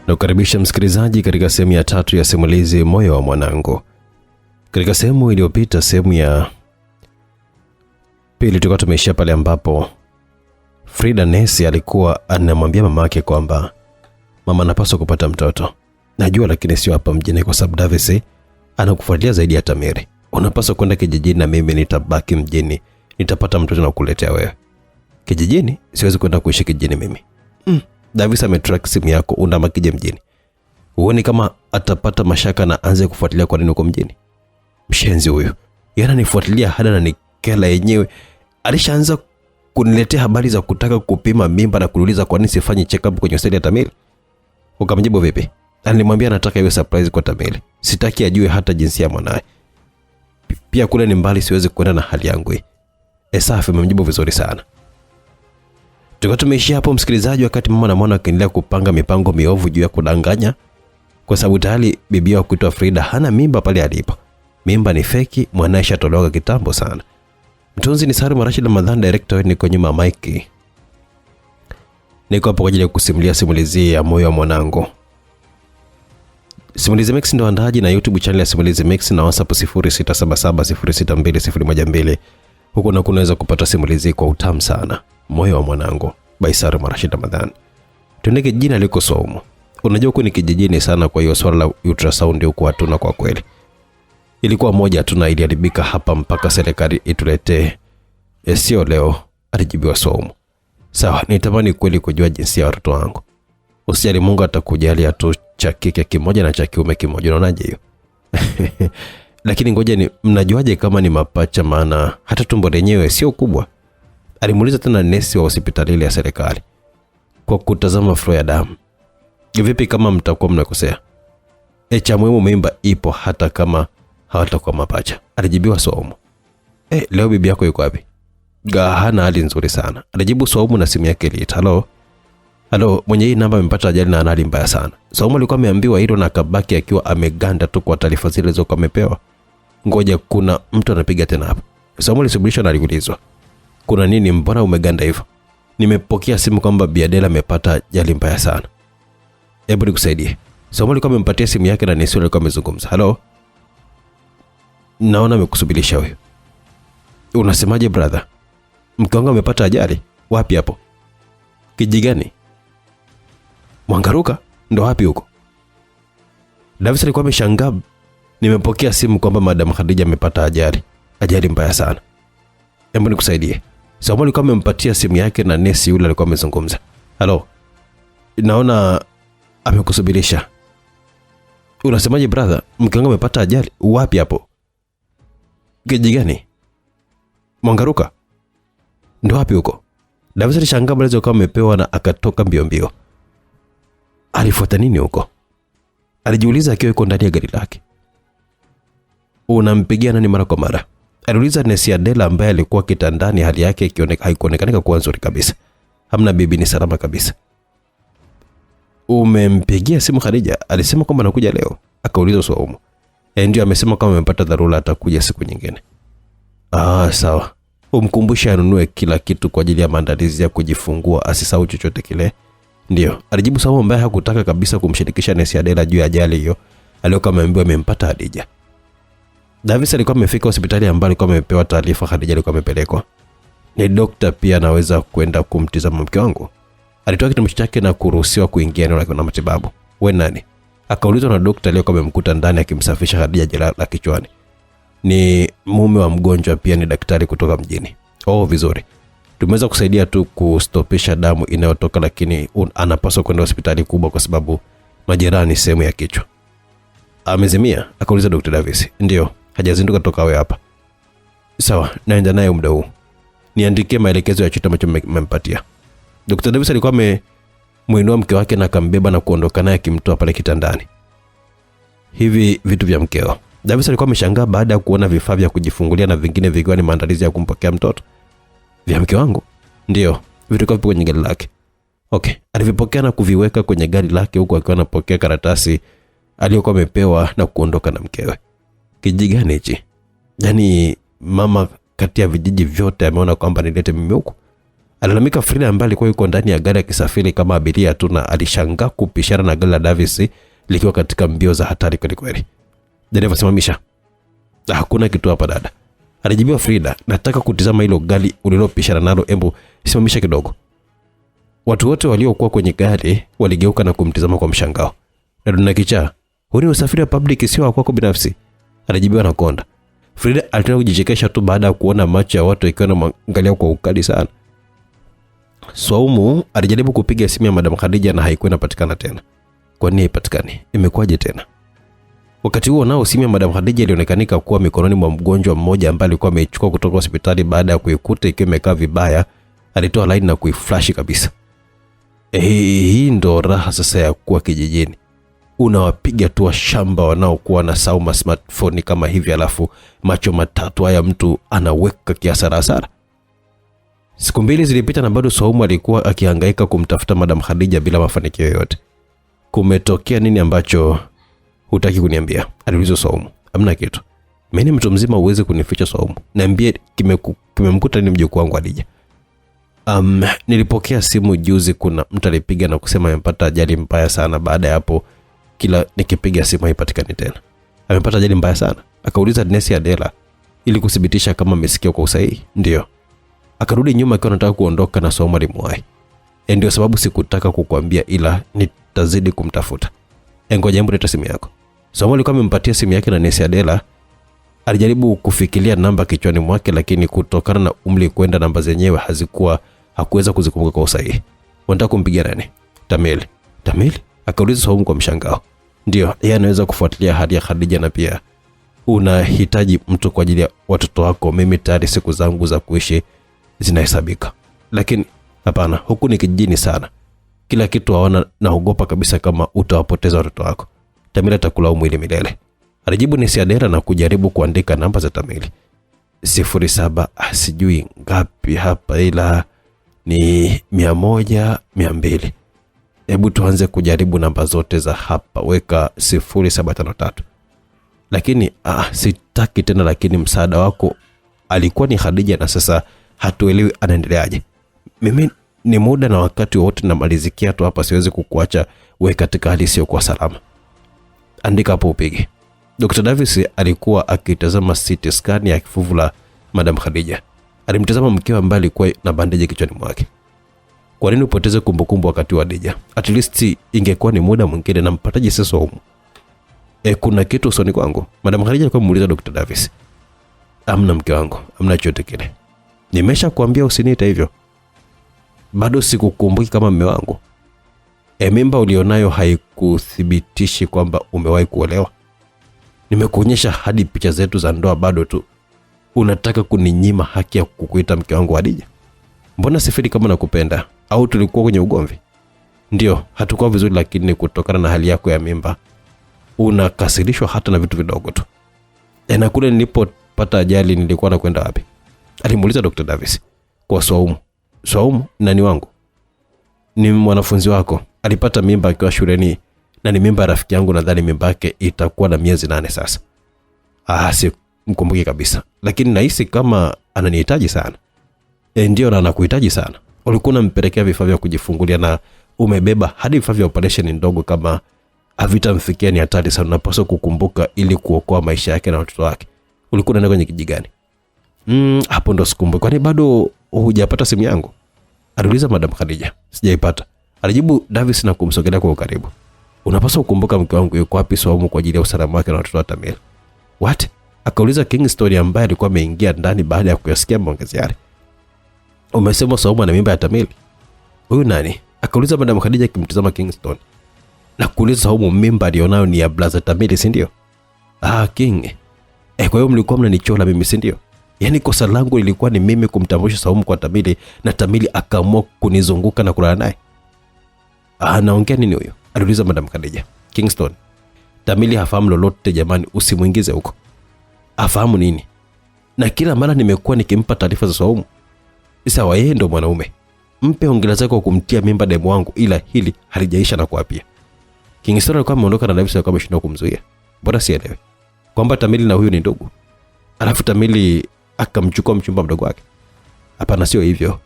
Na kukaribisha msikilizaji katika sehemu ya 3 ya simulizi Moyo wa Mwanangu. Katika sehemu iliyopita, sehemu ya pili, tulikuwa tumeishia pale ambapo Frida Nesi alikuwa anamwambia mamake kwamba mama anapaswa kupata mtoto. Najua lakini sio hapa mjini kwa sababu Davis anakufuatilia zaidi ya Tamiri. Unapaswa kwenda kijijini na mimi nitabaki mjini. Nitapata mtoto na kukuletea wewe. Kijijini? Siwezi kwenda kuishi kijijini mimi. Davis ametrack simu yako, unabakije mjini. Uone kama atapata mashaka na aanze kufuatilia kwa nini uko mjini. Mshenzi huyu. Yana nifuatilia hada na nikela yenyewe. Alishaanza kuniletea habari za kutaka kupima mimba na kuniuliza kwa nini sifanyi check up kwenye hospitali ya Tamili. Ukamjibu vipi? Alimwambia nataka iwe surprise kwa Tamili. Sitaki ajue hata jinsia ya mwanae. Pia kule ni mbali, siwezi kwenda na hali yangu hii. Safi, amemjibu vizuri sana. Tulikuwa tumeishia hapo msikilizaji, wakati mama na mwana wakiendelea kupanga mipango miovu juu ya kudanganya, kwa sababu tayari bibi yao kuitwa Frida hana mimba pale alipo. Mimba ni feki, mwanae shatolewa kitambo sana. Mtunzi ni Saru Rashid Ramadhan, director niko nyuma Mike. Niko hapo kwa ajili ya kusimulia simulizi ya Moyo wa Mwanangu. Simulizi Mix ndo andaji na YouTube channel ya Simulizi Mix na WhatsApp 0677062012. Huko na kunaweza kupata simulizi kwa utamu sana. Moyo wa Mwanangu by Saru Rashid Ramadhan. Tuendeke jina liko Swaumu. Unajua huko ni kijijini sana, kwa hiyo swala la ultrasound huko hatuna kwa kweli. Ilikuwa moja tuna iliharibika hapa mpaka serikali ituletee. Sio leo, alijibiwa Swaumu. Sawa, nitamani kweli kujua jinsia ya watoto wangu. Usijali, Mungu atakujalia tu cha kike kimoja na cha kiume kimoja, unaonaje hiyo? Lakini ngoja ni mnajuaje kama ni mapacha, maana hata tumbo lenyewe sio kubwa? Alimuuliza tena nesi wa hospitali ile ya serikali kwa kutazama flow ya damu. Vipi kama mtakuwa mnakosea? Cha muhimu mimba ipo hata kama hawatakuwa mapacha, alijibiwa Swaumu. Leo bibi yako yuko wapi? Hana hali nzuri sana, alijibu Swaumu na simu yake iliita. Halo, mwenye hii namba amepata ajali na ana hali mbaya sana. Swaumu alikuwa ameambiwa hilo na akabaki akiwa ameganda tu kwa taarifa zile zilizokuwa amepewa. Ngoja, kuna mtu anapiga tena hapo. Swaumu alisubirishwa na aliulizwa, kuna nini, mbona umeganda hivyo? Nimepokea simu kwamba Biadela amepata ajali mbaya sana. Hebu nikusaidie. Swaumu alikuwa amempatia simu yake na nesi alikuwa amezungumza. Halo? Naona amekusubirisha wewe. Unasemaje brother? Mke wangu amepata ajali. Wapi hapo? Kijiji gani? Mwangaruka? Ndo wapi huko? Davis alikuwa ameshangaa. Nimepokea simu kwamba Madam Khadija amepata ajali mbaya sana. Hebu nikusaidie. Swaumu alikuwa amempatia simu yake na nesi yule alikuwa amezungumza. Halo? Naona amekusubirisha. Unasemaje brother? Mke wangu amepata ajali. Wapi hapo? Kijiji gani? Mwangaruka? Ndo wapi huko? Davis alishangaa balezo kama amepewa na akatoka mbio mbio. Alifuata nini huko? Alijiuliza akiwa yuko ndani ya gari lake. Unampigia nani mara kwa mara? Aliuliza nesi Adela ambaye alikuwa kitandani, hali yake haikuonekana kuwa nzuri kabisa. Hamna bibi, ni salama kabisa. Umempigia simu Khadija? Alisema kwamba anakuja leo. Akauliza Swaumu. Ndio, amesema kama amepata dharura atakuja siku nyingine. Sawa. Umkumbushe anunue kila kitu kwa ajili ya maandalizi ya kujifungua, asisahau chochote kile. Ndio, alijibu Swaumu ambaye hakutaka kabisa kumshirikisha nesi Adela juu ya ajali hiyo aliyokuwa ameambiwa amempata Khadija. Davis alikuwa amefika hospitali ambapo alikuwa amepewa taarifa Khadija alikuwa amepelekwa. Ni daktari pia anaweza kwenda kumtizama mke wangu? Alitoa kitambulisho chake na kuruhusiwa kuingia eneo la matibabu. Wewe nani? Akaulizwa na daktari aliyekuwa amemkuta ndani akimsafisha Khadija jeraha la kichwani. Ni mume wa mgonjwa, pia ni daktari kutoka mjini. Vizuri. Tumeweza kusaidia tu kustopisha damu inayotoka, lakini anapaswa kwenda hospitali kubwa kwa sababu majeraha ni sehemu ya kichwa. Amezimia? Akauliza Dr. Davis. Ndio, hajazinduka toka wewe hapa. Sawa, naenda naye muda huu. Niandikie maelekezo ya chochote ambacho mmempatia. Dr. Davis alikuwa amemuinua mke wake na akambeba na kuondoka naye akimtoa pale kitandani. Hivi vitu vya mkeo. Davis alikuwa ameshangaa baada ya kuona vifaa vya kujifungulia na vingine vikiwa ni maandalizi ya kumpokea mtoto. Vya mke wangu? Ndio, vitu kwenye gari lake. Okay, alivipokea na kuviweka kwenye gari lake huku akiwa anapokea karatasi aliyokuwa amepewa na kuondoka na mkewe. Kijiji gani hichi? Yaani mama kati ya vijiji vyote ameona kwamba nilete mimi huko. Alilalamika Frida ambaye alikuwa yuko ndani ya gari akisafiri kama abiria tu, na alishangaa kupishana na gari la Davis likiwa katika mbio za hatari kweli kweli. Dereva, simamisha. Hakuna kitu hapa dada, alijibiwa Frida. Nataka kutizama hilo gari ulilopishana nalo, embu simamisha kidogo. Watu wote waliokuwa kwenye gari waligeuka na kumtizama kwa mshangao. Dada kichaa, huu ni usafiri wa public, sio wa kwako binafsi, alijibiwa na konda. Frida alitaka kujichekesha tu baada ya kuona macho ya watu ikiwa yanamwangalia kwa ukali sana. Swaumu alijaribu kupiga simu ya Madam Khadija na haikuwa inapatikana tena. Kwa nini haipatikani? Imekuwaje tena? Wakati huo nao simu ya Madam Khadija ilionekanika kuwa mikononi mwa mgonjwa mmoja ambaye alikuwa ameichukua kutoka hospitali baada ya kuikuta ikiwa imekaa vibaya. Alitoa line na kuiflash kabisa. Hii ndo raha sasa ya kuwa kijijini. Unawapiga tu washamba wanaokuwa na sauma smartphone kama hivi, alafu macho matatu haya mtu anaweka kiasara. Siku mbili zilipita na bado Swaumu alikuwa akihangaika kumtafuta Madam Khadija bila mafanikio yoyote. Kumetokea nini ambacho hutaki kuniambia? Aliuliza Swaumu. Hamna kitu. Mimi mtu mzima, uweze kunificha Swaumu. Niambie kimemkuta nini mjukuu wangu Khadija? Nilipokea simu juzi, kuna mtu alipiga na kusema amepata ajali mbaya sana. Baada ya hapo kila nikipiga simu haipatikani tena. Amepata ajali mbaya sana? Akauliza nesi Adela ili kudhibitisha kama amesikia kwa usahihi. Ndio. Akarudi nyuma akiwa anataka kuondoka na Swaumu alimwahi. Ndio sababu sikutaka kukuambia, ila nitazidi kumtafuta. Ngoja leta simu yako. Swaumu alikuwa amempatia simu yake na nesi Adela alijaribu kufikiria namba kichwani mwake, lakini kutokana na umri kwenda namba zenyewe hakuweza kuzikumbuka kwa usahihi. Unataka kumpigia nani? Tamil? Akauliza Swaumu kwa mshangao. Ndio, yeye anaweza kufuatilia hali ya Khadija, na pia unahitaji mtu kwa ajili ya watoto wako. Mimi tayari siku zangu za kuishi zinahesabika. Lakini hapana, huku ni kijijini sana. Kila kitu haona, naogopa kabisa kama utawapoteza watoto wako. Tamil atakulaumu ile milele. Alijibu nesi Adela na kujaribu kuandika namba za Tamil. 07 sijui ngapi hapa, ila ni 100 200. Hebu tuanze kujaribu namba zote za hapa. Weka 0753. Lakini sitaki tena. Lakini msaada wako alikuwa ni Khadija, na sasa hatuelewi anaendeleaje. Mimi ni muda na wakati wote namalizikia tu hapa, siwezi kukuacha wewe katika hali sio kwa salama. Andika hapo upige. Dr. Davis alikuwa akitazama CT scan ya kifuvu la Madam Khadija. Alimtazama mkewe ambaye alikuwa na bandeji kichwani mwake. Kwa nini upoteze kumbukumbu wakati wa Khadija? At least ingekuwa ni muda mwingine na mpataji sasa huko. Kuna kitu usoni kwangu? Madam Khadija alikuwa muuliza Dr. Davis. Amna mke wangu, amna chochote kile. Nimesha kuambia usiniite hivyo. Bado sikukumbuki kama mume wangu. Mimba ulionayo haikuthibitishi kwamba umewahi kuolewa. Nimekuonyesha hadi picha zetu za ndoa, bado tu unataka kuninyima haki ya kukuita mke wangu Khadija. Mbona sifiri kama nakupenda? Au tulikuwa kwenye ugomvi? Ndio, hatukuwa vizuri, lakini kutokana na hali yako ya mimba unakasirishwa hata na vitu vidogo tu. Na kule nilipopata ajali nilikuwa nakwenda wapi? Alimuuliza Dr. Davis. Kwa Swaumu. Swaumu nani wangu? Ni mwanafunzi wako. Alipata mimba akiwa shuleni na ni mimba rafiki yangu, nadhani mimba yake itakuwa na miezi 8 sasa. Si mkumbuki kabisa, lakini nahisi kama ananihitaji sana. Ndio, na anakuhitaji sana. Ulikuwa unampelekea vifaa vya kujifungulia na umebeba hadi vifaa vya operation ndogo. Kama havitamfikia ni hatari sana. Unapaswa kukumbuka ili kuokoa maisha yake na watoto wake. Ulikuwa unaenda kwenye kijiji gani? Hapo ndo sikumbuki. Kwani bado hujapata simu yangu? Aliuliza Madam Khadija. Sijaipata, alijibu Davis na kumsogelea kwa ukaribu. Unapaswa kukumbuka mke wangu yuko wapi Swaumu kwa ajili ya usalama wake na watoto wa Tamil. What? Akauliza Kingston ambaye alikuwa ameingia ndani baada ya kuyasikia maongezi yale. Umesema Swaumu ana mimba ya Tamil? Huyu nani? Akauliza Madam Khadija akimtazama Kingston. Na kuuliza Swaumu mimba alionayo ni ya Blaza Tamil, si ndio? King. Kwa hiyo mlikuwa mnanichola mimi, si ndio? Yaani kosa langu lilikuwa ni mimi kumtambulisha Swaumu kwa Tamil, na Tamil akaamua kunizunguka na kulala naye. Anaongea nini huyo? Aliuliza Madam Khadija. Kingston, Tamil hafahamu lolote jamani, usimuingize huko. Afahamu nini? Na kila mara nimekuwa nikimpa taarifa za Swaumu. Sawa, yeye ndo mwanaume. Mpe hongera zake kwa kumtia mimba demu wangu, ila hili halijaisha na kuapia. Kingston alikuwa ameondoka na Davis alikuwa ameshinda kumzuia. Bora sielewe kwamba Tamil na huyu ni ndugu. Alafu Tamil akamchukua mchumba mdogo wake. Hapana, sio hivyo.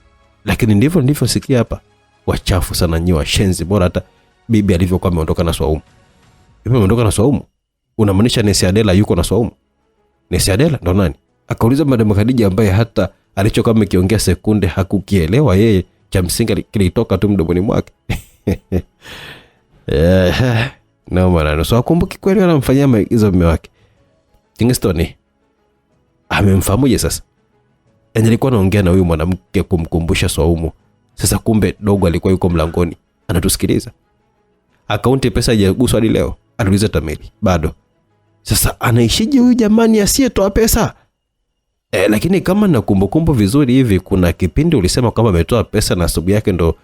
Lakini ndivyo sikia hapa. Wachafu sana nyinyi washenzi, bora hata bibi alivyokuwa ameondoka na Swaumu. Bibi ameondoka na Swaumu? Unamaanisha Nesi Adela yuko na Swaumu? Nesi Adela ndo nani? Akauliza Madam Khadija ambaye hata alichokuwa amekiongea sekunde hakukielewa yeye, cha msingi kilitoka tu mdomoni mwake. No maana so akumbuki kweli anamfanyia maigizo mume wake. Kingston amemfahamuje sasa? Alikuwa anaongea na huyu mwanamke kumkumbusha Swaumu. Sasa kumbe dogo alikuwa yuko mlangoni anatusikiliza. Akaunti pesa haijaguswa hadi leo, aliuliza Tamili. Bado. Sasa anaishije huyu jamani asiyetoa pesa? Lakini kama nakumbukumbu vizuri hivi, kuna kipindi ulisema kama ametoa pesa na asubuhi yake ndo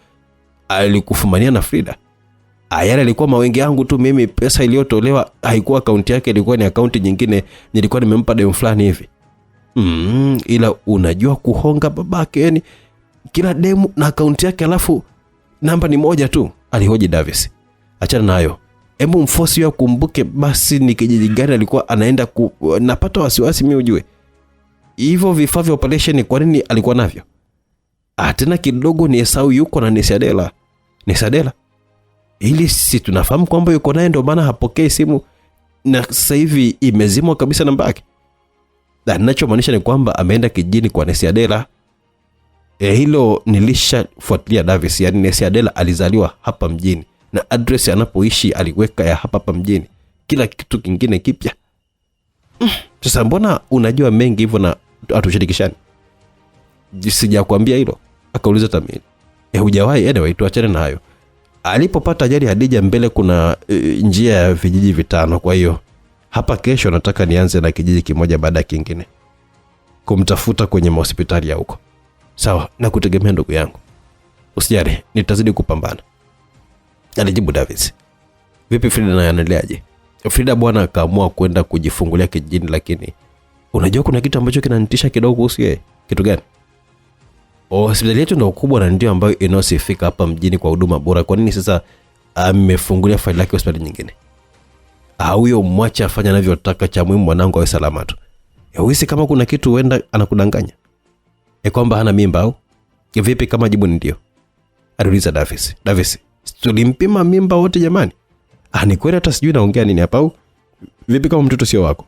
alikufumania na Frida. Yale alikuwa mawenge yangu tu mimi, pesa iliyotolewa haikuwa akaunti yake, ilikuwa ni akaunti nyingine, nilikuwa nimempa demu fulani hivi. Ila unajua kuhonga babake, yani kila demu na akaunti yake alafu namba ni moja tu, alihoji Davis. Achana nayo. Hebu mfosi yao kumbuke basi ni kijiji gani alikuwa anaenda napata wasiwasi mimi ujue. Hivyo vifaa vya operation kwa nini alikuwa navyo? Tena kidogo ni Esau yuko na Nesi Adela. Nesi Adela? Ili si tunafahamu kwamba yuko naye ndio maana hapokei simu na sasa hivi imezimwa kabisa namba yake. Na ninachomaanisha ni kwamba ameenda kijijini kwa Nesi Adela. Hilo nilishafuatilia Davis, yani Nesi Adela alizaliwa hapa mjini na address anapoishi aliweka ya hapa mjini. Kila kitu kingine kipya. Sasa mbona unajua mengi hivyo na atushirikishani? Sijakwambia hilo, akauliza Tamili. Hujawahi? Anyway, tuachane na hayo. Alipopata ajali Hadija, mbele kuna njia ya vijiji 5, kwa hiyo hapa kesho nataka nianze na kijiji kimoja baada ya kingine kumtafuta kwenye hospitali ya huko. Sawa, na kutegemea ndugu yangu. Usijali, nitazidi kupambana, alijibu Davis. Vipi Frida naye anaendeleaje? Frida bwana akaamua kwenda kujifungulia kijijini, lakini unajua kuna kitu ambacho kinanitisha kidogo kuhusu yeye. Kitu gani? Hospitali yetu ndio kubwa na ndio ambayo inasifika hapa mjini kwa huduma bora. Kwa nini sasa amefungulia faili yake hospitali nyingine? Huyo mwacha afanye anavyotaka, cha muhimu mwanangu awe salama tu. Huisi kama kuna kitu huenda anakudanganya? Kwamba hana mimba au? Vipi kama jibu ndio? Aliuliza Davis. Davis, tulimpima mimba wote jamani. Ni kweli hata sijui naongea nini hapa au? Vipi kama mtoto sio wako?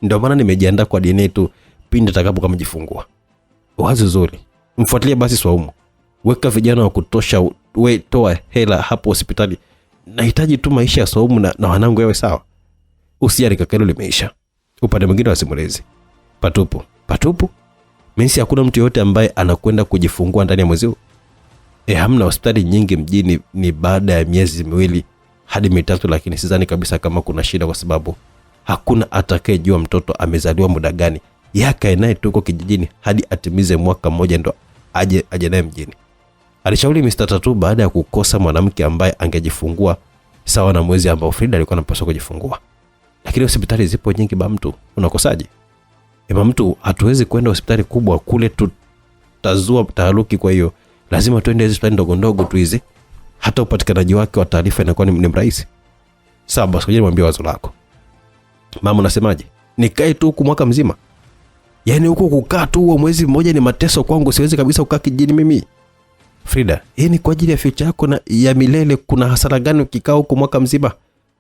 Ndio maana nimejiandaa kwa DNA tu pindi atakapo kama jifungua. Wazo zuri. Mfuatilie basi Swaumu. Weka vijana wa kutosha, toa hela hapo hospitali. Nahitaji tu maisha ya Swaumu na wanangu yawe sawa. Usijali kaka, hilo limeisha. Upande mwingine wa simulizi. Patupu? Mimi hakuna mtu yote ambaye anakwenda kujifungua ndani ya mwezi huu. Hamna hospitali nyingi mjini, ni baada ya miezi 2 hadi 3, lakini sidhani kabisa kama kuna shida kwa sababu hakuna atakayejua mtoto amezaliwa muda gani. Yaka naye tuko kijijini hadi atimize mwaka mmoja ndo aje naye mjini. Alishauri Mr. Tatu baada ya kukosa mwanamke ambaye angejifungua sawa na mwezi ambao Frida alikuwa anapaswa kujifungua. Lakini hospitali zipo nyingi mtu, unakosaje? Mtu hatuwezi kwenda hospitali kubwa kule tutazua taharuki, kwa hiyo lazima tuende hospitali ndogo ndogo tu hizi. Hata upatikanaji wake wa taarifa inakuwa ni mrahisi. Sawa basi, ngoja nimwambie wazo lako. Mama unasemaje? Nikae tu huku mwaka mzima? Yaani huko kukaa tu huo mwezi mmoja ni mateso kwangu, siwezi kabisa kukaa kijijini mimi. Frida, hii ni kwa ajili ya future yako na ya milele. Kuna hasara gani ukikaa huko mwaka mzima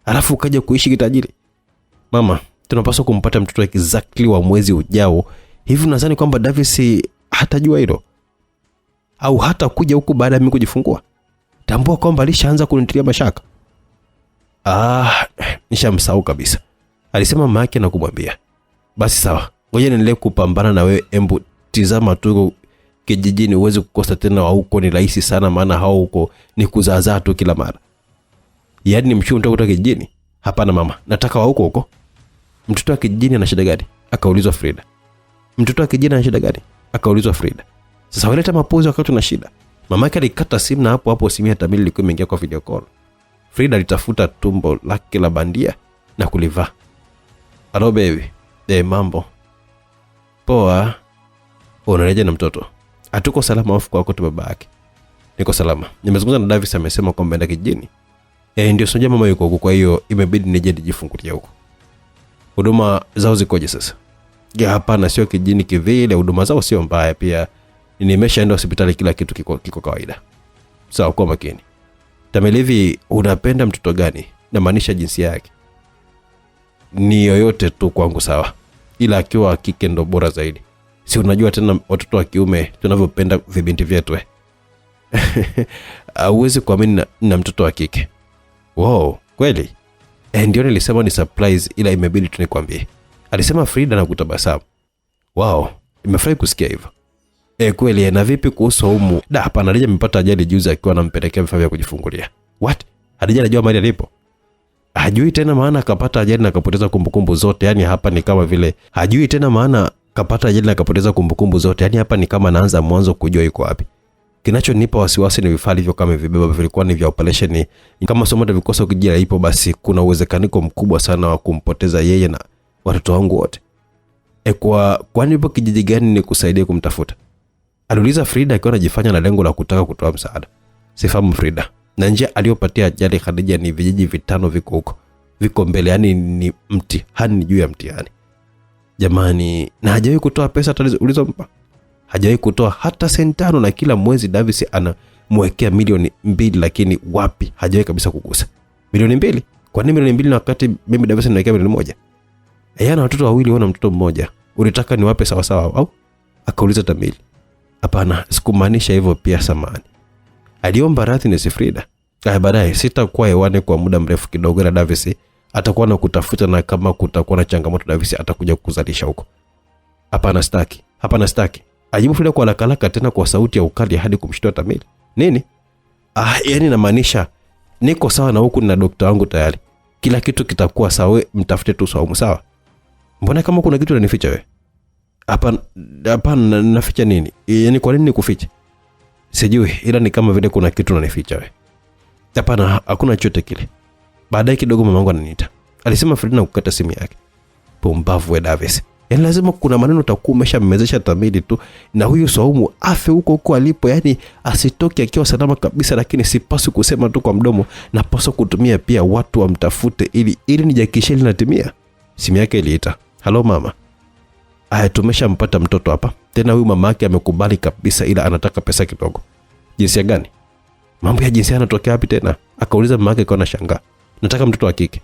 alafu ukaje kuishi kitajiri? Mama, tunapaswa kumpata mtoto exactly wa mwezi ujao. Hivi unadhani kwamba Davis hatajua hilo? Au hata kuja huku baada ya mimi kujifungua? Tambua kwamba alishaanza kunitilia mashaka. Nishamsahau kabisa, alisema mama yake na kumwambia. Basi sawa, ngoja niendelee kupambana na wewe. Embu tizama tu kijijini, uweze kukosa tena wa huko ni rahisi sana, maana hao huko ni kuzaazaa tu kila mara. Yaani mshunto kutoka kijijini? Hapana mama, nataka wa huko. Mtoto wa kijijini ana shida gani? Akaulizwa Frida. Mtoto wa kijijini ana shida gani? Akaulizwa Frida. Sasa waleta mapozi wakati tuna shida. Mamake alikata simu na hapo simu ya Tamili ilikuwa imeingia kwa video call. Frida alitafuta tumbo lake la bandia na kulivaa. Hello baby. Mambo. Poa. Unareje na mtoto? Hatuko salama hofu kwa kote baba yake. Niko salama. Nimezungumza na Davis, amesema kwamba enda kijijini. Ndio sonja mama yuko huko, kwa hiyo imebidi nije nijifungulie huko. Huduma zao zikoje sasa? Hapana, sio kijijini kivile, huduma zao sio mbaya pia. Nimeshaenda hospitali, kila kitu kiko kawaida. Sawa, kwa makini. Tamelevi, unapenda mtoto gani? Namaanisha jinsia yake. Ni yoyote tu kwangu sawa. Ila akiwa kike ndo bora zaidi. Si unajua tena watoto wa kiume tunavyopenda vibinti vyetu Hauwezi kuamini na mtoto wa kike. Wow, kweli? Ndio nilisema ni surprise, ila imebidi tu nikwambie. Alisema Frida na kutabasamu. Wow, nimefurahi kusikia hivyo. Kweli, na vipi kuhusu Umu? Hapana, Hadija amepata ajali juzi akiwa anampelekea vifaa vya kujifungulia. What? Hadija anajua mahali alipo? Hajui tena maana akapata ajali na akapoteza kumbukumbu zote. Yaani hapa ni kama vile hajui tena maana kapata ajali na akapoteza kumbukumbu zote. Yaani hapa ni kama anaanza mwanzo kujua yuko wapi. Kinachonipa wasiwasi ni vifaa hivyo kama vibeba vilikuwa ni vya operation. Kama somo la vikosa ukijia ipo, basi kuna uwezekaniko mkubwa sana wa kumpoteza yeye na watoto wangu wote. Kwani ipo kijiji gani ni kusaidia kumtafuta? Aliuliza Frida akiwa anajifanya na lengo la kutaka kutoa msaada. Sifahamu Frida. Na njia aliyopatia ajali Khadija ni vijiji 5 viko huko. Viko mbele, yani ni mtihani juu ya mtihani. Jamani, na hajawahi kutoa pesa ulizompa. Hajawahi kutoa hata senti 5, na kila mwezi Davis anamwekea milioni 2, lakini wapi, hajawahi kabisa kugusa. Milioni 2? Kwa nini milioni 2 na wakati mimi Davis anawekea milioni 1? Yana watoto wawili, wana mtoto mmoja. Ulitaka niwape sawa sawa au? Akauliza Tamili. Hapana, sikumaanisha hivyo pia, samani. Aliomba radhi ni Frida. Baadaye sitakuwa hewani kwa muda mrefu kidogo, na Davis atakuwa na kutafuta, na kama kutakuwa na changamoto Davis atakuja kukuzalisha huko. Hapana staki. Ajibu Frida kwa haraka tena kwa sauti ya ukali hadi kumshtua Tamili. Nini? Yani namaanisha niko sawa na huku na daktari wangu tayari. Kila kitu kitakuwa sawa, mtafute tu Saumu, sawa? Mbona kama kuna kitu unanificha wewe? Hapana, naficha nini? Yani kwa nini nikufiche? Sijui, ila ni kama vile kuna kitu unanificha wewe. Hapana, hakuna chochote kile. Baadaye kidogo mamangu ananiita. Alisema Frida na kukata simu yake. Pumbavu we Davis. Yani lazima kuna maneno utakuwa umeshamezesha Tamili tu, na huyu Saumu afe huko alipo, yani asitoke akiwa salama kabisa. Lakini sipaswi kusema tu kwa mdomo, na paswa kutumia pia watu wamtafute ili nijakishe linatimia. Simu yake iliita. Halo mama. Tumeshampata mtoto hapa. Tena huyu mama yake amekubali kabisa, ila anataka pesa kidogo. Jinsia gani? Mambo ya jinsia yanatokea wapi tena? Akauliza mama yake kwa nashangaa. Nataka mtoto wa kike.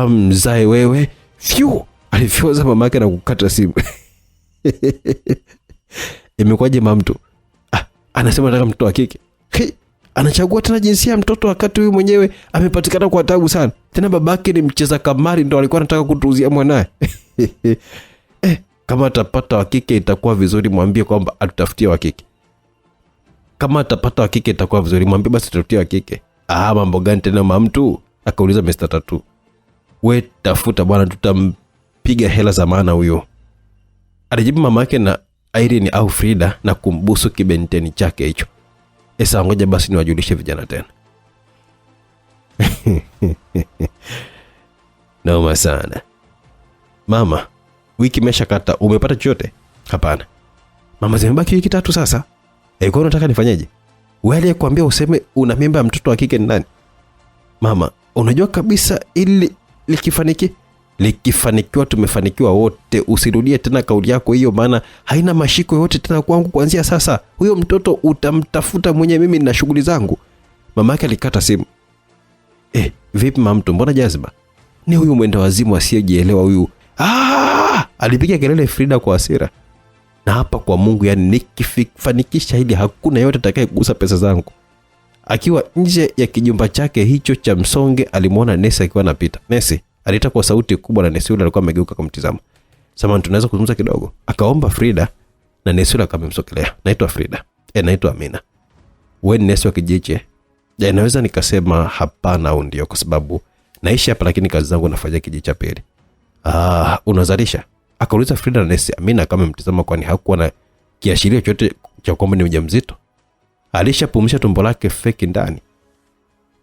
Mzae wewe. Fiu. Alifyoza mama yake na kukata simu. Imekwaje mama mtu? Anasema nataka mtoto wa kike. Anachagua tena jinsia ya mtoto wakati huyu mwenyewe amepatikana kwa taabu sana. Tena babake ni mcheza kamari, ndo alikuwa anataka kutuuzia mwanae. Kama atapata wa kike itakuwa vizuri, mwambie kwamba atutafutie wa kike. Kama atapata wa kike itakuwa vizuri, mwambie basi tutafutie wa kike. Mambo gani tena mama mtu? Akauliza Mr. Tatu. We tafuta bwana, tutampiga hela za maana huyo. Alijibu mama yake na Irene au Frida na kumbusu kibenteni chake hicho. Ngoja basi niwajulishe vijana tena. Naoma sana. Mama, wiki imeshakata, umepata chochote? Hapana. Mama, zimebaki wiki 3 sasa. Kwa unataka nifanyeje? Wewe aliyekuambia useme una mimba ya mtoto wa kike ni nani? Mama, unajua kabisa ili likifanikiwa tumefanikiwa wote. Usirudie tena kauli yako hiyo, maana haina mashiko yote tena kwangu kuanzia sasa. Huyo mtoto utamtafuta mwenye, mimi nina shughuli zangu. Mama yake alikata simu. Vipi mama mtu, mbona jazba? Ni huyu mwenda wazimu asiyejielewa huyu. Alipiga kelele Frida kwa hasira. Na hapa kwa Mungu, yani nikifanikisha hili hakuna yote atakayegusa pesa zangu. Akiwa nje ya kijumba chake hicho cha msonge, alimuona Nesi akiwa anapita. Nesi aliita kwa sauti kubwa, na Nesi yule alikuwa amegeuka kumtizama. Samahani, tunaweza kuzungumza kidogo? Akaomba Frida, na Nesi yule akamsogelea. Naitwa Frida. Naitwa Amina. Wewe ni Nesi wa kijiji? Naweza nikasema hapana au ndio, kwa sababu naishi hapa lakini kazi zangu nafanya kijiji cha pili. Unazalisha? Akauliza Frida, na Nesi Amina kama mtizama, kwani hakuwa na kiashiria chochote cha kwamba ni mjamzito. Alishapumsha tumbo lake feki ndani.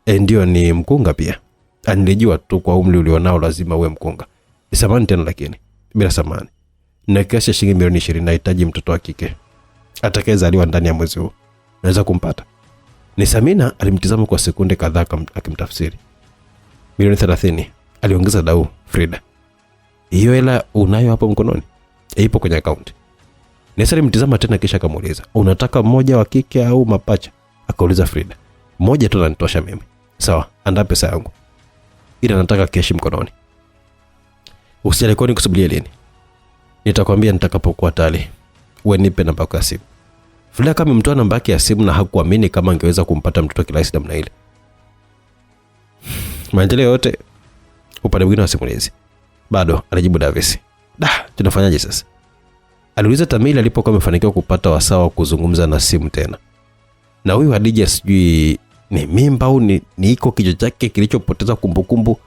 Ndio, ni mkunga pia. Nilijua tu kwa umri ulionao lazima uwe mkunga. Samahani tena, lakini bila samahani. Na kiasi cha shilingi milioni 20 nahitaji mtoto wa kike atakayezaliwa ndani ya mwezi huu. Naweza kumpata? Ni Samina alimtizama kwa sekunde kadhaa akimtafsiri. Milioni 30, aliongeza dau Frida. Hiyo hela unayo hapo mkononi? Ipo kwenye account. Nesa alimtazama tena kisha akamuuliza, unataka mmoja wa kike au mapacha? Akauliza Frida. Mmoja tu ananitosha mimi. Sawa, andaa pesa yangu. Ila nataka keshi mkononi. Usijali, kwani kusubiria lini? Nitakwambia nitakapokuwa tayari. Wewe nipe namba yako ya simu. Frida kama mtoa namba yake ya simu na hakuamini kama angeweza kumpata mtoto kirahisi namna ile. Maendeleo yote upande mwingine wa simulizi. Bado, alijibu Davis. Tunafanyaje sasa? Aliuliza Tamili alipokuwa amefanikiwa kupata wasawa kuzungumza na simu tena. Na huyu Hadija sijui ni mimba au ni iko kichwa chake kilichopoteza kumbukumbu.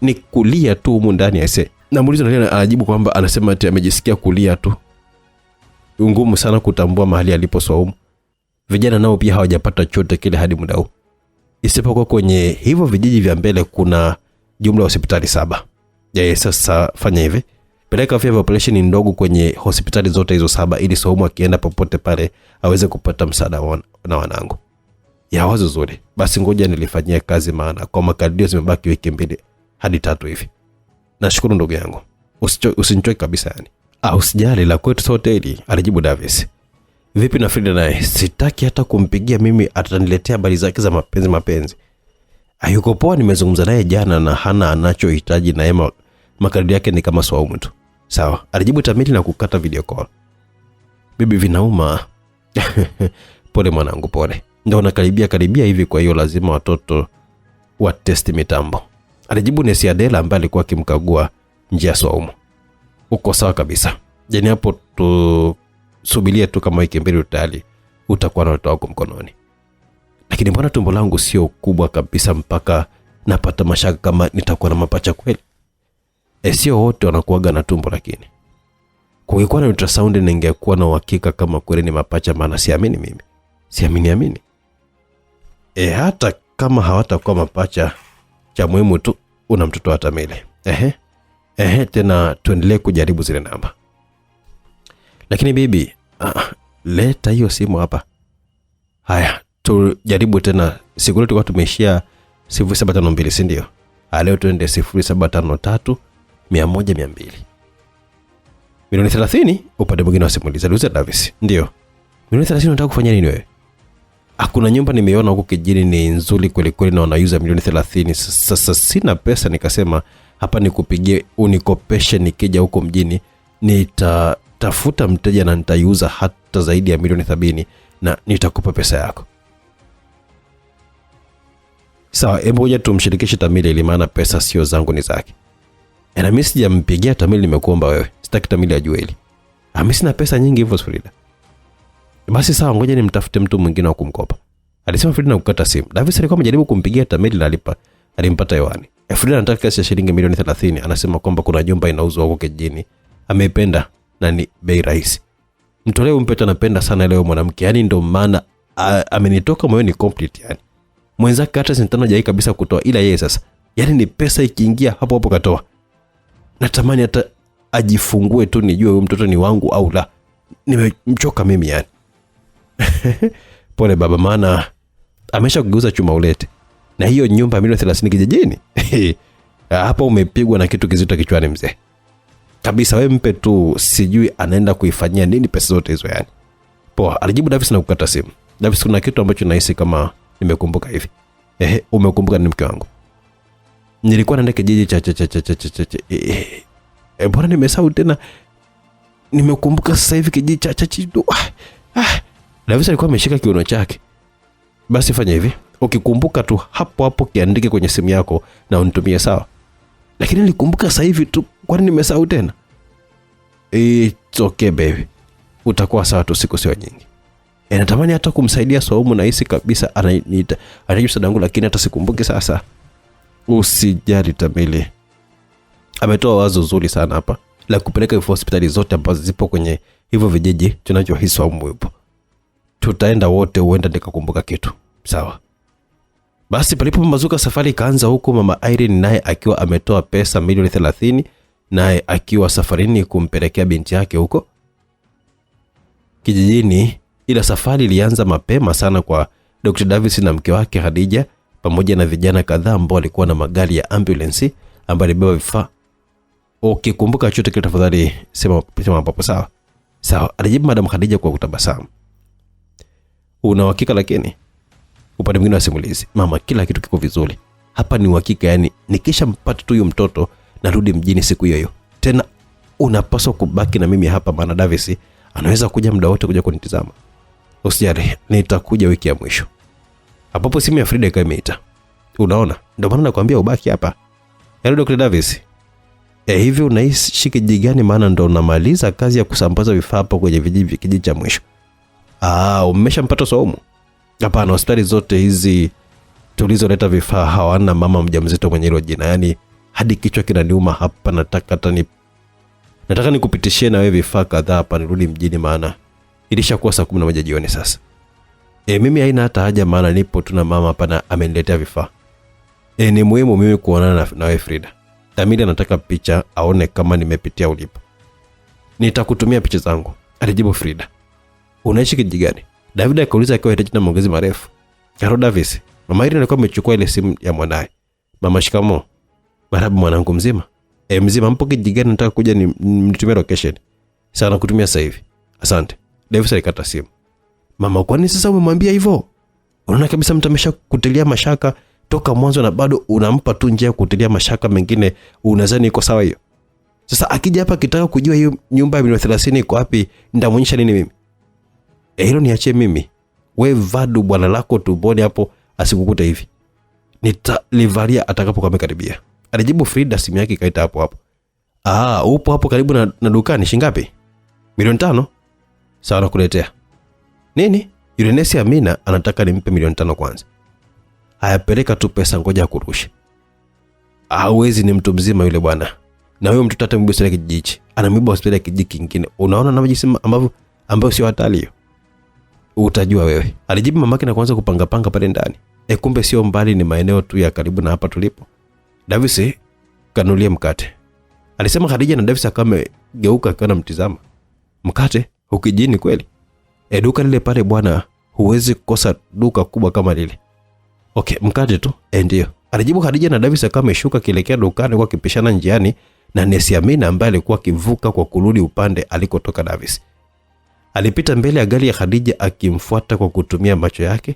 Ni kulia tu humu ndani aise. Namuuliza nani, anajibu kwamba anasema ati amejisikia kulia tu. Ngumu sana kutambua mahali alipo Swaumu. Vijana nao pia hawajapata chochote kile hadi muda huu. Isipokuwa kwenye hivyo vijiji vya mbele kuna jumla hospitali 7. Sasa fanya hivi. Peleka afya population ndogo kwenye hospitali zote hizo 7 ili Swaumu akienda popote pale aweze kupata msaada na wanangu. Ya wazo zuri. Basi ngoja nilifanyia kazi, maana kwa makadirio zimebaki wiki 2 hadi 3 hivi. Nashukuru ndugu yangu. Usinichoke kabisa yani. Usijali, la kwetu sote hili, alijibu Davis. Vipi na Frida naye? Sitaki hata kumpigia, mimi ataniletea habari zake za mapenzi. Hayuko poa, nimezungumza naye jana na hana anachohitaji na yeye makadirio yake ni kama Swaumu tu. Sawa, alijibu Tamili na kukata video call. Bibi vinauma. Pole mwanangu, pole. Ndio nakaribia hivi, kwa hiyo lazima watoto wa test mitambo. Alijibu Nesi Adela ambaye alikuwa akimkagua njia Swaumu. Uko sawa kabisa. Jeni hapo tusubirie tu kama wiki 2 tayari utakuwa na watoto wako mkononi. Lakini mbona tumbo langu sio kubwa kabisa mpaka napata mashaka kama nitakuwa na mapacha kweli? Sio wote wanakuaga na tumbo, lakini kungekuwa na ultrasound ningekuwa na uhakika kama kweli ni mapacha, maana siamini mimi. Siamini. Hata kama hawatakuwa mapacha, cha muhimu tu una mtoto wa Tamili. Tena tuendelee kujaribu zile namba. Lakini bibi, leta hiyo simu hapa. Haya, tujaribu tena. Siku ile tulikuwa tumeishia 0752, si ndio? Leo tuende 0753 100 200. Milioni 30 upande mwingine wa simulizi. Aliuliza Davis. Ndio. Milioni 30 unataka kufanya nini wewe? Hakuna nyumba nimeona huko kijini ni nzuri kweli kweli na wanauza milioni 30. Sasa sina pesa, nikasema hapa nikupigie unikopeshe, nikija huko mjini nitatafuta mteja na nitaiuza hata zaidi ya milioni 70 na nitakupa pesa yako. Sawa, hebu ngoja tumshirikishe Tamili ili maana pesa sio zangu ni zake. Na mimi sijampigia Tamili, nimekuomba wewe. Sitaki Tamili ajue hili. Mimi sina pesa nyingi hivyo Frida. Basi sawa, ngoja nimtafute mtu mwingine wa kumkopa. Alisema Frida na kukata simu. Davis alikuwa amejaribu kumpigia Tamili na alimpata hewani. Frida anataka kiasi cha shilingi milioni 30. Anasema kwamba kuna jumba inauzwa huko kijijini. Ameipenda na ni bei rahisi. Mtolee umpeta, napenda sana leo mwanamke. Yaani ndo maana amenitoka moyoni complete yani. Mwenzake hata sentano hajai kabisa kutoa, ila yeye sasa. Yaani ni pesa ikiingia hapo hapo katoa. Natamani hata ajifungue tu nijue huyu mtoto ni wangu au la. Nimemchoka mimi yani. Pole baba, maana amesha kugeuza chuma ulete. Na hiyo nyumba milioni 30 kijijini. Hapa umepigwa na kitu kizito kichwani mzee. Kabisa, wewe mpe tu, sijui anaenda kuifanyia nini pesa zote hizo yani. Poa, alijibu Davis na kukata simu. Davis, kuna kitu ambacho nahisi kama nimekumbuka hivi. Umekumbuka ni mke wangu? Nilikuwa naenda kijiji cha bora nimesahau tena. Nimekumbuka sasa hivi kijiji cha Davis alikuwa ameshika kiuno chake. Basi fanya hivi, ukikumbuka tu hapo hapo kiandike kwenye simu yako na unitumie, sawa? Lakini nilikumbuka sasa hivi tu, kwani nimesahau tena? It's okay baby. Utakuwa sawa tu, siku sio nyingi. Natamani hata kumsaidia Swaumu, na hisi kabisa ananiita msaada wangu, lakini hata sikumbuki sasa. Usijali Tamili. Ametoa wazo zuri sana hapa la kupeleka hospitali zote ambazo zipo kwenye hivyo vijiji tunachohisi Swaumu yupo. Tutaenda wote, uenda nikakumbuka kitu. Sawa. Basi palipopambazuka safari ikaanza, huko mama Irene naye akiwa ametoa pesa milioni 30, naye akiwa safarini kumpelekea binti yake huko kijijini. Ila safari ilianza mapema sana kwa Dr. Davis na mke wake Hadija pamoja na vijana kadhaa ambao walikuwa na magari ya ambulance ambayo ilibeba vifaa. Ukikumbuka chochote kile tafadhali sema hapo, sawa? Sawa, alijibu Madam Khadija kwa kutabasamu. Una uhakika lakini? Upande mwingine wa simulizi, mama, kila kitu kiko vizuri. Hapa ni uhakika, yani nikisha mpata tu huyo mtoto narudi mjini siku hiyo. Tena unapaswa kubaki na mimi hapa, maana Davis anaweza kuja muda wote kuja kunitazama. Usijali, nitakuja wiki ya mwisho. Hapo simu ya Frida ikaita. Unaona? Ndio maana nakwambia ubaki hapa. Hello Dr. Davis. Hivi unaishi kijiji gani, maana ndo unamaliza kazi ya kusambaza vifaa hapa kwenye kijiji cha mwisho? Umeshampata Saumu? Hapana, hospitali zote hizi tulizoleta vifaa hawana mama mjamzito mwenye hilo jina. Yaani hadi kichwa kinaniuma hapa, nataka nikupitishie na wewe vifaa kadhaa hapa nirudi mjini, maana ilishakuwa saa 11 jioni sasa. Mimi haina hata haja, maana nipo tu na mama hapa na ameniletea vifaa. Ni muhimu mimi kuonana na wewe Frida. Tamili anataka picha aone kama nimepitia ulipo. Nitakutumia picha zangu, alijibu Frida. Unaishi kijiji gani? David akauliza akiwa hitaji na maongezi marefu. Hello Davis. Mama Irene alikuwa amechukua ile simu ya mwanae. Mama, shikamo. Marahaba mwanangu, mzima? Mzima. Mpo kijiji gani? Nataka kuja nitumie location. Sawa, nakutumia sasa hivi. Asante. Davis alikata simu. Mama, kwani sasa umemwambia hivyo? Unaona kabisa mtu amesha kutilia mashaka toka mwanzo na bado unampa tu njia ya kutilia mashaka mengine, unadhani iko sawa hiyo? Sasa akija hapa kitaka kujua hiyo nyumba ya 30 iko wapi, nitamuonyesha nini mimi? Hilo niachie mimi. Wewe vadu bwana lako tumboni hapo asikukuta hivi. Nitalivalia atakapokuwa amekaribia. Alijibu Frida, simu yake ikaita hapo hapo. Upo hapo karibu na dukani, shingapi? 5,000,000? Sawa, nakuletea. Nini? Yule nesi Amina anataka nimpe 5,000,000 kwanza. Hayapeleka tu pesa, ngoja kurusha. Hawezi, ni mtu mzima yule bwana. Na huyo mtu tata mbibu sile kijiji. Anamiba hospitali ya kijiji kingine. Unaona na majisi ambavyo sio hatari hiyo. Utajua wewe. Alijibu mamake na kuanza kupanga pale ndani. Kumbe sio mbali, ni maeneo tu ya karibu na hapa tulipo. Davis kanulia mkate. Alisema Khadija, na Davis akamegeuka akiwa anamtizama. Mkate? Ukijini kweli? Duka lile pale bwana, huwezi kosa duka kubwa kama lile. Okay, mkate tu. Ndio. Alijibu Khadija, na Davis akameshuka kielekea dukani kwa kipishana njiani na nesi Amina ambaye alikuwa kivuka kwa kurudi upande alikotoka Davis. Alipita mbele ya gari ya Khadija akimfuata kwa kutumia macho yake.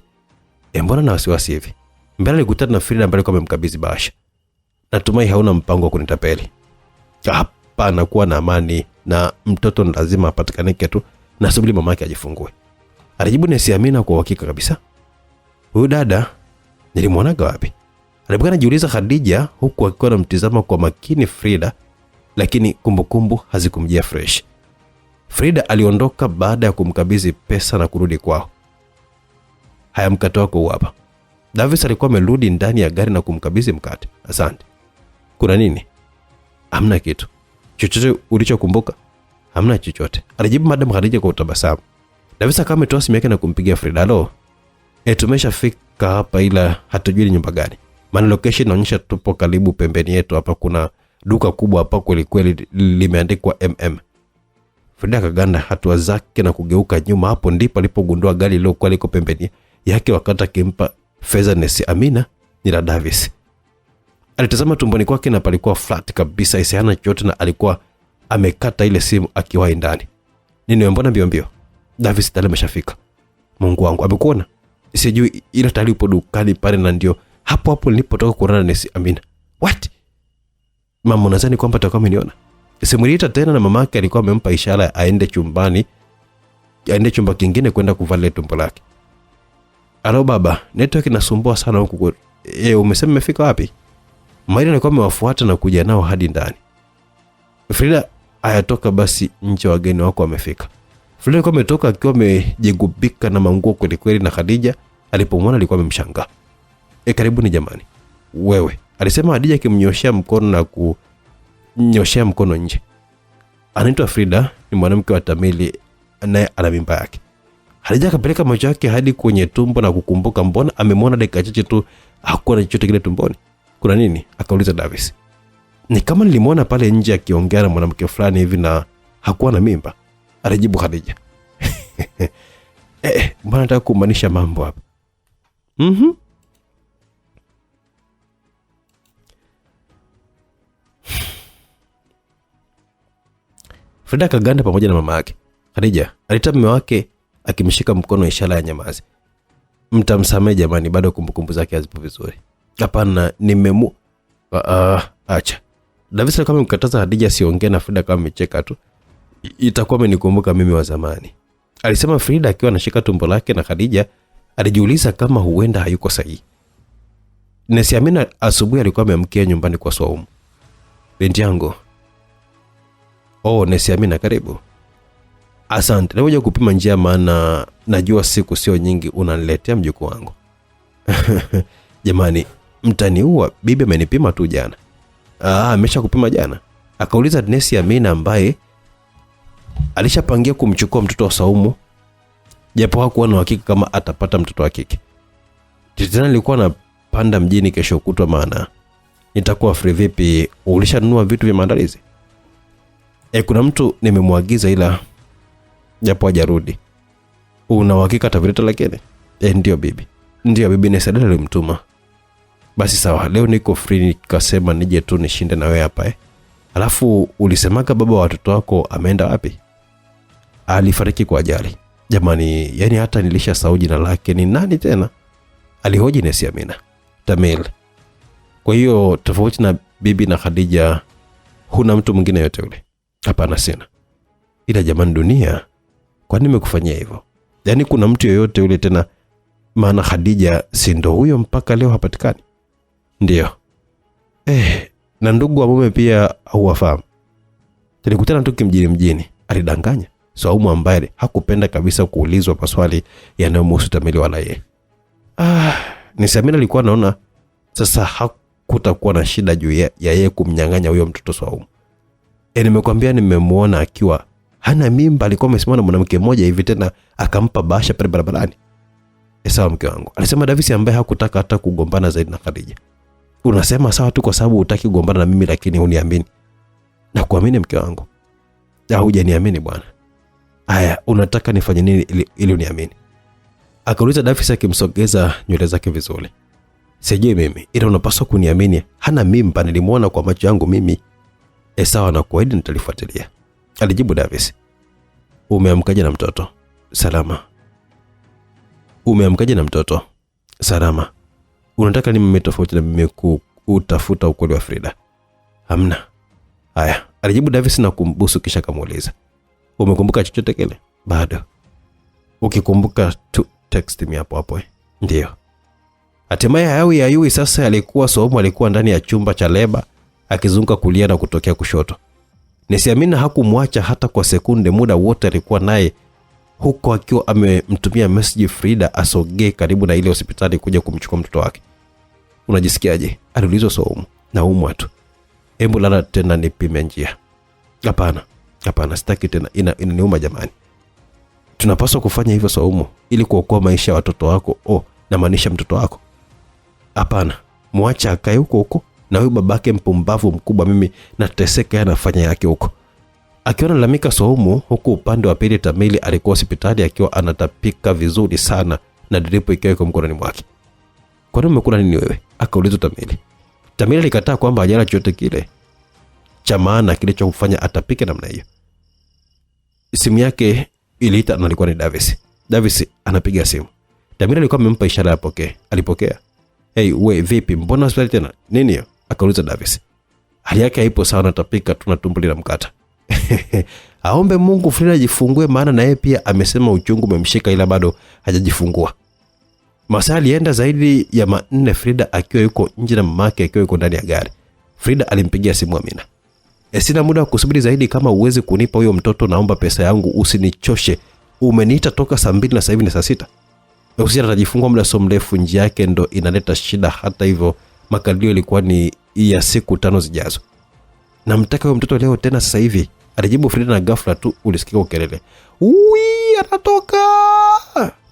Mbona na wasiwasi hivi? Mbele alikutana na Frida ambaye alikuwa amemkabidhi bahasha. Natumai hauna mpango wa kunitapeli. Hapana, kuwa na amani, na mtoto lazima apatikanike tu, na subiri mamake ajifungue. Alijibu nesi Amina kwa uhakika kabisa. Huyu dada nilimwonaga wapi? Alipokana anajiuliza Khadija huku akiwa anamtizama kwa makini Frida, lakini kumbukumbu hazikumjia fresh. Frida aliondoka baada ya kumkabidhi pesa na kurudi kwao. Haya, mkate wako hapa. Davis alikuwa amerudi ndani ya gari na kumkabidhi mkate. Asante. Kuna nini? Hamna kitu. Chochote ulichokumbuka? Hamna chochote, alijibu Madam Khadija kwa utabasamu. Davis kama ametoa simu yake na kumpigia Frida. Halo. Tumeshafika hapa, ila hatujui nyumba gani. Maana location inaonyesha tupo karibu pembeni yetu hapa, kuna duka kubwa hapa kweli limeandikwa MM. Frida kaganda hatua zake na kugeuka nyuma. Hapo ndipo alipogundua gari lilokuwa liko pembeni yake wakati akimpa fedha nesi Amina ni la Davis. Alitazama tumboni kwake na palikuwa flat kabisa, isiana chochote, na alikuwa amekata ile simu akiwahi ndani. Nini, mbona mbio? Davis tayari ameshafika. Mungu wangu, amekuona? Sijui, ila tayari upo dukani pale, na ndio hapo nilipotoka kuonana na nesi Amina. What? Mama, unadhani kwamba atakuwa ameniona? Simuliita tena, na mamake alikuwa amempa ishara aende chumba kingine kwenda kuvalia tumbo lake. Alo baba, network inasumbua sana huku. Umesema umefika wapi? Maria alikuwa amewafuata na kuja nao hadi ndani. Frida, ayatoka basi nje, wageni wako wamefika. Frida alikuwa ametoka akiwa amejigubika na manguo kweli, na Khadija alipomwona alikuwa amemshangaa. Karibuni jamani. Wewe, alisema Khadija akimnyoshia mkono na kunyoshia mkono nje. Anaitwa Frida, ni mwanamke wa Tamili, naye ana mimba yake. Khadija akapeleka macho yake hadi kwenye tumbo na kukumbuka mbona amemwona dakika chache tu hakuwa na chochote kile tumboni. Kuna nini? Akauliza Davis. Ni kama nilimwona pale nje akiongea na mwanamke fulani hivi na hakuwa na mimba, alijibu Khadija. Mbona nataka kumaanisha mambo hapa? Frida kaganda pamoja na mama yake. Khadija alita mume wake akimshika mkono ishara ya nyamazi. Mtamsamehe jamani, bado kumbukumbu zake hazipo vizuri. Hapana, acha. Davis alikuwa amemkataza Khadija asiongee na Frida kama amecheka tu. Itakuwa amenikumbuka mimi wa zamani. Alisema Frida akiwa anashika tumbo lake, na Khadija alijiuliza kama huenda hayuko sahihi. Nesi Amina asubuhi alikuwa ameamkia nyumbani kwa Swaumu. Binti yangu. Nesi Amina karibu. Asante, nakuja kupima njia maana najua siku sio nyingi unaniletea mjukuu wangu. Jamani, mtaniua, bibi amenipima tu jana. Amesha kupima jana? Akauliza Nesi Amina ambaye alishapangia kumchukua mtoto wa Swaumu, japo hakuwa na uhakika kama atapata mtoto wa kike. Tena nilikuwa napanda mjini kesho kutwa, maana nitakuwa free. Vipi, ulishanunua vitu vya maandalizi? Kuna mtu nimemwagiza ila japo hajarudi. Una uhakika atavileta lakini? Ndio bibi. Ndio bibi, Nesi alimtuma. Basi sawa, leo niko free, nikasema nije tu nishinde na wewe hapa. Alafu ulisemaga baba wa watoto wako ameenda wapi? Alifariki kwa ajali. Jamani, yani hata nilishasahau jina lake. Ni nani tena? Alihoji Nesi Amina. Tamil. Kwa hiyo tofauti na bibi na Khadija, huna mtu mwingine yote yule? Hapana, sina. Ila jamani, dunia, kwa nini nimekufanyia hivyo? Yani kuna mtu yoyote yule tena? Maana Khadija si ndo huyo mpaka leo hapatikani? Ndio. Na ndugu wa mume pia huwafahamu? Tulikutana tu mjini. Alidanganya Swaumu ambaye hakupenda kabisa kuulizwa maswali yanayomhusu Tamili wala yeye. Nesi Amina alikuwa anaona sasa hakutakuwa na shida juu ya yeye kumnyang'anya huyo mtoto Swaumu. Nimekwambia nimemuona akiwa hana mimba, alikuwa amesimama na mwanamke mmoja hivi, tena akampa bahasha pale barabarani. Sawa mke wangu. Alisema Davis ambaye hakutaka hata kugombana zaidi na Khadija. Unasema sawa tu kwa sababu hutaki kugombana na mimi, lakini huniamini. Na kuamini mke wangu? Hujaniamini bwana. Haya, unataka nifanye nini ili uniamini? Akauliza Davis akimsogeza nywele zake vizuri. Sijui mimi, ila unapaswa kuniamini. Hana mimba, nilimuona kwa macho yangu mimi. Sawa, na kuahidi nitalifuatilia, alijibu Davis. Umeamkaje na mtoto? Salama. Umeamkaje na mtoto? Salama. Unataka ni mimi tofauti na mimi utafuta ukweli wa Frida? Hamna. Haya, alijibu Davis na kumbusu, kisha kamuuliza, umekumbuka chochote kile? Bado. Ukikumbuka tu text me hapo. Ndio. Hatimaye hayui sasa alikuwa Swaumu alikuwa ndani ya chumba cha leba akizunguka kulia na kutokea kushoto. Nesi Amina hakumwacha hata kwa sekunde, muda wote alikuwa naye huko akiwa amemtumia message Frida asogee karibu na ile hospitali kuja kumchukua mtoto wake. Unajisikiaje? Aliulizwa Swaumu. Naumwa tu. Hebu lala tena nipime njia. Hapana, sitaki tena, inaniuma jamani. Tunapaswa kufanya hivyo Swaumu ili kuokoa maisha ya watoto wako. Na maanisha mtoto wako. Hapana, muacha akae huko na huyu babake mpumbavu mkubwa, mimi nateseka anafanya yake huko. Akiwa analamika Swaumu, huku upande wa pili Tamili alikuwa hospitali akiwa anatapika vizuri sana na dripu ikiwa iko mkononi mwake. Kwa nini umekula nini wewe? Akaulizwa Tamili. Tamili alikataa kwamba hajala chochote kile cha maana kilichomfanya atapike namna hiyo. Simu yake iliita na alikuwa ni Davis. Davis anapiga simu. Tamili alikuwa amempa ishara ya pokea. Alipokea. We vipi, mbona hospitali tena? Nini hiyo? Akauliza Davis. Hali yake haipo sawa, anatapika tu na tumbo linamkata. Aombe Mungu Frida ajifungue, maana na yeye pia amesema uchungu umemshika ila bado hajajifungua. Masaa alienda zaidi ya 4 Frida akiwa yuko nje na mamake akiwa yuko ndani ya gari. Frida alimpigia simu Amina. Sina muda wa kusubiri zaidi, kama uwezi kunipa huyo mtoto naomba pesa yangu, usinichoshe. Umeniita toka saa 2 na sasa hivi ni saa 6. Usijana atajifungua muda so mrefu, njia yake ndo inaleta shida. Hata hivyo makadirio ilikuwa ni ya siku 5 zijazo. Namtaka huyo mtoto leo tena sasa hivi, alijibu Frida, na ghafla tu ulisikia ukelele. Anatoka!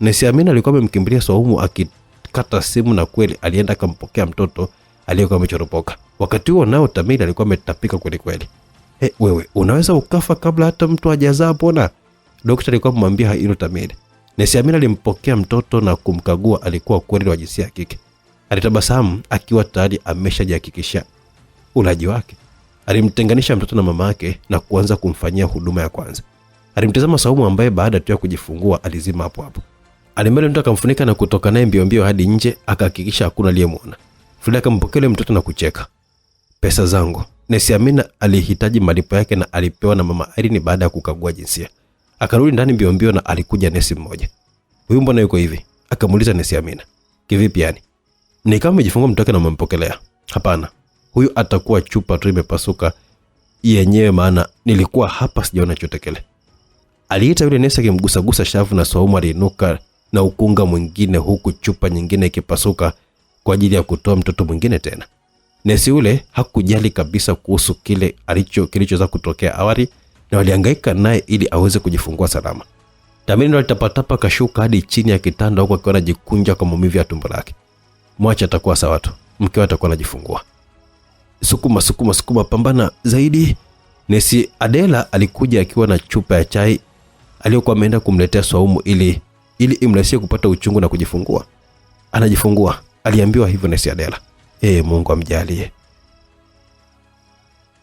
Nesi Amina alikuwa amemkimbilia Swaumu akikata simu, na kweli alienda akampokea mtoto aliyekuwa amechoropoka. Wakati huo nao Tamili alikuwa ametapika kweli. Wewe, unaweza ukafa kabla hata mtu hajazaa pona? Daktari alikuwa amemwambia hilo Tamili. Nesi Amina alimpokea mtoto na kumkagua, alikuwa kweli wa jinsia ya kike. Alitabasamu akiwa tayari ameshajihakikisha ulaji wake. Alimtenganisha mtoto na mama yake na kuanza kumfanyia huduma ya kwanza. Alimtazama Saumu ambaye baada tu ya kujifungua alizima hapo hapo. Alimwambia mtu akamfunika na kutoka naye mbio mbio hadi nje, akahakikisha hakuna aliyemwona. Frida akampokea mtoto na kucheka. Pesa zangu. Nesi Amina alihitaji malipo yake na alipewa na mama Irene baada ya kukagua jinsia. Akarudi ndani mbio mbio na alikuja nesi mmoja. Huyu mbona yuko hivi? Akamuuliza nesi Amina. Kivipi yani? Ni kama umejifungua mtoto na umempokelea? Hapana. Huyu atakuwa chupa tu imepasuka yenyewe, maana nilikuwa hapa sijaona chochote kile. Aliita yule nesi akimgusa shavu na Saumu aliinuka na ukunga mwingine, huku chupa nyingine ikipasuka kwa ajili ya kutoa mtoto mwingine tena. Nesi ule hakujali kabisa kuhusu kile kilichoza kutokea awali, na walihangaika naye ili aweze kujifungua salama. Tamini ndo alitapatapa kashuka hadi chini ya kitanda, huko akiwa anajikunja kwa maumivu ya tumbo lake. Mwacha atakuwa sawa tu. Mkeo atakuwa anajifungua. Sukuma, pambana zaidi. Nesi Adela alikuja akiwa na chupa ya chai aliyokuwa ameenda kumletea Saumu ili imrahisie kupata uchungu na kujifungua. Anajifungua, aliambiwa hivyo nesi Adela. Mungu amjalie.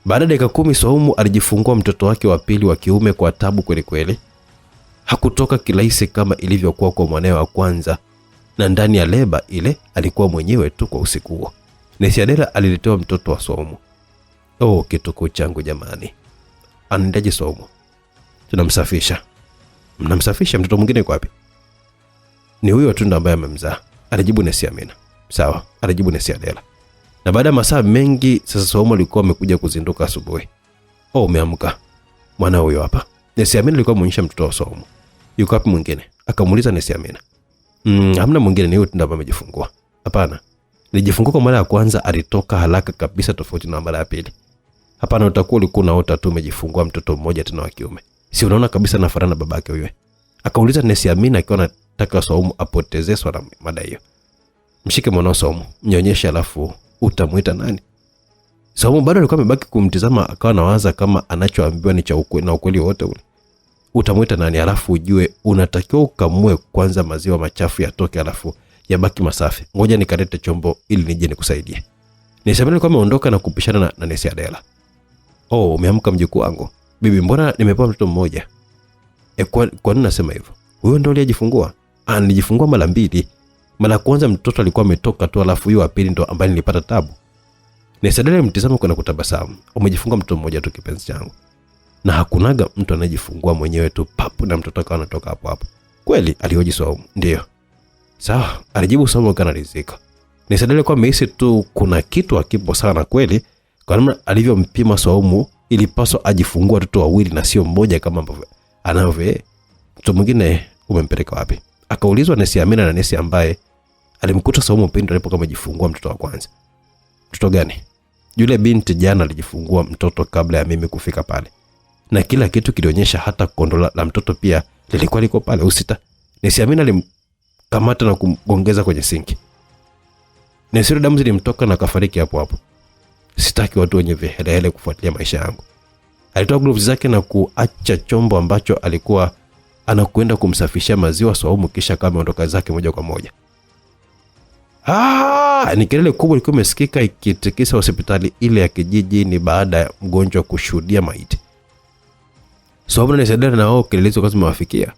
Baada ya dakika 10 Saumu alijifungua mtoto wake wa pili wa kiume kwa tabu kweli kweli. Hakutoka kirahisi kama ilivyokuwa kwa mwanae wa kwanza, na ndani ya leba ile alikuwa mwenyewe tu kwa usiku huo. Nesi Adela aliletewa mtoto wa Saumu. Kituko changu jamani. Anaendaje Saumu? Tunamsafisha. Mnamsafisha? Mtoto mwingine yuko wapi? Ni huyo tu ambaye amemzaa, alijibu nesi Amina. Sawa, alijibu nesi Adela. Na baada ya masaa mengi sasa Saumu alikuwa amekuja kuzinduka asubuhi. Umeamka. Mwana huyo hapa. Nesi Amina alikuwa muonyesha mtoto wa Saumu. Yuko wapi mwingine? Akamuuliza nesi Amina. Hamna mwingine, ni huyo tu ambaye amejifungua. Hapana. Nilijifungua kwa mara ya kwanza alitoka haraka kabisa, tofauti na mara ya pili. Hapana, utakuwa ulikuwa unaota tu umejifungua mtoto mmoja tena wa kiume. Si unaona kabisa anafanana babake huyo? Akauliza nesi Amina akiwa anataka Saumu apotezee swala mada hiyo. Mshike mwanao Saumu, mnyonyeshe, alafu utamuita nani? Saumu bado alikuwa amebaki kumtizama, akawa anawaza kama anachoambiwa ni cha ukweli na ukweli wote ule. Utamuita nani? Alafu ujue unatakiwa ukamue kwanza maziwa machafu yatoke, alafu yabaki masafi. Ngoja nikalete chombo ili nije nikusaidie. Nesi Amina alikuwa ameondoka na kupishana na nesi Adela. Umeamka mjukuu wangu. Bibi, mbona nimepewa mtoto mmoja? Kwa nini nasema hivyo? Huyo ndio aliyejifungua? Nilijifungua mara 2. Mara kwanza mtoto alikuwa ametoka tu, alafu huyo wa pili ndo ambaye nilipata tabu. Nesi Adela mtizamo kwa kutabasamu. Umejifungua mtoto mmoja tu kipenzi changu. Na hakunaga mtu anayejifungua mwenyewe tu papu na mtoto akawa anatoka hapo hapo. Kweli? Alihoji Saumu. Ndio. Sawa, alijibu Saumu kana rizika. Nesi Adela kwa amehisi tu kuna kitu hakipo sana kweli. Kwa namna alivyompima Saumu, ilipaswa ajifungue watoto wawili na sio mmoja kama ambavyo anavyo. Mtoto mwingine umempeleka wapi? Akaulizwa nesi Amina na nesi ambaye alimkuta Saumu pindi alipokuwa amejifungua mtoto wa kwanza. Mtoto gani? Yule binti jana alijifungua mtoto kabla ya mimi kufika pale. Na kila kitu kilionyesha, hata kondola la mtoto pia lilikuwa liko pale. Usita. Nesi Amina alimkamata na kumgongeza kwenye sinki. Nesi damu zilimtoka na kafariki hapo hapo. Sitaki watu wenye vihelehele kufuatilia maisha yangu. Alitoa gloves zake na kuacha chombo ambacho alikuwa anakwenda kumsafishia maziwa Saumu, kisha kama ameondoka zake moja kwa moja. Ni kelele kubwa ilikuwa imesikika ikitikisa hospitali ile ya kijiji. Ni baada ya mgonjwa kushuhudia maiti. Saumu na Adela na wao kelele hizo zimewafikia.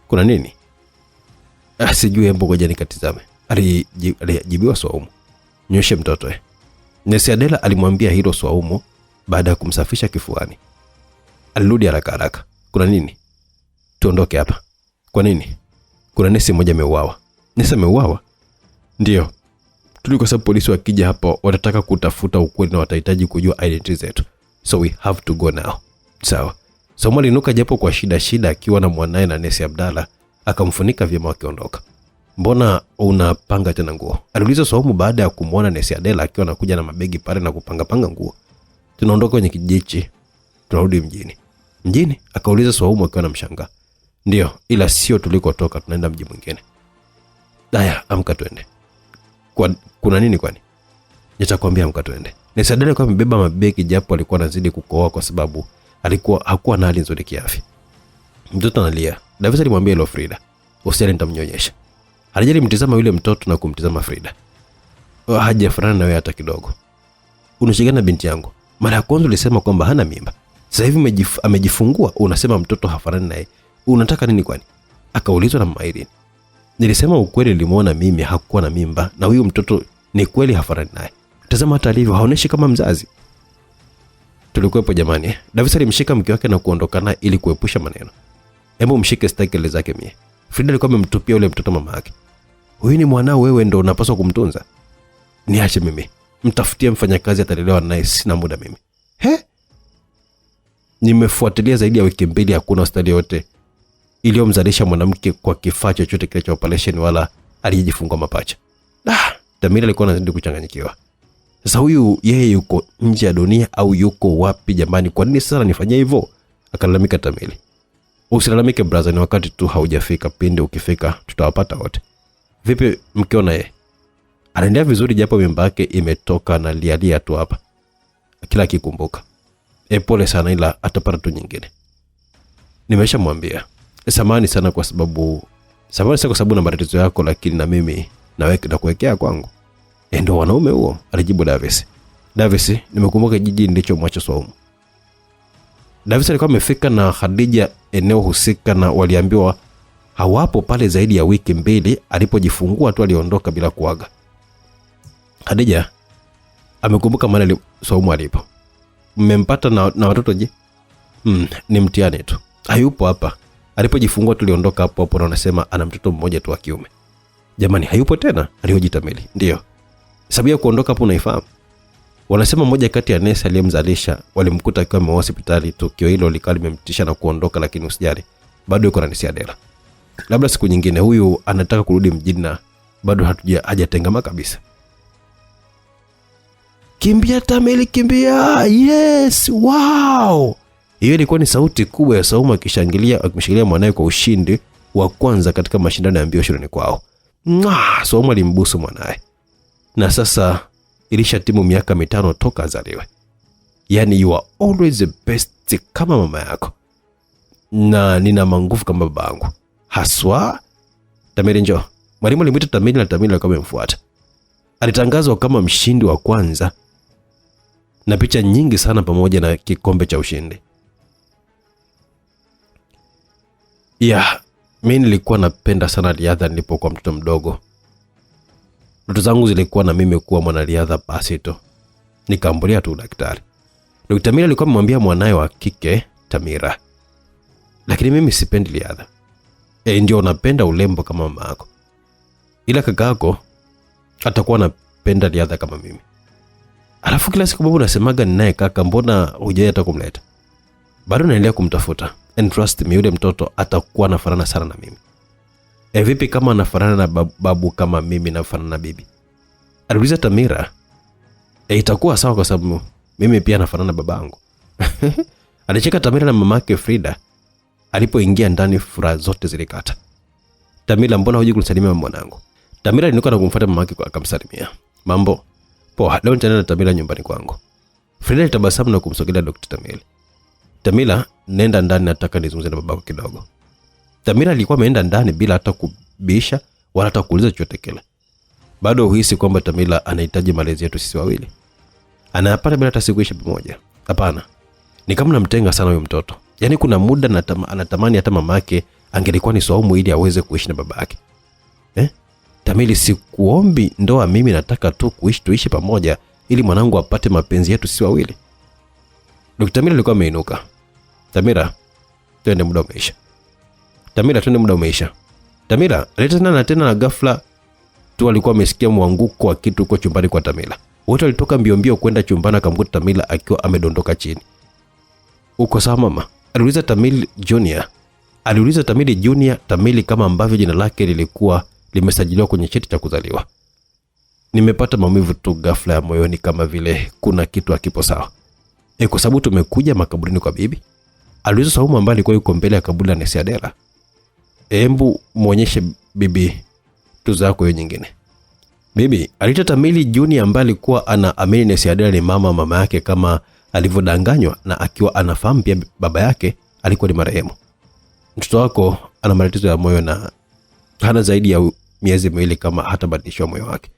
Kuna nini? Sijui, hebu ngoja nikatizame. Alijibiwa Saumu. Nyoshe mtoto. Nesi Adela alimwambia hilo Saumu baada ya kumsafisha kifuani. Alirudi haraka. Kuna nini? Tuondoke hapa. Kwa nini? Kuna nesi mmoja ameuawa. Nesi ameuawa? Ndio. Tulikuwa sababu polisi wakija hapa watataka kutafuta ukweli na watahitaji kujua identity zetu. So we have to go now. Sawa. Saumu alinuka japo kwa shida akiwa na mwanae na nesi Abdalla, akamfunika vyema wakiondoka. Mbona unapanga tena nguo? Aliuliza Saumu baada ya kumuona nesi Adela akiwa anakuja na mabegi pale na kupanga nguo. Tunaondoka kwenye kijiji, tunarudi mjini. Mjini? Akauliza Saumu akiwa anamshangaa. Ndio, ila sio tulikotoka, tunaenda mji mwingine. Haya, amka twende. Kuna nini kwani? Nitakwambia amka twende. Nesi Adela alikuwa amebeba mabegi japo alikuwa anazidi kukohoa kwa sababu hakuwa na hali nzuri kiafya. Mtoto analia. Davis alimwambia hilo Frida. Usijali, nitamnyonyesha. Alijali mtizama yule mtoto na kumtizama Frida. Hajafanana na wewe hata kidogo. Unashigana binti yangu. Mara ya kwanza ulisema kwamba hana mimba. Sasa hivi amejifungua unasema mtoto hafanani naye. Unataka nini kwani? Akaulizwa na Mama Irene. Nilisema ukweli, nilimuona mimi hakuwa na mimba na huyu mtoto ni kweli hafanani naye. Tazama hata alivyo, haoneshi kama mzazi. Tulikuwepo jamani. Davis alimshika mke wake na kuondoka naye ili kuepusha maneno. Hebu mshike stakele zake mie. Frida alikuwa amemtupia ule mtoto mama yake. Huyu ni mwanao, wewe ndo unapaswa kumtunza. Niache mimi. Mtafutie mfanyakazi atalelewa naye, sina muda mimi. Nimefuatilia zaidi ya wiki 2, hakuna hospitali yote iliyomzalisha mwanamke kwa kifaa chochote kile cha operation wala alijifungua mapacha. Tamira alikuwa anazidi kuchanganyikiwa. Sasa huyu yeye yuko nje ya dunia au yuko wapi jamani? Kwa nini sasa nifanyia hivyo? Akalalamika Tamili. Usilalamike brother, ni wakati tu haujafika, pindi ukifika tutawapata wote. Vipi mkeo naye? Anaendelea vizuri japo mimba yake imetoka na lialia tu hapa. Kila kikumbuka. Pole sana, ila atapata tu nyingine. Nimeshamwambia. Samahani sana kwa sababu na matatizo yako, lakini na mimi na kuwekea kwangu. Ndio wanaume huo, alijibu Davis. Davis, nimekumbuka jiji ndicho mwacho Swaumu. Davis alikuwa amefika na Khadija eneo husika na waliambiwa hawapo pale zaidi ya wiki 2. Alipojifungua tu aliondoka bila kuaga. Khadija amekumbuka mahali Swaumu alipo. Mmempata na watoto je? Ni mtihani tu. Hayupo hapa. Alipojifungua tuliondoka hapo na unasema ana mtoto mmoja tu wa kiume. Jamani, hayupo tena? Alihoji Tamili. Ndio. Sababu ya kuondoka hapo unaifahamu? Wanasema mmoja kati ya nesi aliyemzalisha walimkuta akiwa hospitali. Tukio hilo likawa limemtisha na kuondoka, lakini usijali. Bado yuko na nesi Adela. Labda siku nyingine, huyu anataka kurudi mjini na bado hajatengama kabisa. Kimbia Tamili, kimbia. Yes, wow. Hiyo ilikuwa ni sauti kubwa ya Swaumu akimshikilia mwanae kwa ushindi wa kwanza katika mashindano ya mbio shuleni kwao. Swaumu alimbusu mwanae. Na sasa ilishatimu miaka 5 toka azaliwe. Yani you are always the best kama mama yako. Na nina manguvu kama babangu. Haswa. Tamili njoo. Mwalimu alimwita Tamili na Tamili alikuwa amemfuata. Alitangazwa kama mshindi wa kwanza na picha nyingi sana pamoja na kikombe cha ushindi. Mimi nilikuwa napenda sana riadha nilipokuwa mtoto mdogo. Ndoto zangu zilikuwa na mimi kuwa mwanariadha basi tu. Nikaambulia tu daktari. Dr. Tamira alikuwa amemwambia mwanae wa kike Tamira. Lakini mimi sipendi riadha. Ndio napenda ulembo kama mama yako. Ila kaka yako atakuwa anapenda riadha kama mimi. Alafu kila siku babu nasemaga ninaye kaka, mbona hujaje hata kumleta? Bado naendelea kumtafuta. And trust me, yule mtoto atakuwa anafanana sana na mimi. Vipi kama anafanana na babu kama mimi nafanana na bibi? Aliuliza Tamira. Itakuwa sawa kwa sababu mimi pia nafanana na babangu. Alicheka Tamira na mamake Frida. Alipoingia ndani furaha zote zilikata. Tamira, mbona huje kunisalimia mwanangu? Tamira alinuka na kumfuata mamake akamsalimia. Mambo poa, leo nitaenda na Tamira nyumbani kwangu. Frida alitabasamu na kumsogelea Dr. Tamira. Tamira, nenda ndani, nataka nizungumze na babako kidogo. Tamira alikuwa ameenda ndani bila hata kubisha wala hata kuuliza chochote kile. Bado uhisi kwamba Tamira anahitaji malezi yetu sisi wawili. Anayapata bila hata siku kuishi pamoja. Hapana. Ni kama namtenga sana huyo mtoto. Yaani kuna muda anatamani hata mamake angelikuwa ni Swaumu ili aweze kuishi na babake. Tamili, sikuombi ndoa, mimi nataka tu tuishi pamoja ili mwanangu apate mapenzi yetu sisi wawili. Dr. Tamira alikuwa ameinuka. Tamira, twende, muda umeisha. Tamira, twende, muda umeisha. Tamira, aleta tena na ghafla tu alikuwa amesikia mwanguko wa kitu kwa chumbani kwa Tamira. Wote walitoka mbio kwenda chumbani, akamkuta Tamira akiwa amedondoka chini. Uko sawa mama? Aliuliza Tamili Junior, Tamili kama ambavyo jina lake lilikuwa limesajiliwa kwenye cheti cha kuzaliwa. Nimepata maumivu tu ghafla ya moyoni, kama vile kuna kitu hakipo sawa. Kwa sababu tumekuja makaburini kwa bibi? Aliuliza Swaumu ambaye alikuwa yuko mbele ya kaburi la Nesi Adela. Embu muonyeshe bibi tu zako hiyo nyingine. Bibi aliita Tamili Junior ambaye alikuwa anaamini Nesi Adela ni mama yake kama alivyodanganywa, na akiwa anafahamu pia baba yake alikuwa ni marehemu. Mtoto wako ana matatizo ya moyo na hana zaidi ya miezi 2 kama hatabadilishwa moyo wake.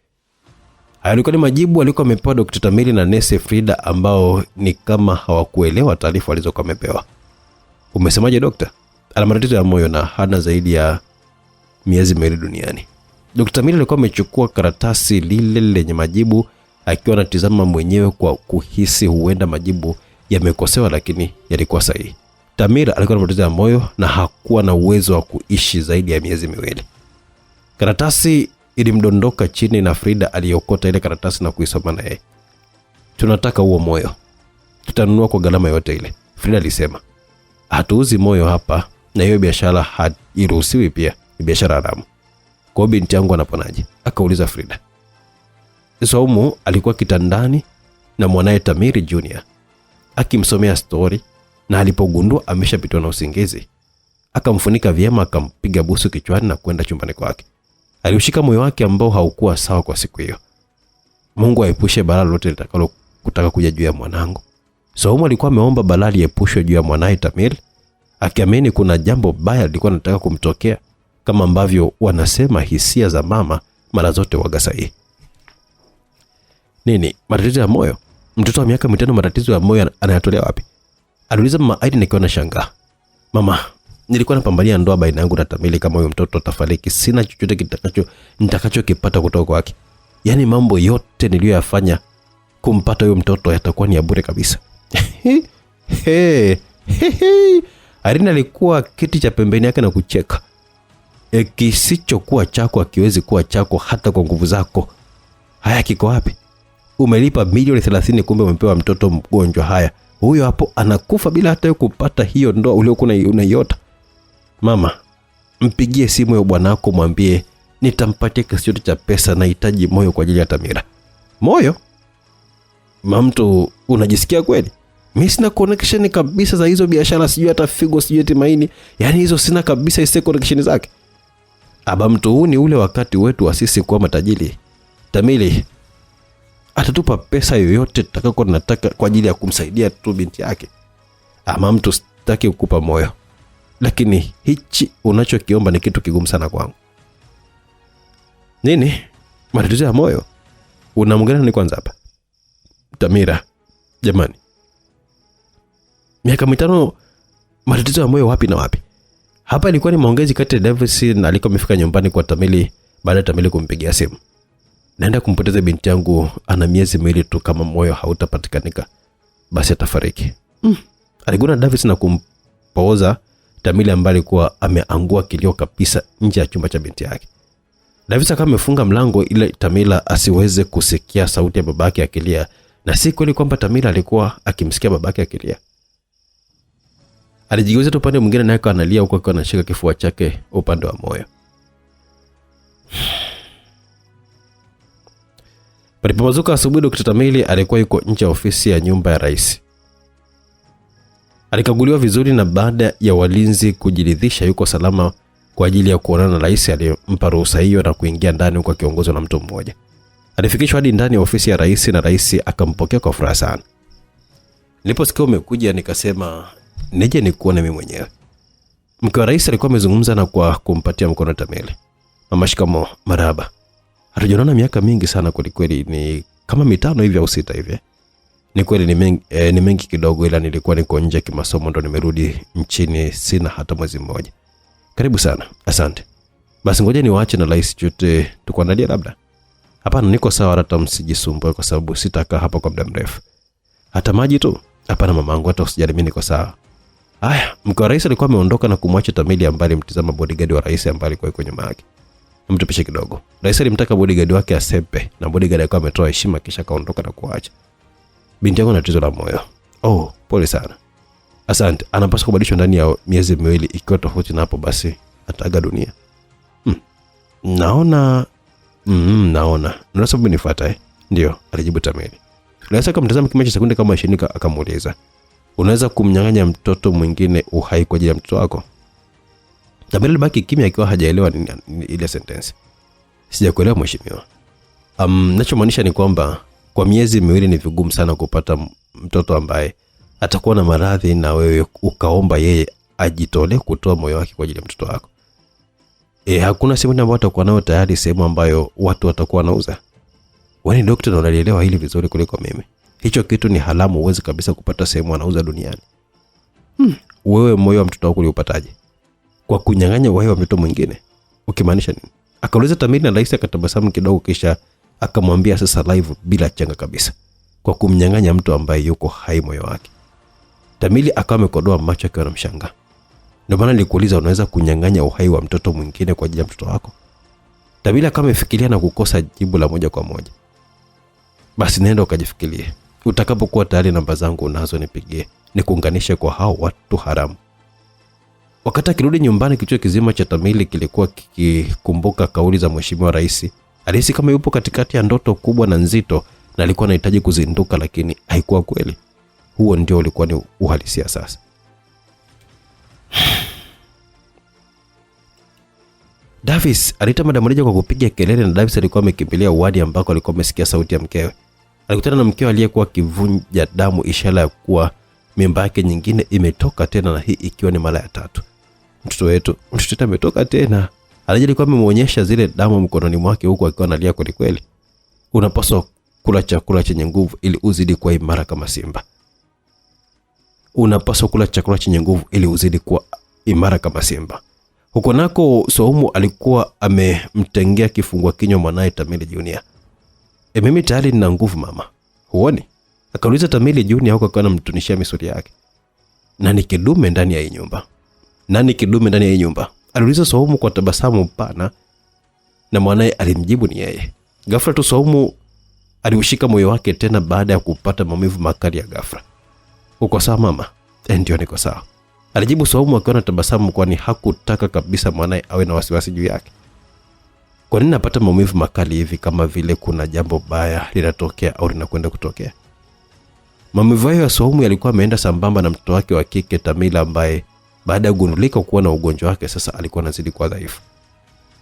Alikuwa ni majibu alikuwa amepewa Dr. Tamili na nesi Frida, ambao ni kama hawakuelewa taarifa alizokuwa amepewa. Umesemaje dokta? Ana matatizo ya moyo na hana zaidi ya miezi 2 duniani. Dr. Tamili alikuwa amechukua karatasi lile lenye majibu akiwa anatizama mwenyewe kwa kuhisi huenda majibu yamekosewa, lakini yalikuwa sahihi. Tamira alikuwa na matatizo ya moyo na hakuwa na uwezo wa kuishi zaidi ya miezi 2. Karatasi ilimdondoka chini na Frida aliokota ile karatasi na kuisoma naye. Tunataka huo moyo. Tutanunua kwa gharama yote ile, Frida alisema. Hatuuzi moyo hapa na hiyo biashara hairuhusiwi, pia ni biashara haramu. Kwa binti yangu anaponaje? Akauliza Frida. Saumu alikuwa kitandani na mwanae Tamiri Junior akimsomea story, na alipogundua ameshapitwa na usingizi akamfunika vyema, akampiga busu kichwani na kwenda chumbani kwake. Aliushika moyo wake ambao haukuwa sawa kwa siku hiyo. Mungu aepushe balaa lote litakalo kutaka kuja juu ya mwanangu. Saumu alikuwa ameomba balaa liepushwe juu ya mwanae Tamiri, akiamini kuna jambo baya lilikuwa linataka kumtokea, kama ambavyo wanasema hisia za mama mara zote waga sahihi. Nini? Matatizo ya moyo? Mtoto wa miaka 5 matatizo ya moyo anayatolea wapi? Aliuliza mama Aida nikiwa na shangaa. Mama, nilikuwa napambania ndoa baina yangu na Tamili, kama huyo mtoto atafariki sina chochote nitakachokipata kutoka kwake. Yaani mambo yote niliyoyafanya kumpata huyo mtoto yatakuwa ni ya bure kabisa. Irene alikuwa kiti cha pembeni yake na kucheka. Kisichokuwa chako hakiwezi kuwa chako hata kwa nguvu zako. Haya kiko wapi? Umelipa milioni 30 kumbe umepewa mtoto mgonjwa. Haya, huyo hapo anakufa bila hata kupata hiyo ndoa uliokuwa unaiota. Mama, mpigie simu ya bwanako mwambie nitampatia kiasi chote cha pesa, nahitaji moyo kwa ajili ya Tamira. Moyo? Mamto, unajisikia kweli? Mimi sina connection kabisa za hizo biashara, sijui hata figo, sijui eti maini. Yaani hizo sina kabisa hizo connection zake. Aba mtu, huu ni ule wakati wetu wa sisi kuwa matajiri. Tamili atatupa pesa yoyote tutakayokuwa tunataka kwa ajili ya kumsaidia tu binti yake. Ama mtu, sitaki kukupa moyo, lakini hichi unachokiomba ni kitu kigumu sana kwangu. Nini? Matatizo ya moyo? Unamgana ni kwanza hapa? Tamira, jamani. Miaka 5 matatizo ya moyo wapi na wapi? Hapa ilikuwa ni maongezi kati ya Davis na alikuwa amefika nyumbani kwa Tamili baada ya Tamili kumpigia simu. Naenda kumpoteza binti yangu, ana miezi 2 tu, kama moyo hautapatikanika basi atafariki. Aliguna Davis na kumpooza Tamili ambaye alikuwa ameangua kilio kabisa nje ya chumba cha binti yake. Davis akawa amefunga mlango ili Tamila asiweze kusikia sauti ya babake akilia, na si kweli kwamba Tamila alikuwa akimsikia babake akilia. Alijigeuza tu upande mwingine naye analia huko akiwa anashika kifua chake upande wa moyo. Palipomazuka asubuhi, Dr. Tamili alikuwa yuko nje ya ofisi ya nyumba ya rais. Alikaguliwa vizuri na baada ya walinzi kujiridhisha yuko salama kwa ajili ya kuonana na rais, alimpa ruhusa hiyo na kuingia ndani huko akiongozwa na mtu mmoja. Alifikishwa hadi ndani ya ofisi ya rais na rais akampokea kwa furaha sana. Niliposikia umekuja nikasema nije nikuone mimi mwenyewe. Mke wa rais alikuwa amezungumza na kwa kumpatia mkono Tamili. Mama, shikamo. Marhaba. Hatujaonana miaka mingi sana kweli, ni kama 5 hivi au 6 hivi. Ni kweli ni mengi kidogo, ila nilikuwa niko nje kimasomo ndo nimerudi nchini, sina hata mwezi mmoja. Karibu sana. Asante. Basi ngoja niwaache na rais chote tukuandalia labda. Hapana, niko sawa, hata msijisumbue kwa sababu sitakaa hapa kwa muda mrefu. Hata maji tu? Hapana mamangu, hata usijali, mimi niko sawa. Haya, mke wa rais alikuwa ameondoka na kumwacha Tamili ambaye mtizama bodyguard wa rais ambaye alikuwa yuko nyuma yake. Mtupishe kidogo. Rais alimtaka bodyguard wake asepe na bodyguard alikuwa ametoa heshima kisha kaondoka na kuacha. Binti yangu ana tatizo la moyo. Oh, pole sana. Asante. Anapaswa kubadilishwa ndani ya miezi 2, ikiwa tofauti na hapo basi ataaga dunia. Naona. Ndio sababu nifuata Ndio, alijibu Tamili. Rais akamtazama kimya cha sekunde kama 20 akamuuliza, unaweza kumnyang'anya mtoto mwingine uhai kwa ajili ya mtoto wako? Tamili alibaki kimya akiwa hajaelewa ile sentence. Sijakuelewa mheshimiwa. Ninachomaanisha ni kwamba kwa miezi 2 ni vigumu sana kupata mtoto ambaye atakuwa na maradhi na wewe ukaomba yeye ajitolee kutoa moyo wake kwa ajili ya mtoto wako. Hakuna sehemu ambayo atakuwa nayo tayari, sehemu ambayo watu watakuwa wanauza. Wewe ni daktari na unalielewa hili vizuri kuliko mimi. Hicho kitu ni haramu, huwezi kabisa kupata sehemu anauza duniani. Wewe moyo wa mtoto wako uliupataje? Kwa kunyang'anya uhai wa mtoto mwingine. Ukimaanisha nini? Akauliza Tamili na Rais akatabasamu kidogo kisha akamwambia sasa live bila changa kabisa. Kwa kumnyang'anya mtu ambaye yuko hai moyo wake. Tamili akawa amekodoa macho akiwa anamshangaa. Ndio maana nilikuuliza unaweza kunyang'anya uhai wa mtoto mwingine kwa ajili ya mtoto wako? Tamili akawa amefikiria na kukosa jibu la moja kwa moja. Basi nenda ukajifikirie. Utakapokuwa tayari namba zangu unazo nipigie. Nikuunganishe kwa hao watu haramu. Wakati akirudi nyumbani kichwa kizima cha Tamili kilikuwa kikikumbuka kauli za Mheshimiwa Rais. Alihisi kama yupo katikati ya ndoto kubwa na nzito na alikuwa anahitaji kuzinduka lakini haikuwa kweli. Huo ndio ulikuwa ni uhalisia sasa. Davis alita Madam Reja kwa kupiga kelele na Davis alikuwa amekimbilia wadi ambako alikuwa amesikia sauti ya mkewe. Alikutana na mkewe aliyekuwa kivunja damu, ishara ya kuwa mimba yake nyingine imetoka tena, na hii ikiwa ni mara ya 3. Mtoto wetu ametoka tena. Alaji alikuwa amemuonyesha zile damu mkononi mwake huko akiwa analia kweli kweli. Unapaswa kula chakula chenye nguvu ili uzidi kuwa imara kama simba. Unapaswa kula chakula chenye nguvu ili uzidi kuwa imara kama simba. Huko nako Saumu alikuwa amemtengea kifungua kinywa mwanae Tamili Junior. Mimi tayari nina nguvu mama. Huoni? Akauliza Tamili Junior huko akiwa anamtunishia misuli yake. Nani kidume ndani ya hii nyumba? Aliuliza Saumu kwa tabasamu pana na mwanae alimjibu ni yeye. Ghafla tu Saumu aliushika moyo wake tena baada ya kupata maumivu makali ya ghafla. Uko sawa mama? Ndio niko sawa. Alijibu Saumu akiwa na tabasamu kwani hakutaka kabisa mwanae awe na wasiwasi juu yake. Kwa nini napata maumivu makali hivi, kama vile kuna jambo baya linatokea au linakwenda kutokea? Maumivu ya Saumu yalikuwa ameenda sambamba na mtoto wake wa kike Tamila ambaye baada ya kugundulika kuwa na ugonjwa wake sasa alikuwa anazidi kuwa dhaifu.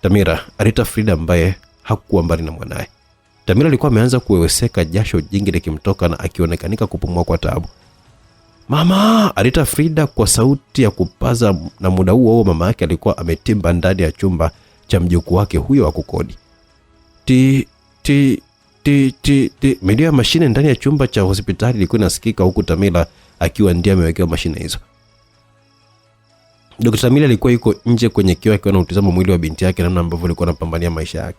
Tamira alita Frida ambaye hakuwa mbali na mwanae. Tamira alikuwa ameanza kuweweseka, jasho jingi likimtoka na akionekanika kupumua kwa taabu. Mama, alita Frida kwa sauti ya kupaza, na muda huo mama yake alikuwa ametimba ndani ya chumba cha mjukuu wake huyo wa kukodi. Milio ya mashine ndani ya chumba cha hospitali ilikuwa inasikika huku Tamila akiwa ndiye amewekewa mashine hizo. Dr. Tamila alikuwa yuko nje kwenye kioo akiwa anatazama mwili wa binti yake namna ambavyo alikuwa anapambania maisha yake.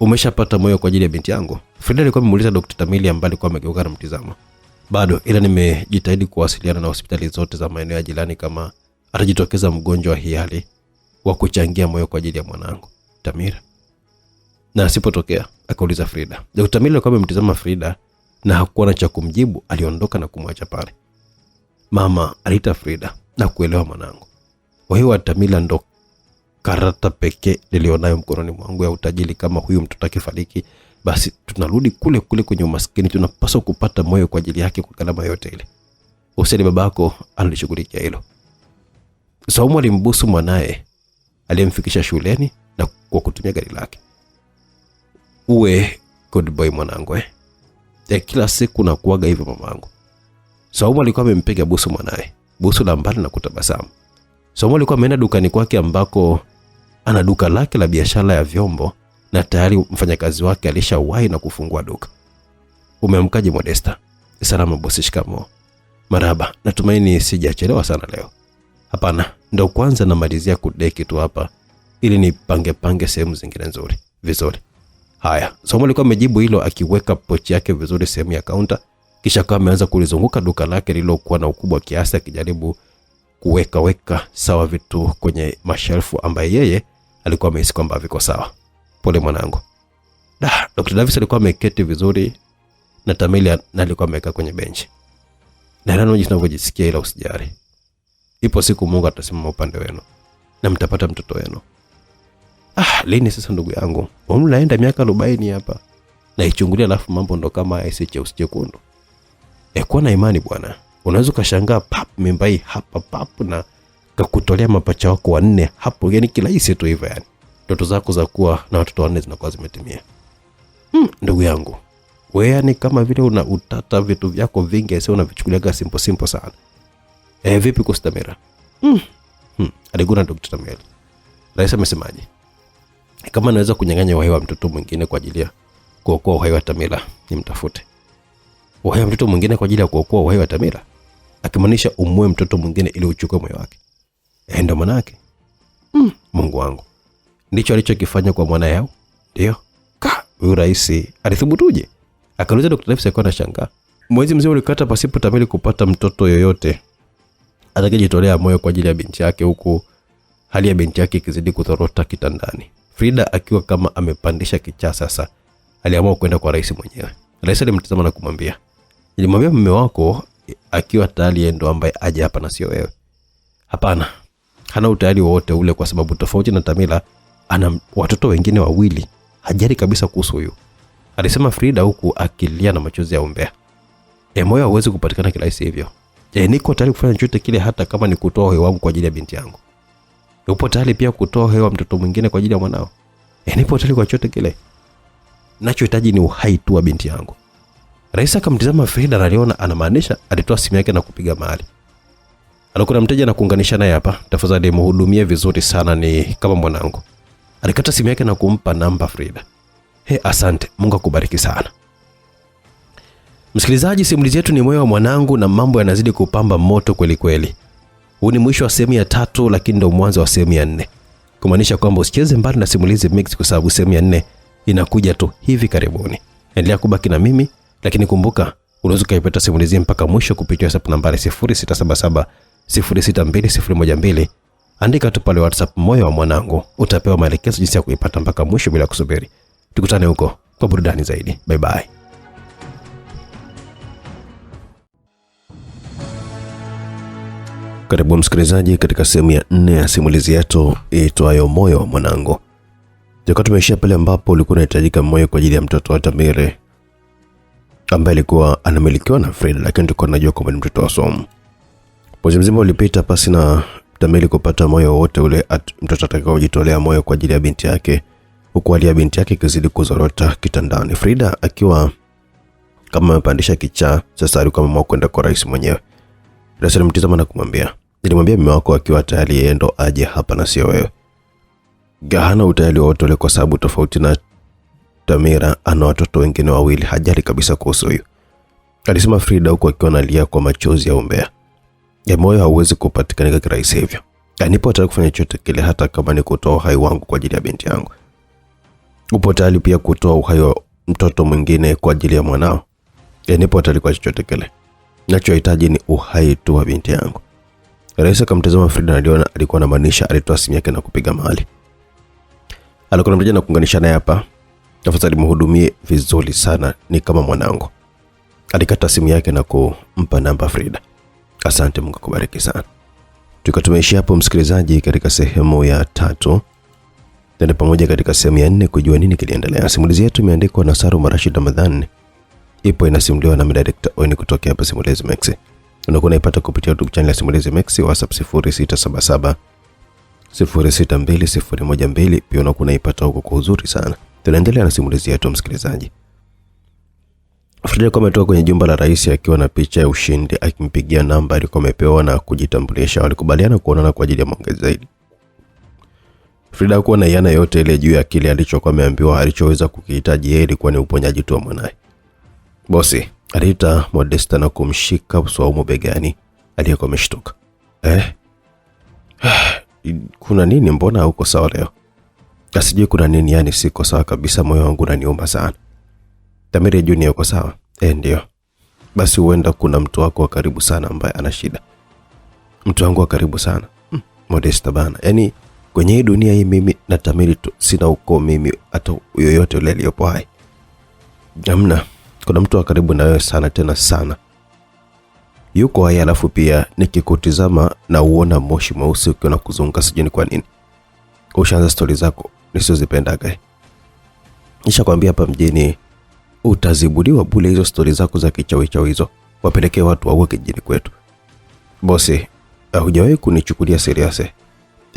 Umeshapata moyo kwa ajili ya binti yangu? Frida alikuwa amemuuliza Dr. Tamila ambaye alikuwa amegeuka na mtizamo. Bado, ila nimejitahidi kuwasiliana na hospitali zote za maeneo ya jirani kama atajitokeza mgonjwa wa hiali wa kuchangia moyo kwa ajili ya mwanangu Tamira. Na asipotokea? Akauliza Frida. Dr. Tamila alikuwa amemtizama Frida na hakuwa na cha kumjibu, aliondoka na kumwacha pale. Mama, alita Frida, na kuelewa mwanangu. Wewe Tamila ndo karata pekee nilionayo mkononi mwangu ya utajiri. Kama huyu mtoto akifariki, basi tunarudi kule kule kwenye umaskini. Tunapaswa kupata moyo kwa ajili yake kwa gharama yote ile. Useni babako alishughulikia hilo. Saumu alimbusu mwanae aliyemfikisha shuleni na kwa kutumia gari lake. Uwe good boy mwanangu kila siku na kuaga hivyo mamangu. Saumu alikuwa amempiga busu mwanae, busu la mbali na kutabasamu. Saumu alikuwa ameenda dukani kwake ambako ana duka lake la biashara ya vyombo na tayari mfanyakazi wake alishawahi na kufungua duka. Umeamkaje Modesta? Salama bosi, shikamoo. Marhaba, natumaini sijachelewa sana leo. Hapana, ndo kwanza namalizia kudeki tu hapa ili nipange sehemu zingine nzuri. Vizuri. Haya, Saumu alikuwa amejibu hilo akiweka pochi yake vizuri sehemu ya kaunta, kisha kama ameanza kulizunguka duka lake lililokuwa na ukubwa kiasi akijaribu kuweka sawa vitu kwenye mashelfu ambaye yeye alikuwa amehisi kwamba viko sawa. Pole mwanangu. Dr. Davis alikuwa ameketi vizuri na Tamila na alikuwa amekaa kwenye benchi. Na nani jinsi unavyojisikia, ila usijali. Ipo siku Mungu atasimama upande wenu na mtapata mtoto wenu. Lini sasa ndugu yangu? Umlaenda miaka 40 hapa. Na ichungulia alafu mambo ndo kama aise cheusi chekundu. Kuwa na imani bwana. Unaweza kushangaa mimba hii hapa na kakutolea mapacha wako 4 hapo, yani kirahisi tu hivyo yani. Ndoto zako za kuwa na watoto 4 zinakuwa zimetimia. Ndugu yangu, wewe yani kama vile una utata vitu vyako vingi sio unavichukulia simple sana. Vipi kustamira? Aliguna Dr. Tamila. Rais amesemaje? Kama naweza kunyang'anya uhai wa mtoto mwingine kwa ajili kuokoa uhai wa Tamila, nimtafute. Uhai wa mtoto mwingine kwa ajili ya kuokoa uhai wa Tamila? Akimaanisha umue mtoto mwingine ili uchukue moyo wake. Ndio maana yake. Mungu wangu. Ndicho alichokifanya kwa mwanae yao? Ndio. Huyu rais alithubutuje? Akauliza Dr. Livesey akiwa anashangaa. Mwezi mzima ulikata pasipo Tamila kupata mtoto yoyote atakayejitolea moyo kwa ajili ya binti yake, huku hali ya binti yake ikizidi kudhorota kitandani. Frida akiwa kama amepandisha kichaa sasa, aliamua kwenda kwa rais mwenyewe. Rais alimtazama na kumwambia, "Nilimwambia mume wako akiwa tayari yeye ndo ambaye aje hapa na sio wewe." "Hapana. Hana utayari wowote ule kwa sababu tofauti na Tamila ana watoto wengine wawili. Hajali kabisa kuhusu huyu," alisema Frida huku akilia na machozi ya umbea. Moyo hauwezi kupatikana kirahisi hivyo. Niko tayari kufanya chochote kile, hata kama ni kutoa uhai wangu kwa ajili ya binti yangu. Upo tayari pia kutoa uhai wa mtoto mwingine kwa ajili ya mwanao? Nipo tayari kwa chochote kile. Ninachohitaji ni uhai tu wa binti yangu. Rais akamtazama Frida na aliona anamaanisha. Alitoa simu yake na kupiga mahali. "Alikuwa mteja na kuunganisha naye hapa. Tafadhali mhudumie vizuri sana, ni kama mwanangu." Alikata simu yake na kumpa namba Frida. Asante. Mungu akubariki sana. Msikilizaji, simulizi yetu ni Moyo wa Mwanangu na mambo yanazidi kupamba moto kweli kweli. Huu ni mwisho wa sehemu ya 3, lakini ndio mwanzo wa sehemu ya 4. Kumaanisha kwamba usicheze mbali na Simulizi Mix kwa sababu sehemu ya 4 inakuja tu hivi karibuni. Endelea kubaki na mimi, lakini kumbuka unaweza kuipata simulizi mpaka mwisho kupitia WhatsApp nambari 0677 062012. Andika tu pale WhatsApp Moyo wa Mwanangu, utapewa maelekezo jinsi ya kuipata mpaka mwisho bila kusubiri. Tukutane huko kwa burudani zaidi. Bye bye. Karibu msikilizaji katika sehemu ya 4 ya simulizi yetu iitwayo Moyo wa Mwanangu. Tuko tumeishia pale ambapo ulikuwa unahitajika moyo kwa ajili ya mtoto wa Tamila ambaye alikuwa anamilikiwa na Frida, lakini tulikuwa tunajua kwamba ni mtoto wa Somu. Mwezi mzima ulipita pasi na Tamila kupata moyo wote ule mtoto atakayejitolea moyo kwa ajili ya binti yake, huku hali ya binti yake ikizidi kuzorota kitandani. Frida akiwa kama amepandisha kichaa, sasa alikuwa ameamua kwenda kwa rais mwenyewe. Rais alimtazama na kumwambia, "Nilimwambia mume wako akiwa tayari yeye ndo aje hapa na sio wewe." Hana utayari wote ule kwa sababu tofauti na Tamila ana watoto wengine wawili, hajali kabisa kuhusu huyo, alisema Frida huku akiwa analia kwa machozi ya umbea. Moyo hauwezi kupatikana kirahisi hivyo. Nipo tayari kufanya chochote kile, hata kama ni kutoa uhai wangu kwa ajili ya binti yangu. Upo tayari pia kutoa uhai wa mtoto mwingine kwa ajili ya mwanao? Nipo tayari kwa chochote kile. Ninachohitaji ni uhai tu wa binti yangu. Rais akamtazama Frida na aliona alikuwa anamaanisha. Alitoa simu yake na kupiga mahali. Alikuwa mteja na kuunganisha naye hapa. Tafadhali mhudumie vizuri sana, ni kama mwanangu. Alikata simu yake na kumpa namba Frida. Asante, Mungu akubariki sana. Tumeishia hapo msikilizaji katika sehemu ya 3. Tena pamoja katika sehemu ya 4 kujua nini kiliendelea. Simulizi yetu imeandikwa na Saru Rashid Ramadhan. Ipo inasimuliwa na Director Owen kutoka hapa Simulizi Max. Unakuwa unaipata kupitia YouTube channel ya Simulizi Max, WhatsApp 0677 062012. Pia unakuwa unaipata huko kwa uzuri sana. Tunaendelea na simulizi yetu msikilizaji. Frida ametoka kwenye jumba la rais akiwa na picha ya ushindi, akimpigia namba alikuwa amepewa na kujitambulisha. Walikubaliana kuonana kwa ajili ya maongezi zaidi. Frida hakuwa na yana yote ile juu ya kile alichokuwa ameambiwa. Alichoweza kukihitaji yeye ilikuwa ni uponyaji tu wa mwanae. Bosi aliita Modesta na kumshika Saumu begani. Aliyekuwa ameshtuka. Kuna nini? Mbona huko sawa leo? Asijui kuna nini, yani siko sawa kabisa, moyo wangu unaniuma sana. Tamila Junior yuko sawa? Ndio. Basi huenda kuna mtu wako wa karibu sana ambaye ana shida. Mtu wangu wa karibu sana? Modesta bana. Yani kwenye hii dunia hii mimi na Tamila sina uko mimi hata yoyote yule aliyopo hai. Hamna. Kuna mtu wa karibu na wewe sana, tena sana. Yuko hai, alafu pia nikikutizama na uona moshi mweusi ukiwa na kuzunguka, sijui ni kwa nini. Ushaanza stori zako nisizozipenda. Nishakwambia hapa mjini utazibuliwa bure hizo stori zako za kichawi hizo. Wapelekee watu wauke kijini kwetu. Bosi, hujawahi kunichukulia serious.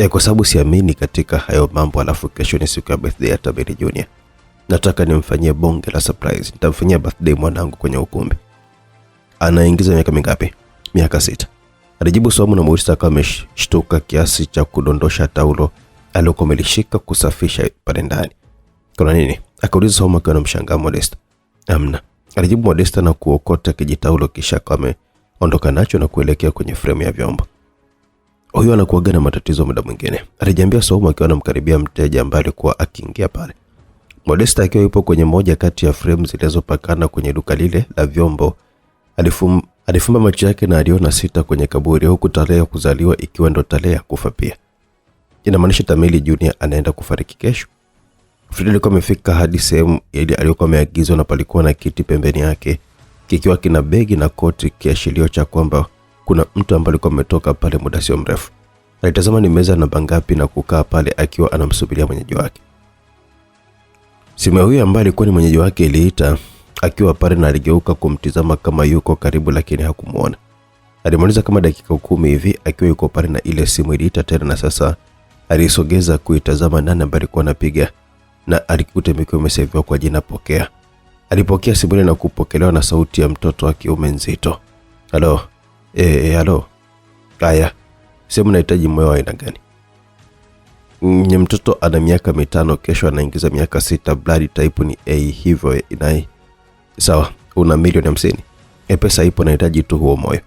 Kwa sababu siamini katika hayo mambo, alafu kesho ni siku ya birthday ya Tamila Junior. Nataka nimfanyie bonge la surprise. Nitamfanyia birthday mwanangu kwenye ukumbi. Anaingiza miaka mingapi? Miaka 6. Alijibu Saumu na Modesta kama ameshtuka kiasi cha kudondosha taulo aliyokuwa amelishika kusafisha pale ndani. Kuna nini? Akauliza Saumu akiwa anamshangaa Modesta. Amna, alijibu Modesta na kuokota kijitaulo kisha kama ondoka nacho na kuelekea kwenye fremu ya vyombo. Huyo anakuaga na matatizo muda mwingine, alijiambia Saumu akiwa anamkaribia mteja ambaye alikuwa akiingia pale. Modesta akiwa yupo kwenye moja kati ya fremu zilizopakana kwenye duka lile la vyombo, alifumba macho yake na aliona sita kwenye kaburi, huku tarehe ya kuzaliwa ikiwa ndo tarehe ya kufa pia. Inamaanisha Tamili Junior anaenda kufariki kesho. Frida alikuwa amefika hadi sehemu ile aliyokuwa ameagizwa na palikuwa na kiti pembeni yake kikiwa kina begi na koti, kiashirio cha kwamba kuna mtu ambaye alikuwa ametoka pale muda sio mrefu. Alitazama ni meza namba ngapi na kukaa pale akiwa anamsubiria mwenyeji wake. Simu huyo ambaye alikuwa ni mwenyeji wake iliita akiwa pale na aligeuka kumtizama kama yuko karibu, lakini hakumuona. Alimaliza kama dakika 10 hivi akiwa yuko pale na ile simu iliita tena, na sasa alisogeza kuitazama nani ambaye alikuwa anapiga na alikuta imekuwa imeseviwa kwa jina Pokea. Alipokea simu ile na kupokelewa na sauti ya mtoto wa kiume nzito. Halo. Halo. Haya. Simu nahitaji moyo wa aina gani? Ni mtoto ana miaka 5, kesho anaingiza miaka 6, blood type ni A, hivyo inai. Sawa, una milioni 50. Pesa ipo, nahitaji tu huo moyo.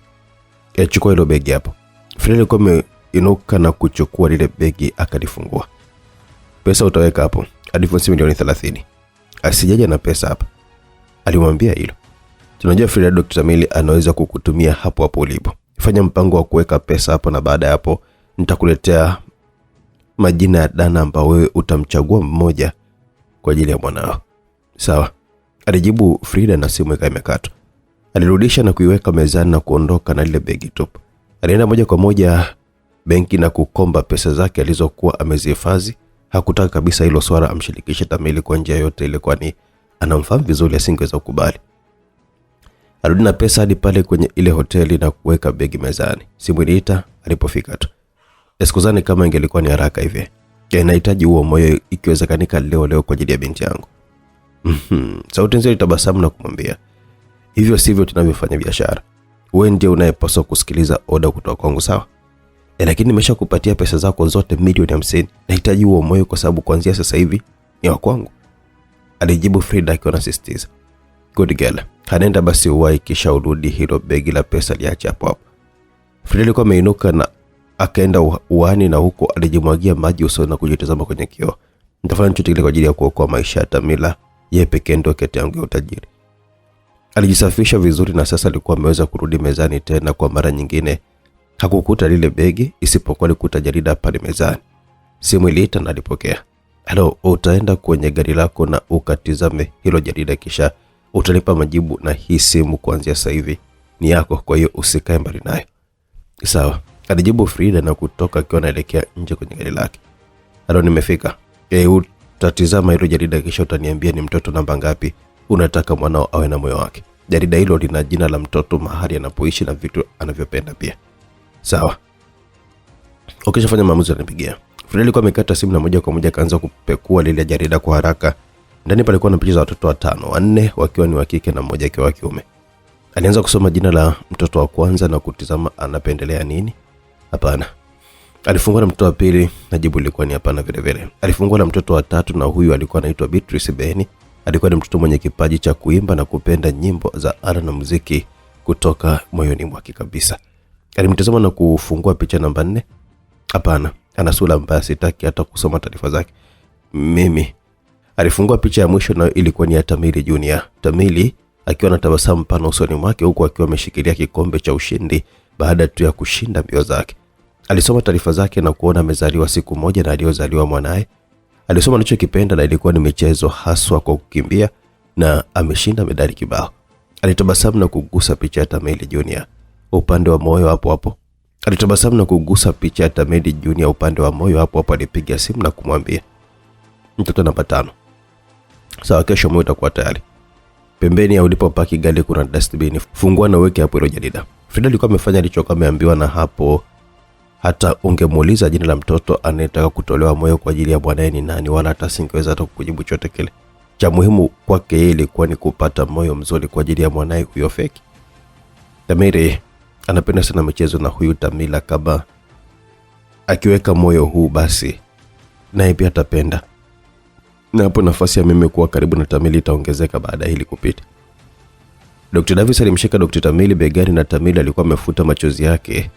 Chukua hilo begi hapo. Frida alikuwa ameinuka na kuchukua lile begi akalifungua. Pesa utaweka hapo. Advance milioni 30. Asijaje na pesa hapa. Alimwambia hilo. Tunajua Frida Dr. Tamili anaweza kukutumia hapo hapo ulipo. Fanya mpango wa kuweka pesa hapo na baada ya hapo nitakuletea majina ya dana ambao wewe utamchagua mmoja kwa ajili ya mwanao. Sawa. Alijibu Frida na simu imekatwa. Alirudisha na kuiweka mezani na kuondoka na lile begi tupu. Alienda moja kwa moja benki na kukomba pesa zake alizokuwa amezihifadhi. Hakutaka kabisa hilo swala amshirikishe Tamili kwa njia yote ile, kwani anamfahamu vizuri, asingeweza kukubali. Alirudi na pesa hadi pale kwenye ile hoteli na kuweka begi mezani. Simu iliita alipofika tu. Esikuzani kama ingelikuwa ni haraka hivi. Nahitaji huo moyo ikiwezekanika leo kwa ajili ya binti yangu. Sauti nzuri tabasamu na kumwambia, hivyo sivyo tunavyofanya biashara. Wewe ndiye unayepaswa kusikiliza oda kutoka kwangu, sawa? Lakini nimeshakupatia pesa zako zote milioni 50. Nahitaji huo moyo kwa sababu kuanzia sasa hivi ni wa kwangu. Alijibu Frida akiwa anasisitiza. Good girl. Hanenda basi uwai kisha urudi, hilo begi la pesa liache hapo hapo. Frida alikuwa ameinuka na akaenda uani na huko alijimwagia maji usoni na kujitazama kwenye kioo. Nitafanya chochote kile kwa ajili ya kuokoa maisha ya Tamila, yeye pekee ndio kete yangu ya utajiri. Alijisafisha vizuri na sasa alikuwa ameweza kurudi mezani tena kwa mara nyingine. Hakukuta lile begi isipokuwa alikuta jarida pale mezani. Simu iliita na alipokea. Halo, utaenda kwenye gari lako na ukatizame hilo jarida kisha utalipa majibu, na hii simu kuanzia sasa hivi ni yako, kwa hiyo usikae mbali nayo. Sawa, alijibu Frida na kutoka akiwa anaelekea nje kwenye gari lake. Halo, nimefika. Utatizama hilo jarida kisha utaniambia ni mtoto namba ngapi unataka mwanao awe na moyo wake. Jarida hilo lina jina la mtoto, mahali anapoishi na vitu anavyopenda pia. Sawa. Ukishafanya maamuzi anipigia. Frida alikuwa amekata simu na moja kwa moja kaanza kupekua lile jarida kwa haraka. Ndani palikuwa na picha za watoto 5, 4 wakiwa ni wa kike na mmoja akiwa wa kiume. Alianza kusoma jina la mtoto wa kwanza na kutizama anapendelea nini. Hapana. Alifungua na mtoto wa pili na jibu lilikuwa ni hapana vile vile. Alifungua na mtoto wa 3 na huyu alikuwa anaitwa Beatrice Beni. Alikuwa ni mtoto mwenye kipaji cha kuimba na kupenda nyimbo za ala na muziki kutoka moyoni mwake kabisa. Alimtazama na kufungua picha namba 4. Hapana, ana sura mbaya, sitaki hata kusoma taarifa zake. Mimi. Alifungua picha ya mwisho na ilikuwa ni ya Tamili Junior. Tamili akiwa na tabasamu pana usoni mwake huku akiwa ameshikilia kikombe cha ushindi baada tu ya kushinda mbio zake. Alisoma taarifa zake na kuona amezaliwa siku moja na aliozaliwa mwanae. Alisoma alichokipenda na ilikuwa ni michezo haswa kwa kukimbia na ameshinda medali kibao. Alitabasamu na kugusa picha ya Tamili Junior upande wa moyo hapo hapo. Alitabasamu na kugusa picha ya Tamili Junior upande wa moyo hapo hapo. Alipiga simu na kumwambia, mtoto namba 5. Sawa, kesho moyo utakuwa tayari. Pembeni ya ulipopaki gari kuna dustbin. Fungua na uweke hapo hilo jarida. Frida alikuwa amefanya alichokuwa ameambiwa, na hapo hata ungemuuliza jina la mtoto anayetaka kutolewa moyo kwa ajili ya mwanae ni nani, wala hata singeweza hata kukujibu chochote kile. Cha muhimu kwake yeye ilikuwa ni kupata moyo mzuri kwa ajili ya mwanae huyo feki. Tamiri anapenda sana michezo na huyu Tamila kama akiweka moyo huu basi naye pia atapenda. na hapo nafasi ya mimi kuwa karibu na Tamili itaongezeka baada hili kupita. Dr. Davis alimshika Dr. Tamili begani na Tamili alikuwa amefuta machozi yake.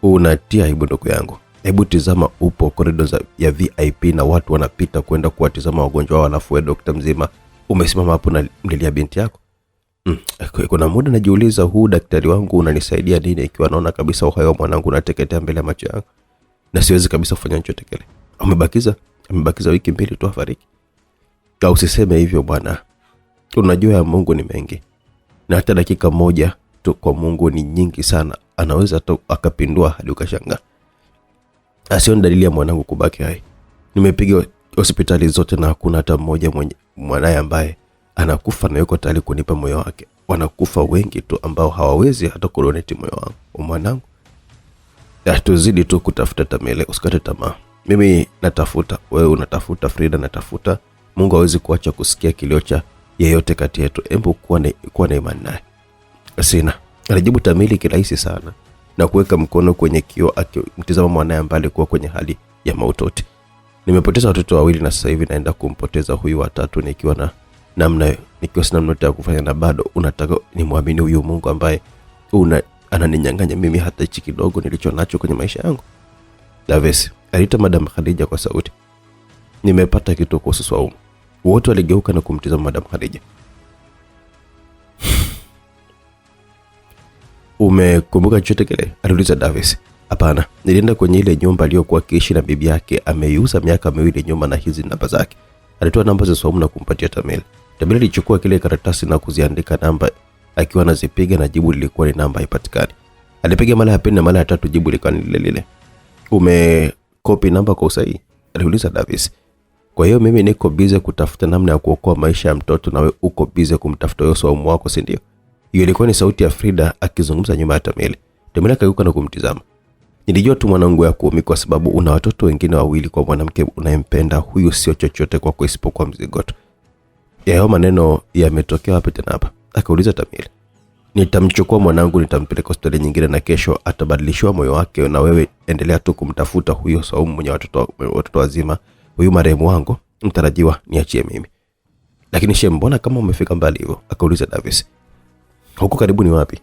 Unatia aibu ndugu yangu. Hebu tizama, upo corridor ya VIP na watu wanapita kwenda kuwatizama wagonjwa wao, alafu wewe daktari mzima umesimama hapo na mlilia binti yako. Kuna muda najiuliza, huu daktari wangu unanisaidia nini ikiwa naona kabisa uhai wa mwanangu unateketea mbele ya macho yangu na siwezi kabisa kufanya chochote kile. Amebakiza wiki 2 tu afariki. Au usiseme hivyo bwana. Unajua ya Mungu ni mengi. Na hata dakika moja tu kwa Mungu ni nyingi sana. Anaweza tu akapindua hadi ukashangaa. Asioni dalili ya mwanangu kubaki hai. Nimepiga hospitali zote na hakuna hata mmoja mwanae ambaye anakufa na yuko tayari kunipa moyo wake. Wanakufa wengi tu ambao hawawezi hata kudonate moyo wangu. Mwanangu. Tuzidi tu kutafuta Tamili, usikate tamaa. Mimi natafuta, wewe unatafuta, Frida natafuta. Mungu hawezi kuacha kusikia kilio cha yeyote kati yetu. Hebu kuwa na imani naye. Sina. Alijibu Tamili kirahisi sana na kuweka mkono kwenye kioo akimtazama mwanae ambaye alikuwa kwenye hali ya maututi. Nimepoteza watoto wawili na sasa hivi naenda kumpoteza huyu wa tatu nikiwa sina namna ya kufanya, na bado unataka nimwamini huyu Mungu ambaye ananinyang'anya mimi hata hichi kidogo nilicho nacho kwenye maisha yangu. Davis aliita Madam Khadija kwa sauti. Nimepata kitu kuhusu Swaumu. Wote waligeuka na kumtazama Madam Khadija. Umekumbuka chochote kile? Aliuliza Davis. Hapana, nilienda kwenye ile nyumba aliyokuwa akiishi na bibi yake, ameiuza miaka 2 nyuma na hizi namba zake. Alitoa namba za Swaumu na kumpatia Tamili. Tamili alichukua kile karatasi na kuziandika namba akiwa anazipiga na jibu lilikuwa ni namba haipatikani. Alipiga mara ya pili na mara ya tatu jibu lilikuwa ni lile lile. Umekopi namba kwa usahihi? Aliuliza Davis. Kwa hiyo mimi niko busy kutafuta namna ya kuokoa maisha ya mtoto na wewe uko busy kumtafuta huyo Swaumu wako, si ndio? Hiyo ilikuwa ni sauti ya Frida akizungumza nyuma ya Tamili. Tamili akageuka na kumtizama. Nilijua tu mwanangu ya kuumi kwa sababu una watoto wengine wawili kwa mwanamke unayempenda, huyu sio chochote kwako isipokuwa mzigo tu. Yao maneno yametokea wapi tena hapa? Akauliza Tamili. Nitamchukua mwanangu nitampeleka hospitali nyingine na kesho atabadilishwa moyo wake, na wewe endelea tu kumtafuta huyo Swaumu mwenye watoto wazima. Huyu marehemu wangu mtarajiwa niachie mimi. Lakini mbona kama umefika mbali hivyo? Akauliza Davis. Huko karibu ni wapi?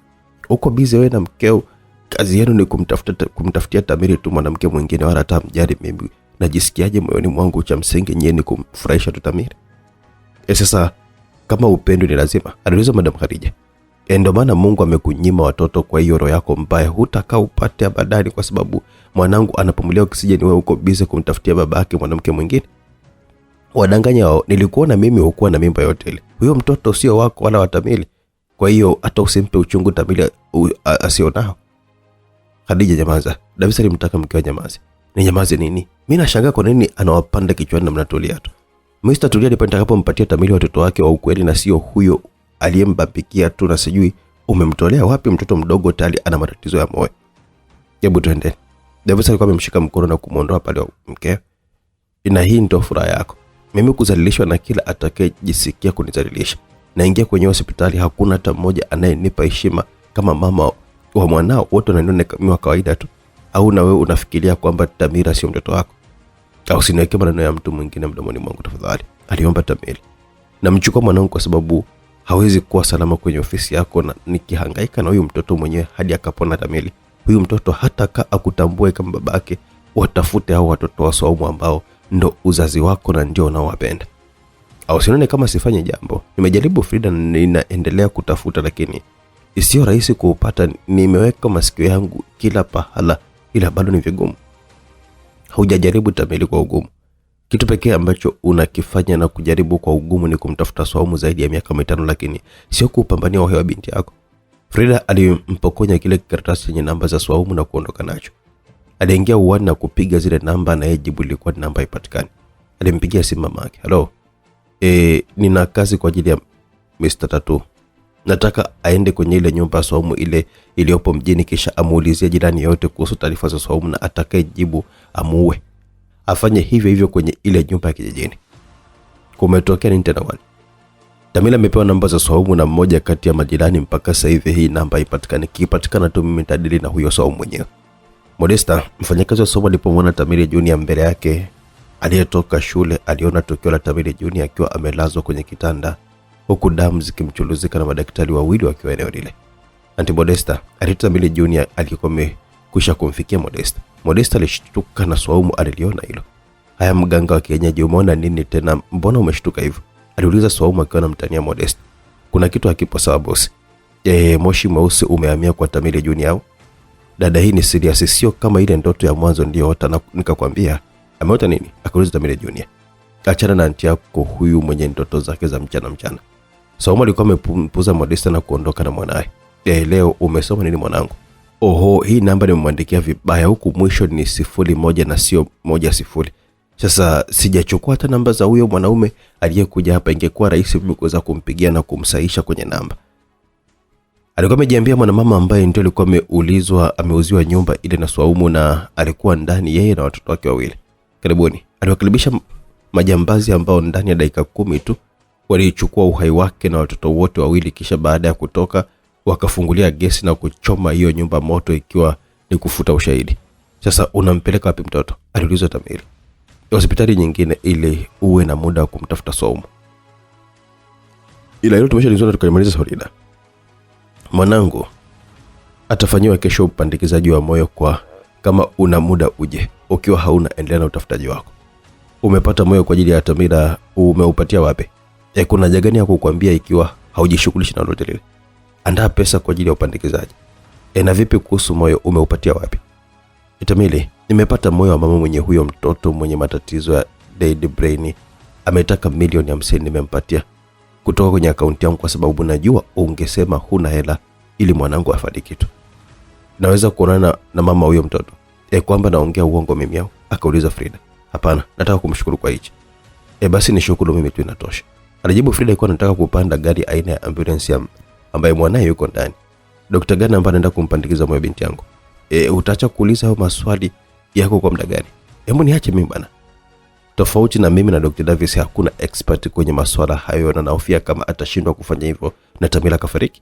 Uko busy wewe na mkeo, kazi yenu ni kumtafutia Tamili tu mwanamke mwingine wala hata mjali mimi. Najisikiaje moyoni mwangu, cha msingi nyie ni kumfurahisha tu Tamili. Sasa kama upendo ni lazima, aliuliza Madam Khadija. Ndio maana Mungu amekunyima watoto, kwa hiyo roho yako mbaya hutakaa upate abadani kwa sababu mwanangu anapumulia oksijeni, wewe uko busy kumtafutia babake mwanamke mwingine. Wadanganya wao, nilikuona mimi hukuwa na mimba yote ile. Huyo mtoto sio wako wala wa Tamili. Kwa hiyo hata usimpe uchungu Tamili asionao. Khadija, nyamaza. Davis alimtaka mkewe nyamaze. Ni nyamaze nini? Mimi nashangaa kwa nini anawapanda kichwani na mnatulia tu. Mr. Tulia alipenda akapompatia Tamili watoto wake wa ukweli na sio huyo aliyembapikia tu, na sijui umemtolea wapi mtoto mdogo tali ana matatizo ya moyo. Hebu twende. Davis alikuwa amemshika mkono na kumuondoa pale mkewe. Na hii ndio furaha yako. Mimi kuzalilishwa na kila atakayejisikia kunizalilisha. Naingia kwenye hospitali hakuna hata mmoja anayenipa heshima kama mama wa mwanao, wote wananiona kama kawaida tu. Au na wewe unafikiria kwamba Tamira sio mtoto wako? Au siniweke maneno ya mtu mwingine mdomoni mwangu tafadhali, aliomba Tamili. Namchukua mwanangu kwa sababu hawezi kuwa salama kwenye ofisi yako, na nikihangaika na huyu mtoto mwenyewe hadi akapona Tamili. Huyu mtoto hata akutambue kama babake, watafute hao watoto wa Swaumu ambao ndo uzazi wako na ndio unaowapenda. Au sione kama sifanye jambo. Nimejaribu Frida na ninaendelea kutafuta, lakini sio rahisi kuupata. Nimeweka masikio yangu kila pahala ila bado ni vigumu. Hujajaribu Tamili kwa ugumu. Kitu pekee ambacho unakifanya na kujaribu kwa ugumu ni kumtafuta Swaumu zaidi ya miaka 5, lakini sio kupambania uhai wa binti yako. Frida alimpokonya kile karatasi chenye namba za Swaumu na kuondoka nacho. Aliingia uwani na kupiga zile namba na jibu lilikuwa namba haipatikani. Alimpigia simu mamake. Hello. Nina kazi kwa ajili ya Mr. Tatu. Nataka aende kwenye ile nyumba ya Swaumu ile iliyopo mjini, kisha amuulizie jirani yote kuhusu taarifa za Swaumu, na atakayejibu amuue. Afanye hivyo kwenye ile nyumba ya kijijini. Kumetokea nini tena wani? Tamila amepewa namba za Swaumu na mmoja kati ya majirani, mpaka sasa hivi hii namba haipatikani. Kipatikana tu mimi nitadili na huyo Swaumu mwenyewe. Modesta, mfanyakazi wa Swaumu, alipomwona Tamila Junior mbele yake aliyetoka shule aliona tukio la Tamile Junior akiwa amelazwa kwenye kitanda huku damu zikimchuluzika na madaktari wawili wakiwa eneo lile. Auntie Modesta aliita Tamile Junior alikuwa amekwisha kumfikia Modesta. Modesta alishtuka na Swaumu aliliona hilo. Haya mganga wa kienyeji, umeona nini tena? Mbona umeshtuka hivyo? Aliuliza Swaumu akiwa anamtania Modesta. Kuna kitu hakipo sawa bosi. Moshi mweusi umehamia kwa Tamile Junior au? Dada, hii ni serious, sio kama ile ndoto ya mwanzo ndio hata nikakwambia. Ameota nini? Akauliza Tamile Junior. Achana na anti yako huyu mwenye ndoto zake za mchana. Swaumu alikuwa amempuza Modesta na kuondoka na mwanae. Leo umesoma nini mwanangu? Oho, hii namba nimemwandikia vibaya, huku mwisho ni 01 na sio 10. Sasa sijachukua hata namba za huyo mwanaume aliyekuja hapa, ingekuwa rahisi mimi kuweza kumpigia na kumsahisha kwenye namba. Alikuwa amejiambia mwanamama ambaye ndio alikuwa ameuziwa nyumba ile na Swaumu na alikuwa ndani yeye na watoto wake wawili. Karibuni. Aliwakaribisha majambazi ambao ndani ya dakika 10 tu walichukua uhai wake na watoto wote wawili, kisha baada ya kutoka wakafungulia gesi na kuchoma hiyo nyumba moto ikiwa ni kufuta ushahidi. Sasa unampeleka wapi mtoto? Aliulizwa Tamile. Hospitali nyingine ili uwe na muda wa kumtafuta Swaumu. Ila hilo tumeshalingana tukamaliza Florida. Mwanangu atafanyiwa kesho upandikizaji wa moyo, kwa kama una muda uje. Ukiwa hauna, endelea na utafutaji wako. Umepata moyo kwa ajili ya Tamila, umeupatia wapi? Kuna haja gani ya kukuambia ikiwa haujishughulishi na lolote lile? Andaa pesa kwa ajili ya upandikizaji. Na vipi kuhusu moyo, umeupatia wapi? Tamile, nimepata moyo wa mama mwenye huyo mtoto mwenye matatizo ya dead brain. Ametaka milioni 50 nimempatia kutoka kwenye akaunti yangu kwa sababu najua ungesema huna hela ili mwanangu afariki tu. Naweza kuonana na mama huyo mtoto? Kwamba naongea uongo mimi au? Akauliza Frida. Hapana, nataka kumshukuru kwa hichi. Basi nishukuru mimi tu inatosha. Alijibu Frida alikuwa anataka kupanda gari aina ya ambulance ambaye mwanae yuko ndani. Dr. Gana ambaye anaenda kumpandikiza moyo binti yangu. Utaacha kuuliza hayo maswali yako kwa muda gani? Hebu niache mimi bana. Tofauti na mimi na Dr. Davis, hakuna expert kwenye masuala hayo na naofia kama atashindwa kufanya hivyo na Tamila kafariki.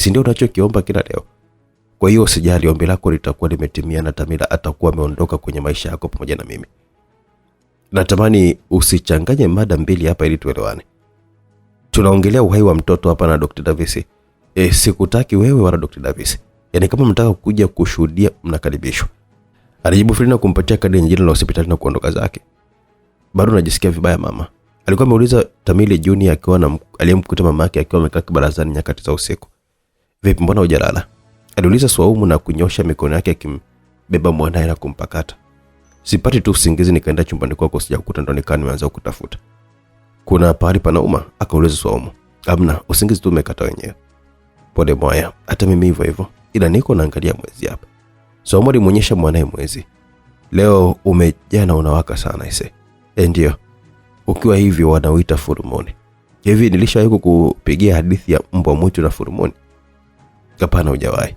Ndio unachokiomba kila leo. Kwa hiyo usijali, ombi lako litakuwa limetimia na Tamila atakuwa ameondoka kwenye maisha yako pamoja na mimi. Natamani usichanganye mada mbili hapa ili tuelewane. Tunaongelea uhai wa mtoto hapa na Dr. Davis. Sikutaki wewe wala Dr. Davis. Kama mtaka kuja kushuhudia, mnakaribishwa. Alijibu Frida kumpatia kadi nyingine la hospitali na kuondoka zake. Bado najisikia vibaya mama. Alikuwa ameuliza Tamile Junior akiwa na aliyemkuta mama yake akiwa amekaa kibarazani nyakati za usiku. Vipi, mbona hujalala? Aliuliza Swaumu na kunyosha mikono yake akimbeba mwanae na kumpakata. Sipati tu usingizi, nikaenda chumbani kwako sijakukuta, ndo nikaa nimeanza kutafuta. Kuna pahali panauma? Akauliza Swaumu. Hamna, usingizi tu umekata wenyewe. Pole moya, hata mimi hivyo. Ila niko naangalia mwezi hapa. Swaumu alimuonyesha mwanae mwezi. Leo umejaa na unawaka sana ise. Ndio. Ukiwa hivyo wanauita furumoni. Hivi nilishawahi kukupigia hadithi ya mbwa mwitu na furumoni? Hapana, hujawahi.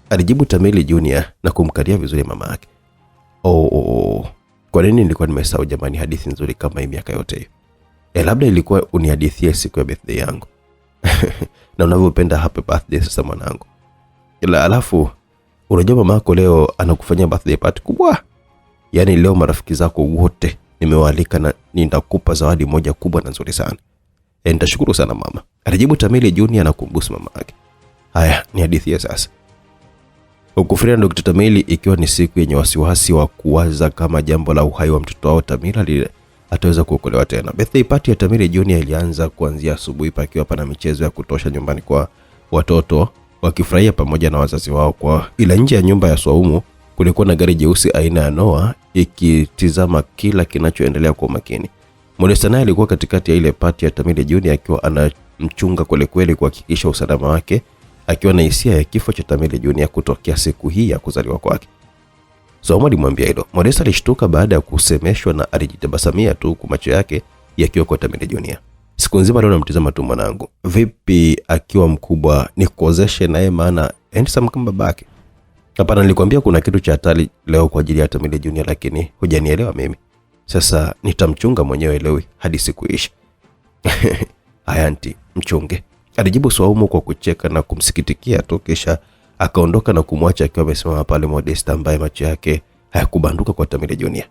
Alijibu Tamile Junior na kumkalia vizuri mama yake. Kwa nini nilikuwa nimesahau jamani hadithi nzuri kama hii miaka yote hiyo? Labda ilikuwa unihadithie siku ya birthday yangu. Na unavyopenda happy birthday sasa mwanangu. Ila alafu unajua mama yako leo anakufanyia birthday party kubwa. Yaani leo marafiki zako wote nimewaalika na nitakupa zawadi moja kubwa na nzuri sana. Nitashukuru sana mama. Alijibu Tamile Junior na kumbusu mama yake. Haya, ni hadithi ya sasa. Ukufiria na Dr. Tamile ikiwa ni siku yenye wasiwasi wa kuwaza kama jambo la uhai wa mtoto wao Tamila lile ataweza kuokolewa tena. Birthday party ya Tamile Junior ilianza kuanzia asubuhi pakiwa pana michezo ya kutosha nyumbani kwa watoto wakifurahia pamoja na wazazi wao. Ila nje ya nyumba ya Swaumu kulikuwa na gari jeusi aina ya Noah ikitizama kila kinachoendelea kwa makini. Modesta naye alikuwa katikati ya ile party ya Tamile Junior akiwa anamchunga kweli kuhakikisha usalama wake, akiwa na hisia ya kifo cha Tamile Junior kutokea siku hii ya kuzaliwa kwake. Swaumu alimwambia hilo. Modesta alishtuka baada ya kusemeshwa na alijitabasamia tu kwa macho yake yakiwa kwa Tamile Junior. Siku nzima leo namtazama tu mwanangu. Vipi akiwa mkubwa nikuozeshe naye maana handsome kama babake? Hapana, nilikwambia kuna kitu cha hatari leo kwa ajili ya Tamile Junior lakini hujanielewa mimi. Sasa nitamchunga mwenyewe leo hadi siku ishi. Haya auntie, mchunge. Alijibu Swaumu kwa kucheka na kumsikitikia tu, kisha akaondoka na kumwacha akiwa amesimama pale Modesta ambaye macho yake hayakubanduka kwa Tamile Junior.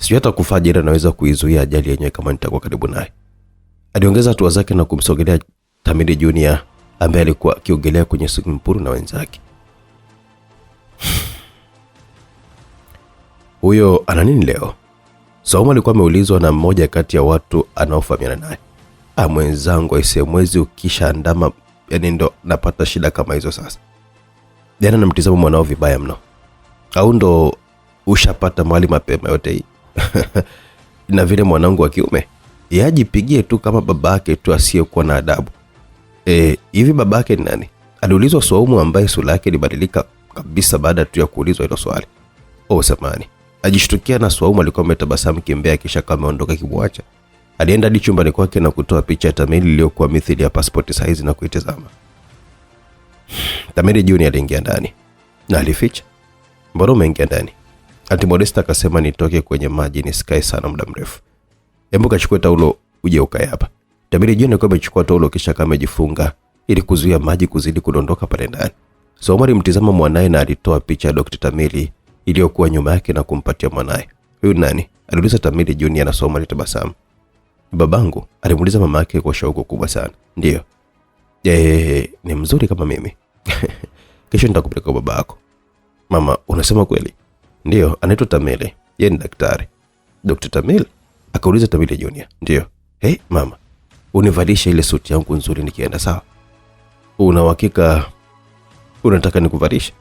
Sijui hata kufa Jerry anaweza kuizuia ajali yenyewe kama nitakuwa karibu naye. Aliongeza hatua zake na kumsogelea Tamili Junior ambaye alikuwa akiogelea kwenye swimming pool na wenzake. Huyo ana nini leo? Saumu alikuwa ameulizwa na mmoja kati ya watu anaofahamiana naye. Mwenzangu aisee, mwezi ukishaandama yani ndo napata shida kama hizo sasa. Jana namtizama mwanao vibaya mno. Au ndo ushapata mahali mapema yote hii? Na vile mwanangu wa kiume yajipigie tu kama babake tu asiyekuwa na adabu. Hivi babake ni nani? Aliulizwa Saumu ambaye sura yake ilibadilika kabisa baada tu ya kuulizwa hilo swali. Samani. Ajishtukia na Saumu alikuwa ametabasamu kimbea kisha kama ameondoka kimwacha. Alienda hadi chumbani kwake na kutoa picha ya Tamili iliyokuwa mithili ya passport size na kuitazama. Tamili Junior aliingia ndani na alificha. Mbona umeingia ndani? Auntie Modesta akasema nitoke kwenye maji nisikae sana muda mrefu. Hebu kachukue taulo uje ukae hapa. Tamili Junior alikuwa amechukua taulo kisha kama amejifunga ili kuzuia maji kuzidi kudondoka pale ndani. Saumu alimtizama mwanae na alitoa picha ya Dr. Tamili iliyokuwa nyuma yake na kumpatia mwanae. Huyu nani? Aliuliza Tamili Junior na Saumu alitabasamu. Babangu, alimuuliza mama yake kwa shauku kubwa sana. Ndio. Ni mzuri kama mimi. Kesho nitakupeleka kwa babako. Mama, unasema kweli? Ndio, anaitwa Tamili. Yeye ni daktari. Dr. Tamili? Akauliza Tamili Junior. Ndio. Mama, univalishe ile suti yangu nzuri nikienda sawa? Una uhakika unataka nikuvalishe?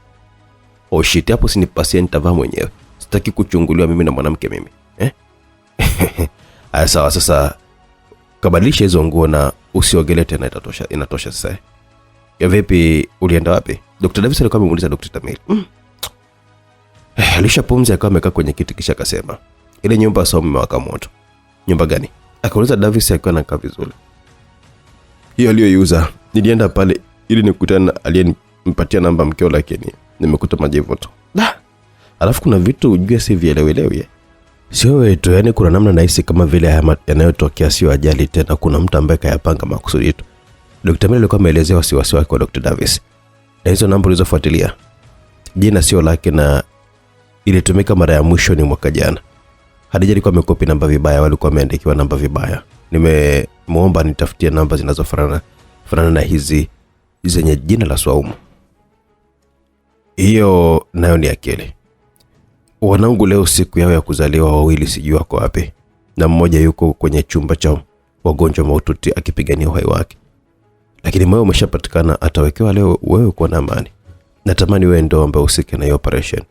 Shit, hapo si ni pasia nitavaa mwenyewe. Sitaki kuchunguliwa mimi na mwanamke mimi. Sawa sasa kabadilisha hizo nguo na usiogelee tena inatosha sasa. Vipi ulienda wapi? Dr. Davis alikuwa amemuuliza Dr. Tamili. Alishapumzika akawa amekaa kwenye kiti kisha akasema, ile nyumba Saumu imewaka moto. Nyumba gani? Akauliza Davis akiwa anakaa vizuri. Hiyo aliyoiuza. Nilienda pale ili nikutane na aliyenipatia namba mkeo lakini nimekuta majivu tu. Alafu kuna vitu ujue si vielewelewi. Sio wetu, yani kuna namna nahisi kama vile haya yanayotokea sio ajali tena, kuna mtu ambaye kayapanga makusudi tu. Dr. Tamili alikuwa ameelezea wasiwasi wake kwa Dr. Davis. Na hizo namba ulizofuatilia, jina sio lake na ilitumika mara ya mwisho ni mwaka jana. Hadija alikuwa amekopi namba vibaya, walikuwa wameandikiwa namba vibaya. Nimemuomba nitafutie namba zinazofanana na hizi zenye jina la Saumu. Hiyo nayo ni akili. Wanangu leo siku yao ya kuzaliwa wawili sijui wako wapi. Na mmoja yuko kwenye chumba cha wagonjwa mahututi akipigania uhai wake. Lakini moyo umeshapatikana atawekewa leo wewe kwa na amani. Natamani wewe ndio ambaye usike na hiyo operation.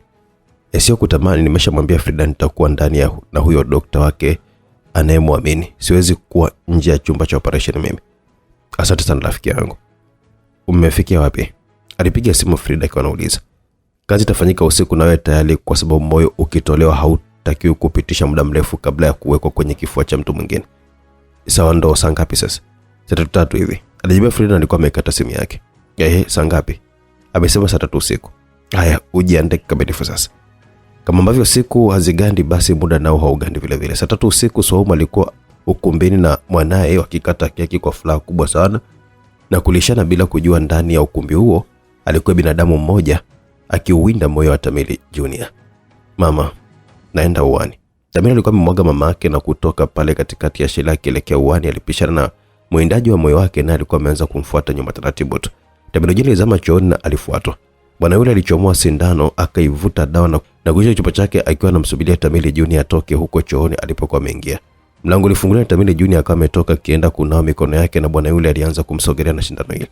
Sio kutamani, nimeshamwambia Frida nitakuwa ndani na huyo dokta wake anayemwamini. Siwezi kuwa nje ya chumba cha operation mimi. Asante sana rafiki yangu. Umefikia wapi? Alipiga simu Frida akiwa anauliza. Kazi itafanyika usiku na wewe tayari kwa sababu moyo ukitolewa hautakiwi kupitisha muda mrefu kabla ya kuwekwa kwenye kifua cha mtu mwingine. Sawa, ndo saa ngapi sasa? 3:30 hivi. Alijibu Frida na alikuwa amekata simu yake. Saa ngapi? Amesema 3 usiku. Haya, ujiandae kikamilifu sasa. Kama ambavyo siku hazigandi basi muda nao haugandi vile vile. 3 usiku Saumu alikuwa ukumbini na mwanae wakikata keki kwa furaha kubwa sana na kulishana bila kujua ndani ya ukumbi huo alikuwa binadamu mmoja akiuwinda moyo wa Tamili Junior. Mama, naenda uani. Tamili alikuwa amemwaga mama yake na kutoka pale katikati ya shela akielekea uani. Alipishana na mwindaji wa moyo wake na alikuwa ameanza kumfuata nyuma taratibu tu. Tamili Junior alizama chooni na alifuatwa. Bwana yule alichomoa sindano akaivuta dawa na kuisha chupa chake akiwa anamsubiria Tamili Junior atoke huko chooni alipokuwa ameingia. Mlango ulifunguliwa na Tamili Junior akawa ametoka kienda kunawa mikono yake na bwana yule alianza kumsogelea na sindano ile.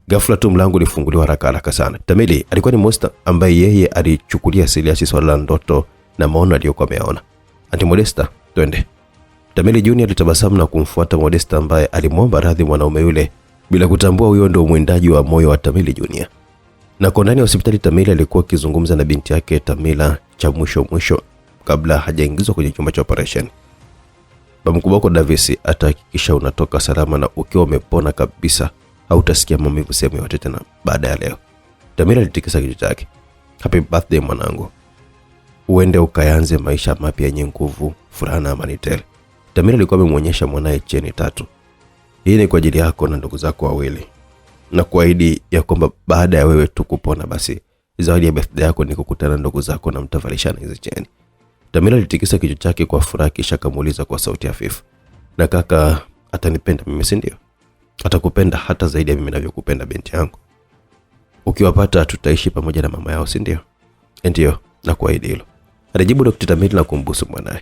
Ghafla tu mlango ulifunguliwa haraka sana. Tamili alikuwa ni monster ambaye yeye alichukulia serious swala la ndoto na maono aliyokuwa ameona. Auntie Modesta, twende. Tamili Junior alitabasamu na kumfuata Modesta ambaye alimwomba radhi mwanaume yule bila kutambua huyo ndio mwindaji wa moyo wa Tamili Junior. Na kwa ndani ya hospitali Tamili alikuwa akizungumza na binti yake Tamila cha mwisho kabla hajaingizwa kwenye chumba cha operation. Baba mkubwa wako Davis atahakikisha unatoka salama na ukiwa umepona kabisa, hautasikia maumivu sehemu yote tena baada ya leo. Tamila alitikisa kichwa chake. Happy birthday mwanangu. Uende ukaanze maisha mapya yenye nguvu, furaha na amani tele. Tamila alikuwa amemuonyesha mwanae cheni 3. Hii ni kwa ajili yako na ndugu zako wawili. Na kuahidi ya kwamba baada ya wewe tu kupona basi zawadi ya birthday yako ni kukutana ndugu zako na mtavalishana hizo cheni. Tamila alitikisa kichwa chake kwa furaha kisha akamuuliza kwa sauti hafifu, na kaka atanipenda mimi si ndio? Atakupenda hata zaidi ya mimi ninavyokupenda binti yangu. Ukiwapata tutaishi pamoja na mama yao si ndio? Ndio, nakuahidi hilo, alijibu Dr. Tamila na kumbusu mwanae.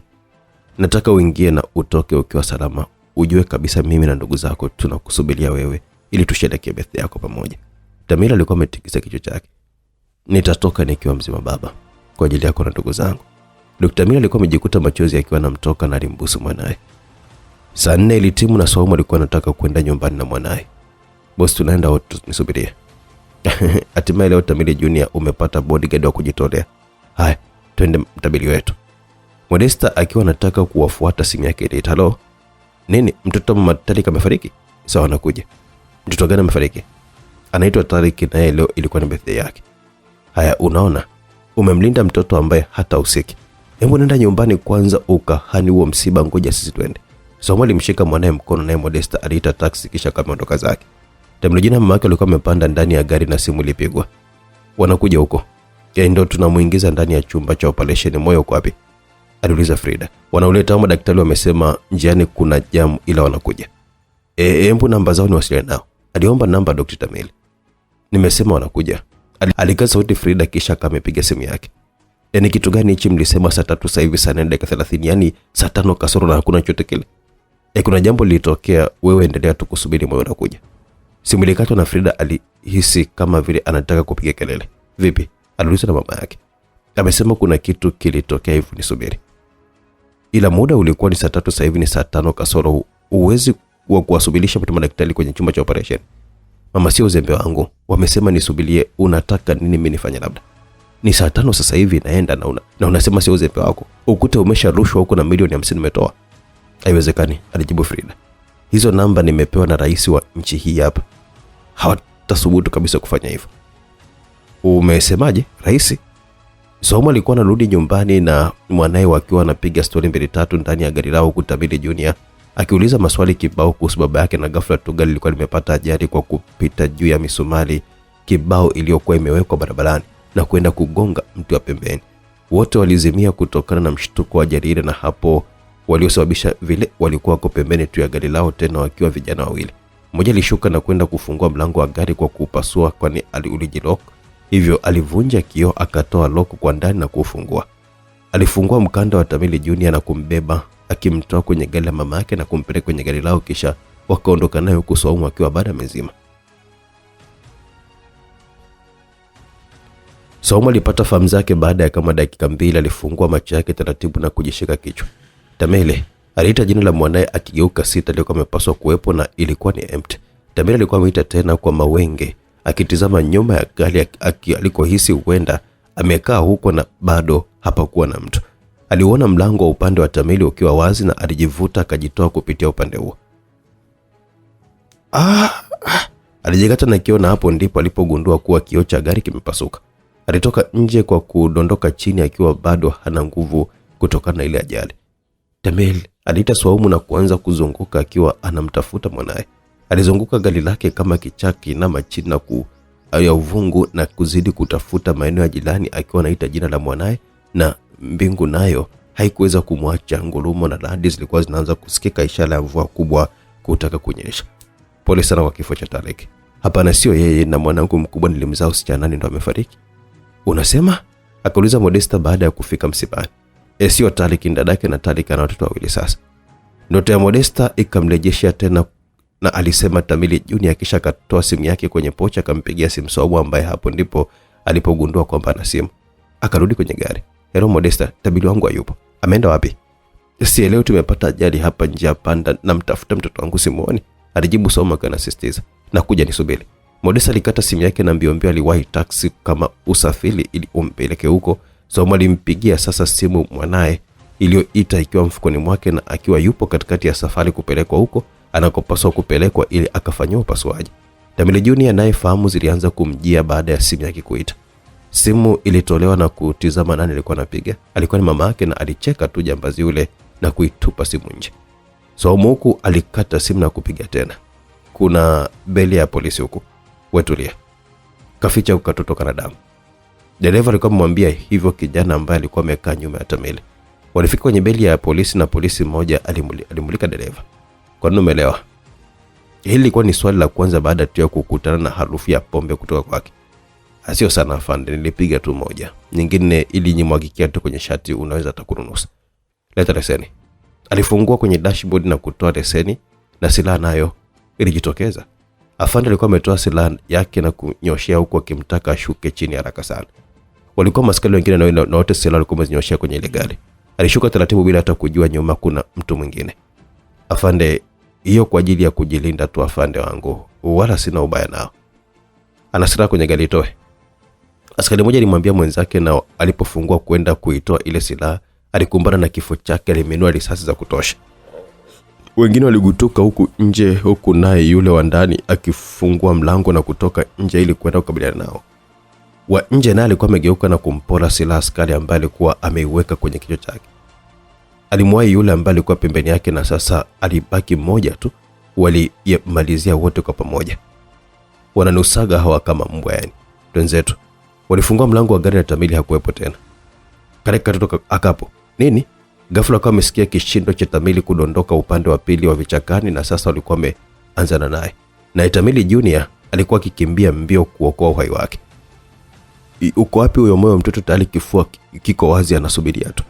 Nataka uingie na utoke ukiwa salama. Ujue kabisa mimi na ndugu zako tunakusubiria wewe ili tusherehekee birthday yako pamoja. Tamila alikuwa ametikisa kichwa chake. Nitatoka nikiwa mzima baba, kwa ajili yako na ndugu zangu. Dr. Tamila alikuwa amejikuta machozi akiwa anamtoka na alimbusu mwanae. Saa 4 ilitimu na Saumu alikuwa anataka kwenda nyumbani na mwanae. Boss, tunaenda wote, nisubirie. Hatimaye leo Tamila Junior umepata bodyguard wa kujitolea. Haya, twende mtabili wetu. Modesta akiwa anataka kuwafuata simu yake ile. Halo. Nini? Mtoto mama Tariq amefariki? Sawa, nakuja. Mtoto gani amefariki? Anaitwa Tariq na yeye leo ilikuwa ni birthday yake. Haya, unaona? Umemlinda mtoto ambaye hata usiki. Hebu nenda nyumbani kwanza ukahani huo msiba, ngoja sisi twende. Saumu alimshika mwanae mkono naye Modesta aliita taxi kisha kameondoka zake. Tamila mama yake alikuwa amepanda ndani ya gari na simu ilipigwa. Wanakuja huko. Ndio tunamuingiza ndani ya chumba cha operation. Moyo uko wapi? Aliuliza Frida. Wanauleta hao, daktari wamesema njiani kuna jamu ila wanakuja. Hebu namba zao niwasiliane nao. Aliomba namba Dr. Tamila. Nimesema wanakuja. Alikaa sauti Frida kisha akamepiga simu yake. Ni kitu gani hichi mlisema saa 3 sasa hivi saa 4:30, yani saa 5 kasoro na hakuna chochote kile? Kuna jambo lilitokea, wewe endelea tu kusubiri, moyo unakuja. Simu ilikatwa na Frida alihisi kama vile anataka kupiga kelele. Vipi? Aliuliza na mama yake. Amesema kuna kitu kilitokea hivi, nisubiri. Ila muda ulikuwa ni saa 3 sasa hivi ni saa 5 kasoro. Uwezi kuwasubirisha mtu madaktari kwenye chumba cha operation. Mama, sio uzembe wangu. Wamesema nisubirie. Unataka nini mimi nifanye? Labda ni saa 5 sasa hivi naenda na unasema sio uzembe wako. Ukute umesharushwa huko na milioni 50 umetoa. Haiwezekani, alijibu Frida. Hizo namba nimepewa na rais wa nchi hii hapa. Hawatasubutu kabisa kufanya hivyo. Umesemaje? Rais? Saumu alikuwa anarudi nyumbani na mwanae wakiwa wanapiga story 2-3 ndani ya gari lao Tamila Junior akiuliza maswali kibao kuhusu baba yake, na ghafla tu gari lilikuwa limepata ajali kwa kupita juu ya misumari kibao iliyokuwa imewekwa barabarani na kwenda kugonga mtu wa pembeni. Wote walizimia kutokana na mshtuko wa ajali ile, na hapo waliosababisha vile walikuwa wako pembeni tu ya gari lao, tena wakiwa vijana wawili. Mmoja alishuka na kwenda kufungua mlango wa gari kwa kupasua, kwani ulijilock. Hivyo alivunja kioo akatoa lock kwa ndani na kufungua. Alifungua mkanda wa Tamila Junior na kumbeba akimtoa kwenye gari la mama yake na kumpeleka kwenye gari lao, kisha wakaondoka naye huku Saumu akiwa bado mzima. Saumu alipata fahamu zake baada ya kama dakika 2. Alifungua macho yake taratibu na kujishika kichwa. Tamila aliita jina la mwanae akigeuka sita alikuwa amepaswa kuwepo na ilikuwa ni empty. Tamila alikuwa ameita tena kwa mawenge akitizama nyuma ya gari alikohisi huenda amekaa huko na bado hapakuwa na mtu. Aliona mlango wa upande wa Tamila ukiwa wazi na alijivuta akajitoa kupitia upande huo. Alijikata na kioo, na hapo ndipo alipogundua kuwa kioo cha gari kimepasuka. Alitoka nje kwa kudondoka chini akiwa bado hana nguvu kutokana na ile ajali. Tamila aliita Saumu na kuanza kuzunguka akiwa anamtafuta mwanae. Alizunguka gari lake kama kichaki na machini na ya uvungu na kuzidi kutafuta maeneo ya jirani akiwa anaita jina la mwanae, na mbingu nayo haikuweza kumwacha. Ngurumo na radi zilikuwa zinaanza kusikika, ishara ya mvua kubwa kutaka kunyesha. Pole sana kwa kifo cha Tariq. Hapana, sio yeye, na mwanangu mkubwa nilimzaa usichana ndo amefariki. Unasema? Akauliza Modesta baada ya kufika msibani. Sio Tariq, ndadake, na Tariq ana watoto wawili sasa. Ndoto ya Modesta ikamrejesha tena na alisema Tamila Junior, kisha akatoa simu yake kwenye pocha akampigia simu Saumu ambaye hapo ndipo alipogundua kwamba ana simu. Akarudi kwenye gari. Hello Modesta, Tamila wangu hayupo. Ameenda wapi? Sielewi, tumepata ajali hapa njia panda na mtafuta mtoto wangu simuoni. Alijibu Saumu kana sisitiza. Nakuja, nisubiri. Modesta alikata simu yake na mbio aliwahi taxi kama usafiri ili umpeleke huko. Saumu alimpigia sasa simu mwanae iliyoita ikiwa mfukoni mwake na akiwa yupo katikati ya safari kupelekwa huko anakopaswa kupelekwa ili akafanywa upasuaji. Tamila Junior naye fahamu zilianza kumjia baada ya simu yake kuita. Simu ilitolewa na kutizama nani alikuwa anapiga. Alikuwa ni mama yake na alicheka tu jambazi yule na kuitupa simu nje. Saumu huku alikata simu na kupiga tena. Kuna beli ya polisi huku. Wetulia. Kaficha ukatotoka na damu. Dereva alikuwa amemwambia hivyo kijana ambaye alikuwa amekaa nyuma ya Tamila. Walifika kwenye beli ya polisi na polisi mmoja alimulika dereva. Kwa nini umeelewa? Hili lilikuwa ni swali la kwanza baada tu ya kukutana na harufu ya pombe kutoka kwake. Asio sana afande, nilipiga tu moja. Nyingine ili nyimwagikia tu kwenye shati, unaweza atakurunusa. Leta leseni. Alifungua kwenye dashboard na kutoa leseni na silaha nayo ilijitokeza. Afande alikuwa ametoa silaha yake na kunyoshia huko akimtaka ashuke chini haraka sana. Walikuwa maskari wengine na wote silaha walikuwa wamezinyoshia kwenye ile gari. Alishuka taratibu bila hata kujua nyuma kuna mtu mwingine. Afande, hiyo kwa ajili ya kujilinda tu afande wangu, wala sina ubaya nao. Ana silaha kwenye gari, itoe. Askari mmoja alimwambia mwenzake, na alipofungua kwenda kuitoa ile silaha, alikumbana na kifo chake, alimenua risasi za kutosha. Wengine waligutuka huku nje, huku naye yule wa ndani akifungua mlango na kutoka nje ili kwenda kukabiliana nao. Wa nje naye alikuwa amegeuka na kumpora silaha askari ambaye alikuwa ameiweka kwenye kichwa chake. Alimwahi yule ambaye alikuwa pembeni yake na sasa alibaki mmoja tu. Walimalizia wote kwa pamoja. Wananusaga hawa kama mbwa yani. Wenzetu walifungua mlango wa gari na Tamili hakuwepo tena. Kale katoto akapo. Nini? Ghafla akawa amesikia kishindo cha Tamili kudondoka upande wa pili wa vichakani na sasa walikuwa wameanzana naye. Na Tamili Junior alikuwa akikimbia mbio kuokoa uhai wake. Uko wapi huyo moyo mtoto? Tayari kifua kiko wazi anasubiria tu.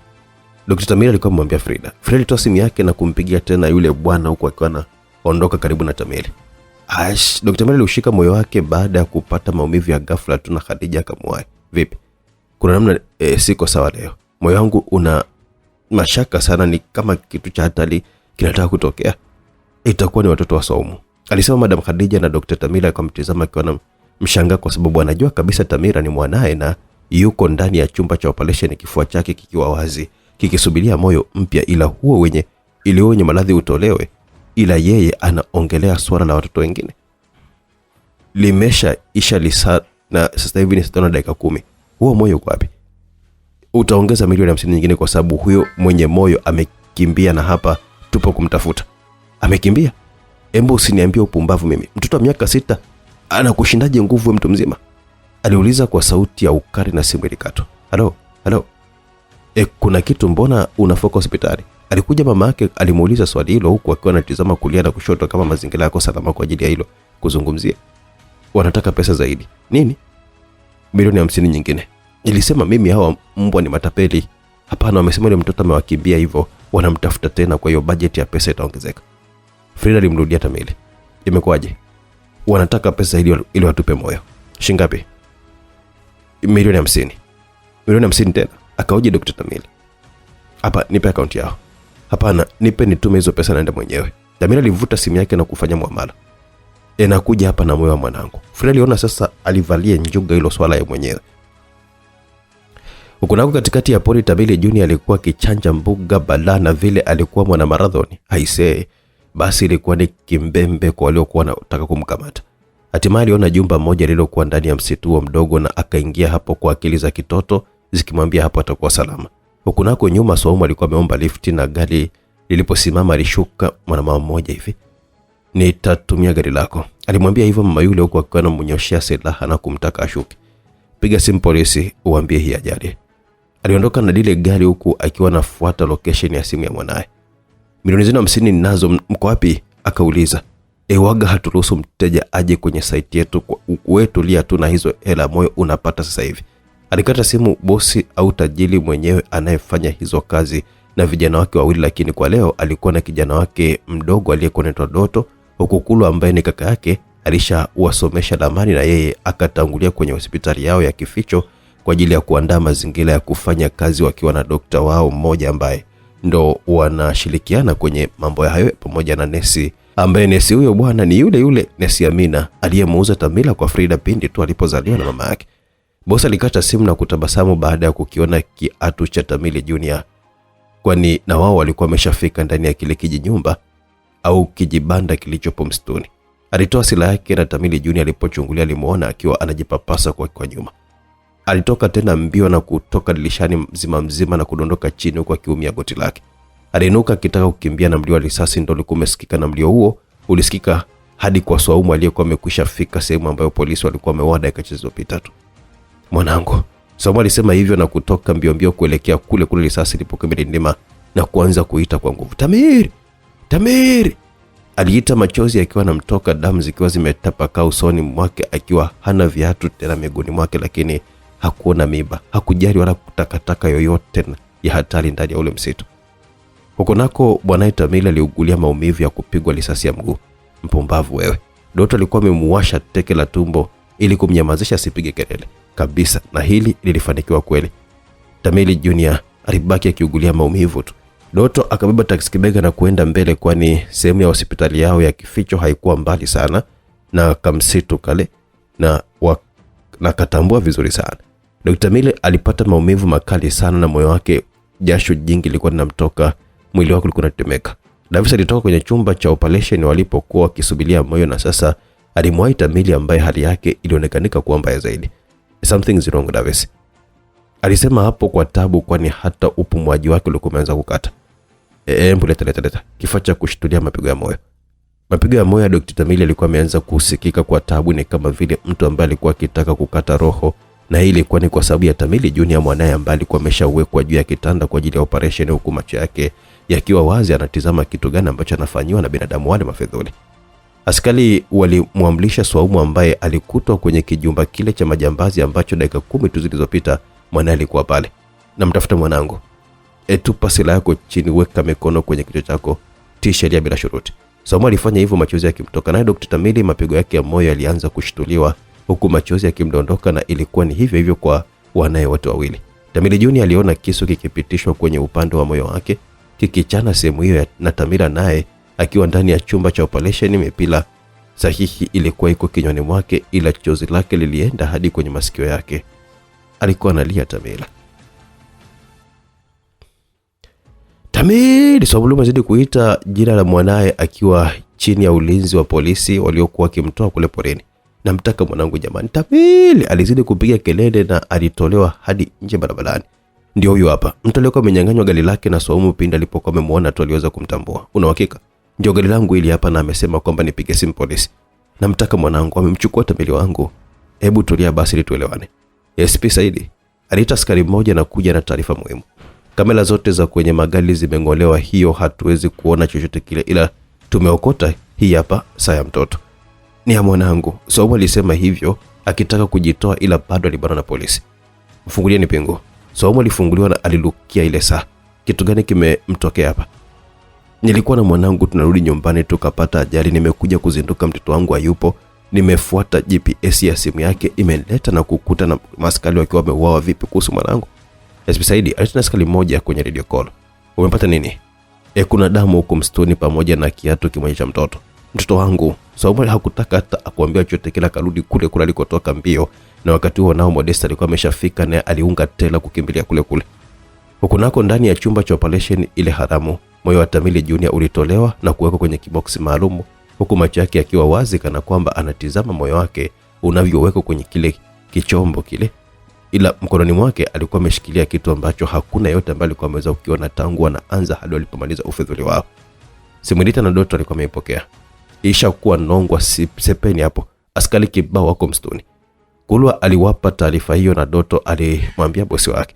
Dr. Tamili alikuwa amemwambia Frida. Frida alitoa simu yake na kumpigia tena yule bwana huko akiwa anaondoka karibu na Tamili. Dr. Tamili alishika moyo wake baada ya kupata maumivu ya ghafla tu na Khadija akamwahi. Vipi? Kuna namna siko sawa leo. Moyo wangu una mashaka sana, ni kama kitu cha hatari kinataka kutokea. Itakuwa ni watoto wa Saumu, alisema Madam Khadija, na Dr. Tamili akamtazama akiwa na mshangao kwa sababu anajua kabisa Tamira ni mwanae na yuko ndani ya chumba cha operation, kifua chake kikiwa wazi kikisubiria moyo mpya ila huo wenye maradhi utolewe, ila yeye anaongelea swala la watoto wengine. Limesha isha lisa na sasa hivi ni 5:10. Huo moyo uko wapi? Utaongeza milioni 50 nyingine kwa sababu huyo mwenye moyo amekimbia na hapa tupo kumtafuta. Amekimbia? Embo usiniambie upumbavu mimi. Mtoto wa miaka 6 anakushindaje nguvu ya mtu mzima? Aliuliza kwa sauti ya ukali na simu ilikatwa. Halo? Kuna kitu, mbona unafoka hospitali? Alikuja mama yake alimuuliza swali hilo huku akiwa anatazama kulia na kushoto kama mazingira yako salama kwa ajili ya hilo kuzungumzia. Wanataka pesa zaidi. Nini? Milioni 50 nyingine. Nilisema mimi hawa mbwa ni matapeli. Hapana, wamesema yule mtoto amewakimbia hivyo, wanamtafuta tena, kwa hiyo budget ya pesa itaongezeka. Frida alimrudia Tamili. Imekwaje? Wanataka pesa ili watupe moyo. Shingapi? Milioni 50. Milioni 50 tena? Akaoje Dr. Tamili. Hapa nipe account yao. Hapana, nipe nitume hizo pesa naenda mwenyewe. Tamili alivuta simu yake na kufanya muamala. Nakuja hapa na moyo wa mwanangu. Frida aliona sasa alivalia njuga hilo swala ya mwenyewe. Ukunako katikati ya pori, Tamili Junior alikuwa kichanja mbuga bala, na vile alikuwa mwana marathoni. Haisee, basi ilikuwa ni kimbembe kwa waliokuwa wanataka kumkamata. Hatimaye aliona jumba moja lililokuwa ndani ya msitu mdogo na akaingia hapo kwa akili za kitoto zikimwambia hapo atakuwa salama. Ukunako nyuma Saumu alikuwa ameomba lifti, na gari liliposimama alishuka mwanamama mmoja hivi. Nitatumia gari lako, alimwambia hivyo mama yule huko akiwa anamnyoshia silaha na kumtaka ashuke. Piga simu polisi uambie hii ajali. Aliondoka na lile gari huku akiwa anafuata location ya simu ya mwanae. Milioni 50 ninazo, mko wapi? Akauliza. Waga haturuhusu mteja aje kwenye site yetu, wewe tulia tu na hizo hela moyo unapata sasa hivi. Alikata simu bosi au tajiri mwenyewe anayefanya hizo kazi na vijana wake wawili, lakini kwa leo alikuwa na kijana wake mdogo aliyekuwa anaitwa Doto, huku Kulu ambaye ni kaka yake alishawasomesha Lamani, na yeye akatangulia kwenye hospitali yao ya kificho kwa ajili ya kuandaa mazingira ya kufanya kazi wakiwa na dokta wao mmoja ambaye ndo wanashirikiana kwenye mambo hayo pamoja na nesi, ambaye nesi huyo bwana ni yule nesi Amina aliyemuuza Tamila kwa Frida pindi tu alipozaliwa na mama yake. Bosi alikata simu na kutabasamu baada ya kukiona kiatu cha Tamili Junior, kwani na wao walikuwa wameshafika ndani ya kile kijinyumba au kijibanda kilichopo msituni. Alitoa silaha yake na Tamili Junior alipochungulia alimuona akiwa anajipapasa kwa nyuma. Alitoka tena mbio na kutoka dirishani mzima na kudondoka chini huko akiumia goti lake. Aliinuka akitaka kukimbia na mlio wa risasi ndo ulikuwa umesikika, na mlio huo ulisikika hadi kwa Saumu aliyekuwa amekwisha fika sehemu ambayo polisi walikuwa wamewada dakika zilizopita tu. Mwanangu, Saumu alisema hivyo na kutoka mbio mbio kuelekea kule risasi ilipokuwa imelindima na kuanza kuita kwa nguvu, Tamir! Tamir! Aliita, machozi akiwa anamtoka, damu zikiwa zimetapakaa usoni mwake, akiwa hana viatu tena miguuni mwake, lakini hakuona miba, hakujali wala kutakataka yoyote ya hatari ndani ya ule msitu. Huko nako bwana Tamir aliugulia maumivu ya kupigwa risasi ya mguu. Mpumbavu wewe. Doto alikuwa amemuwasha teke la tumbo ili kumnyamazisha asipige kelele kabisa, na hili lilifanikiwa kweli. Tamir Junior alibaki akiugulia maumivu tu. Doto akabeba taksi kibega na kuenda mbele, kwani sehemu ya hospitali yao ya kificho haikuwa mbali sana na kamsitu kale, na katambua vizuri sana. Dr. Mile alipata maumivu makali sana na moyo wake, jasho jingi lilikuwa linamtoka, mwili wake ulikuwa unatetemeka. Davis alitoka kwenye chumba cha operation walipokuwa wakisubiria moyo, na sasa alimwahi Tamili ambaye hali yake ilionekanika kuwa mbaya zaidi. Something's wrong, Davis alisema hapo kwa tabu, kwani hata upumuaji wake ulikuwa umeanza kukata. Leta kifaa cha kushtulia mapigo ya moyo. Mapigo ya moyo ya Dr. Tamili alikuwa ameanza kusikika kwa tabu, ni kama vile mtu ambaye alikuwa akitaka kukata roho, na hili ilikuwa ni kwa sababu ya Tamili Junior, mwanae ambaye alikuwa ameshawekwa juu ya kitanda kwa ajili ya operation, huku macho yake yakiwa wazi anatizama kitu gani ambacho anafanywa na binadamu wale mafedhuli. Askari walimwamlisha Swaumu ambaye alikutwa kwenye kijumba kile cha majambazi ambacho dakika 10 tu zilizopita mwanae alikuwa pale. Namtafuta mwanangu. Tupa silaha yako chini, weka mikono kwenye kichwa chako, tii sheria bila shuruti. Swaumu alifanya hivyo, machozi yakimtoka, naye Dr. Tamili mapigo yake ya moyo yalianza kushtuliwa huku machozi yakimdondoka, na ilikuwa ni hivyo hivyo kwa wanae wote wawili. Tamili Junior aliona kisu kikipitishwa kwenye upande wa moyo wake kikichana sehemu hiyo, na Tamila naye akiwa ndani ya chumba cha operation, mipira sahihi ilikuwa iko kinywani mwake, ila chozi lake lilienda hadi kwenye masikio yake. Alikuwa analia Tamila. Tamili! Swaumu mazidi kuita jina la mwanae akiwa chini ya ulinzi wa polisi waliokuwa kimtoa kule porini. Namtaka mwanangu jamani, Tamili! Alizidi kupiga kelele na alitolewa hadi nje barabarani. Ndio huyo hapa. Mtu aliyekuwa amenyang'anywa gari lake na Swaumu pindi alipokuwa amemuona tu aliweza kumtambua. Una uhakika? Ndio gari langu ili hapa, na amesema kwamba nipige simu polisi. Namtaka mwanangu, amemchukua Tamili wangu. Hebu tulia basi ili tuelewane. SP Saidi aliita askari mmoja na kuja na taarifa muhimu. Kamera zote za kwenye magari zimeng'olewa, hiyo hatuwezi kuona chochote kile, ila tumeokota hii hapa saa ya mtoto. Ni ya mwanangu. Swaumu alisema hivyo akitaka kujitoa, ila bado alibanwa na polisi. Mfungulieni pingu. Swaumu alifunguliwa na alilukia ile saa. Kitu gani kimemtokea hapa? Nilikuwa na mwanangu tunarudi nyumbani tukapata ajali, nimekuja kuzinduka mtoto wangu hayupo, nimefuata GPS ya simu yake imeleta na kukuta na maskali wakiwa wameuawa. Vipi kuhusu mwanangu? SP Saidi alitoa askari mmoja kwenye radio call. Umepata nini? Kuna damu huko msituni pamoja na kiatu kimoja cha mtoto. Mtoto wangu. Swaumu hakutaka hata akuambia chochote, kila karudi kule alikotoka mbio, na wakati huo nao Modesta alikuwa ameshafika na aliunga tela kukimbilia kule. Huko nako ndani ya chumba cha operation ile haramu, moyo wa Tamili Junior ulitolewa na kuwekwa kwenye kiboksi maalum, huku macho yake yakiwa wazi kana kwamba anatizama moyo wake unavyowekwa kwenye kile kichombo kile, ila mkononi mwake alikuwa ameshikilia kitu ambacho hakuna yote ambaye alikuwa ameweza kukiona tangu anaanza hadi alipomaliza ufedhuli wao. Simulita na Doto alikuwa ameipokea. Isha kuwa nongwa sepeni hapo. Askari kibao wako msituni. Kulwa aliwapa taarifa hiyo, na Doto alimwambia bosi wake,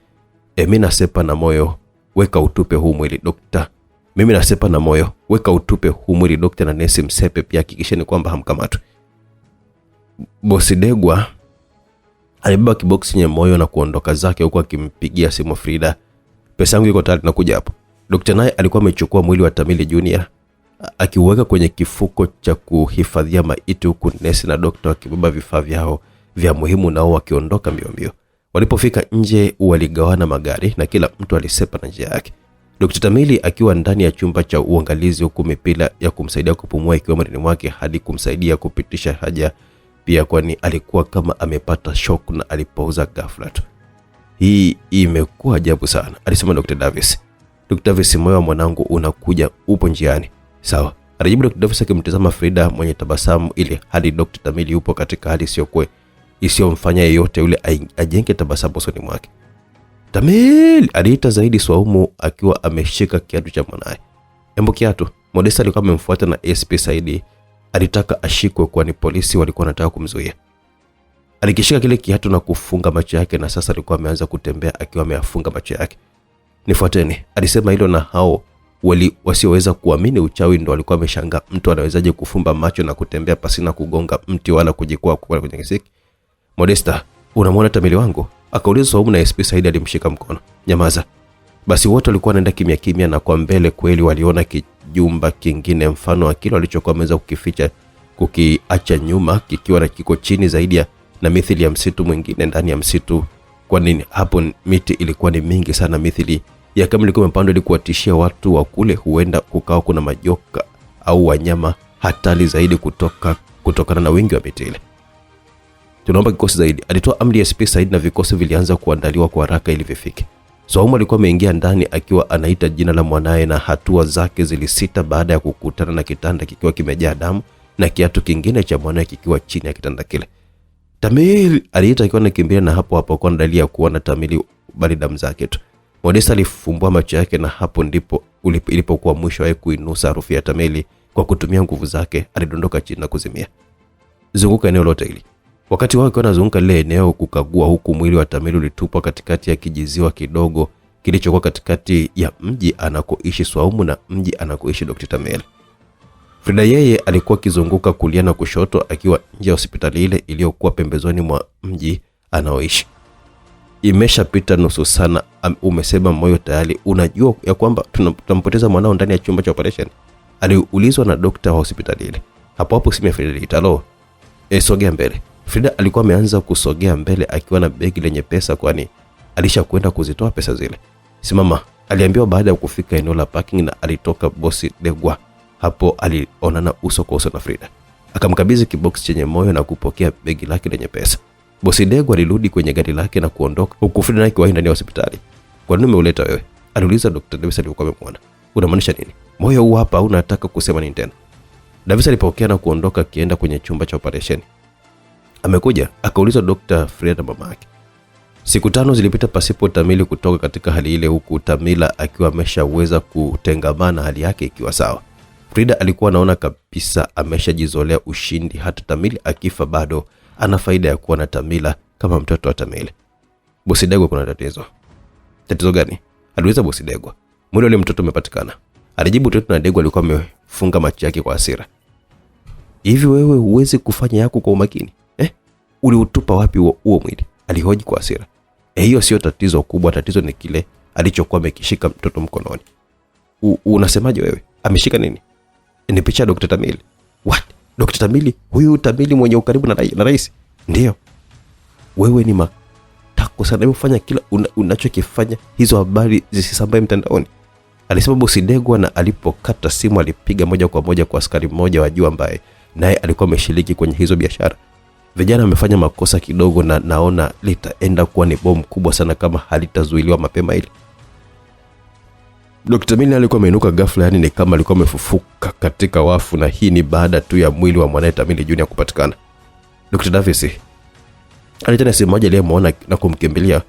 mimi nasepa na moyo, weka utupe huu mwili dokta. Mimi nasepa na moyo, weka utupe huu mwili dokta, na nesi msepe pia, hakikisheni kwamba hamkamatwi. Bosi Degwa alibeba kiboksi chenye moyo na kuondoka zake, huko akimpigia simu Frida. Pesa yangu iko tayari, nakuja hapo. Dokta naye alikuwa amechukua mwili wa Tamili Junior akiuweka kwenye kifuko cha kuhifadhia maiti, huku nesi na dokta wakibeba vifaa vyao vya muhimu, nao wakiondoka mbio. Walipofika nje waligawana magari na kila mtu alisepa na njia yake. Dr. Tamili akiwa ndani ya chumba cha uangalizi, huku mipira ya kumsaidia kupumua ikiwa mwilini mwake hadi kumsaidia kupitisha haja pia, kwani alikuwa kama amepata shock na alipouza ghafla tu. Hii imekuwa ajabu sana, alisema Dr. Davis. Dr. Davis, moyo wa mwanangu unakuja, upo njiani. Sawa, alijibu Dr. Davis akimtazama Frida mwenye tabasamu, ili hadi Dr. Tamili yupo katika hali isiyomfanya yeyote yule ajenge tabasamu usoni mwake. Tamili aliita zaidi Swaumu akiwa ameshika kiatu cha mwanae. Embo kiatu. Modesta alikuwa amemfuata na SP Saidi alitaka ashikwe, kwani polisi walikuwa wanataka kumzuia. Alikishika kile kiatu na kufunga macho yake, na sasa alikuwa ameanza kutembea akiwa ameyafunga macho yake. Nifuateni, alisema hilo, na hao wasioweza kuamini uchawi ndo walikuwa wameshangaa mtu anawezaje kufumba macho na kutembea pasina kugonga mti wala kujikwaa kwenye kisiki. Modesta, unamwona Tamili wangu? Akauliza Swaumu, na SP Said alimshika mkono. Nyamaza. Basi wote walikuwa wanaenda kimya kimya, na kwa mbele kweli waliona kijumba kingine mfano wa kile walichokuwa wameweza kukificha kukiacha nyuma, kikiwa na kiko chini zaidi na mithili ya msitu mwingine ndani ya msitu. Kwa nini? Hapo miti ilikuwa ni mingi sana, mithili ya kama ilikuwa imepandwa ili kuwatishia watu wa kule. Huenda kukao kuna majoka au wanyama hatari zaidi kutokana na wingi wa miti ile. Tunaomba kikosi zaidi. Alitoa amri ya SP Said na vikosi vilianza kuandaliwa kwa haraka ili vifike. Swaumu alikuwa ameingia ndani akiwa anaita jina la mwanae, na hatua zake zilisita baada ya kukutana na kitanda kikiwa kimejaa damu na kiatu kingine cha mwanae kikiwa chini ya kitanda kile. Tamili aliita akiwa anakimbia, na hapo kwa dalili ya kuona Tamili bali damu zake tu. Modesta alifumbua macho yake, na hapo ndipo ilipokuwa mwisho wake kuinusa harufu ya Tamili. Kwa kutumia nguvu zake alidondoka chini na kuzimia. Zunguka eneo lote hili. Wakati wao wanazunguka lile eneo kukagua, huku mwili wa Tamili ulitupwa katikati ya kijiziwa kidogo kilichokuwa katikati ya mji anakoishi Swaumu na mji anakoishi Dr. Tamili. Frida yeye alikuwa kizunguka kulia na kushoto akiwa nje ya hospitali ile iliyokuwa pembezoni mwa mji anaoishi. Imeshapita nusu sana, umesema moyo tayari. Unajua ya kwamba tutampoteza mwanao ndani ya chumba cha operation? Aliulizwa na daktari wa hospitali ile. Hapo simu ya Frida italo. Sogea mbele. Frida alikuwa ameanza kusogea mbele akiwa na begi lenye pesa, kwani alishakwenda kuzitoa pesa zile. Simama, aliambiwa baada ya kufika eneo la parking, na alitoka bosi Degwa. Hapo alionana uso kwa uso na Frida. Akamkabidhi kibox chenye moyo na kupokea begi lake lenye pesa. Bosi Degwa alirudi kwenye gari lake na kuondoka, huku Frida naye akiwa ndani ya hospitali. Kwa nini umeuleta wewe? Aliuliza Dr. Davis alikuwa amemwona. Unamaanisha nini? Moyo huu hapa au unataka kusema nini tena? Davis alipokea na kuondoka akienda kwenye chumba cha operation. Amekuja? Akauliza Dr. Frida mama yake. Siku 5 zilipita pasipo Tamili kutoka katika hali ile, huku Tamila akiwa ameshaweza kutengamana, hali yake ikiwa sawa. Frida alikuwa anaona kabisa ameshajizolea ushindi. Hata Tamili akifa bado ana faida ya kuwa na Tamila kama mtoto wa Tamili. Bosi Degwa, kuna tatizo. Tatizo gani? Aliuliza Bosi Degwa. Mwili wa mtoto umepatikana. Alijibu tu, na Degwa alikuwa amefunga macho yake kwa hasira. Hivi wewe huwezi kufanya yako kwa umakini? Uliutupa wapi huo mwili? Alihoji kwa hasira. Hiyo sio tatizo kubwa, tatizo ni kile alichokuwa amekishika mtoto mkononi. Unasemaje wewe? Ameshika nini? Ni picha ya Dr. Tamili. What? Dr. Tamili? Huyu Tamili mwenye ukaribu na rais? Ndio. Wewe ni matako sana, unafanya kila unachokifanya hizo habari zisisambae mtandaoni. Alisema Bosi Degwa, na alipokata simu alipiga moja kwa moja kwa askari mmoja wa juu ambaye naye alikuwa ameshiriki kwenye hizo biashara. Vijana wamefanya makosa kidogo, na naona litaenda kuwa ni bomu kubwa sana kama halitazuiliwa mapema ile. Dr. Tamili alikuwa ameinuka ghafla, yani ni kama alikuwa amefufuka katika wafu, na hii ni baada tu ya mwili wa mwanae Tamili Junior kupatikana. Dr. Davis alitana simu moja aliyemwona na kumkimbilia,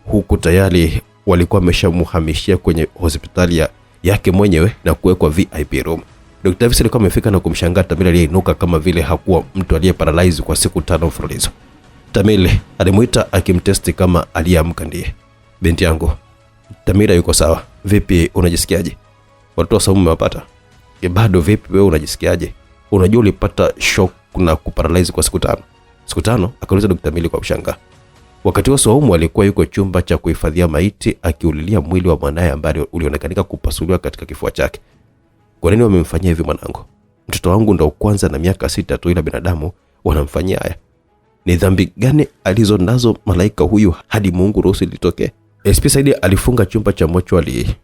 huku tayari walikuwa wameshamhamishia kwenye hospitali yake mwenyewe na kuwekwa VIP room. Dr. Davis alikuwa amefika na kumshangaa Tamili aliyeinuka kama vile hakuwa mtu aliyeparalyze kwa siku 5 mfululizo. Tamili alimuita akimtesti kama aliamka. Ndiye binti yangu. Tamira yuko sawa. Vipi, unajisikiaje? Watoto wa Swaumu umewapata? Bado. Vipi wewe, unajisikiaje? Unajua ulipata shock na kuparalyze kwa siku 5. Siku 5? Akauliza Dr. Tamili kwa mshangao. Wakati wa Swaumu alikuwa yuko chumba cha kuhifadhia maiti akiulilia mwili wa mwanae ambaye ulionekana kupasuliwa katika kifua chake. Kwa nini wamemfanyia hivi mwanangu? Mtoto wangu ndo kwanza na miaka 6 tu, ila binadamu wanamfanyia haya. Ni dhambi gani alizonazo malaika huyu hadi Mungu ruhusu litokee? SP Said alifunga chumba cha mochwali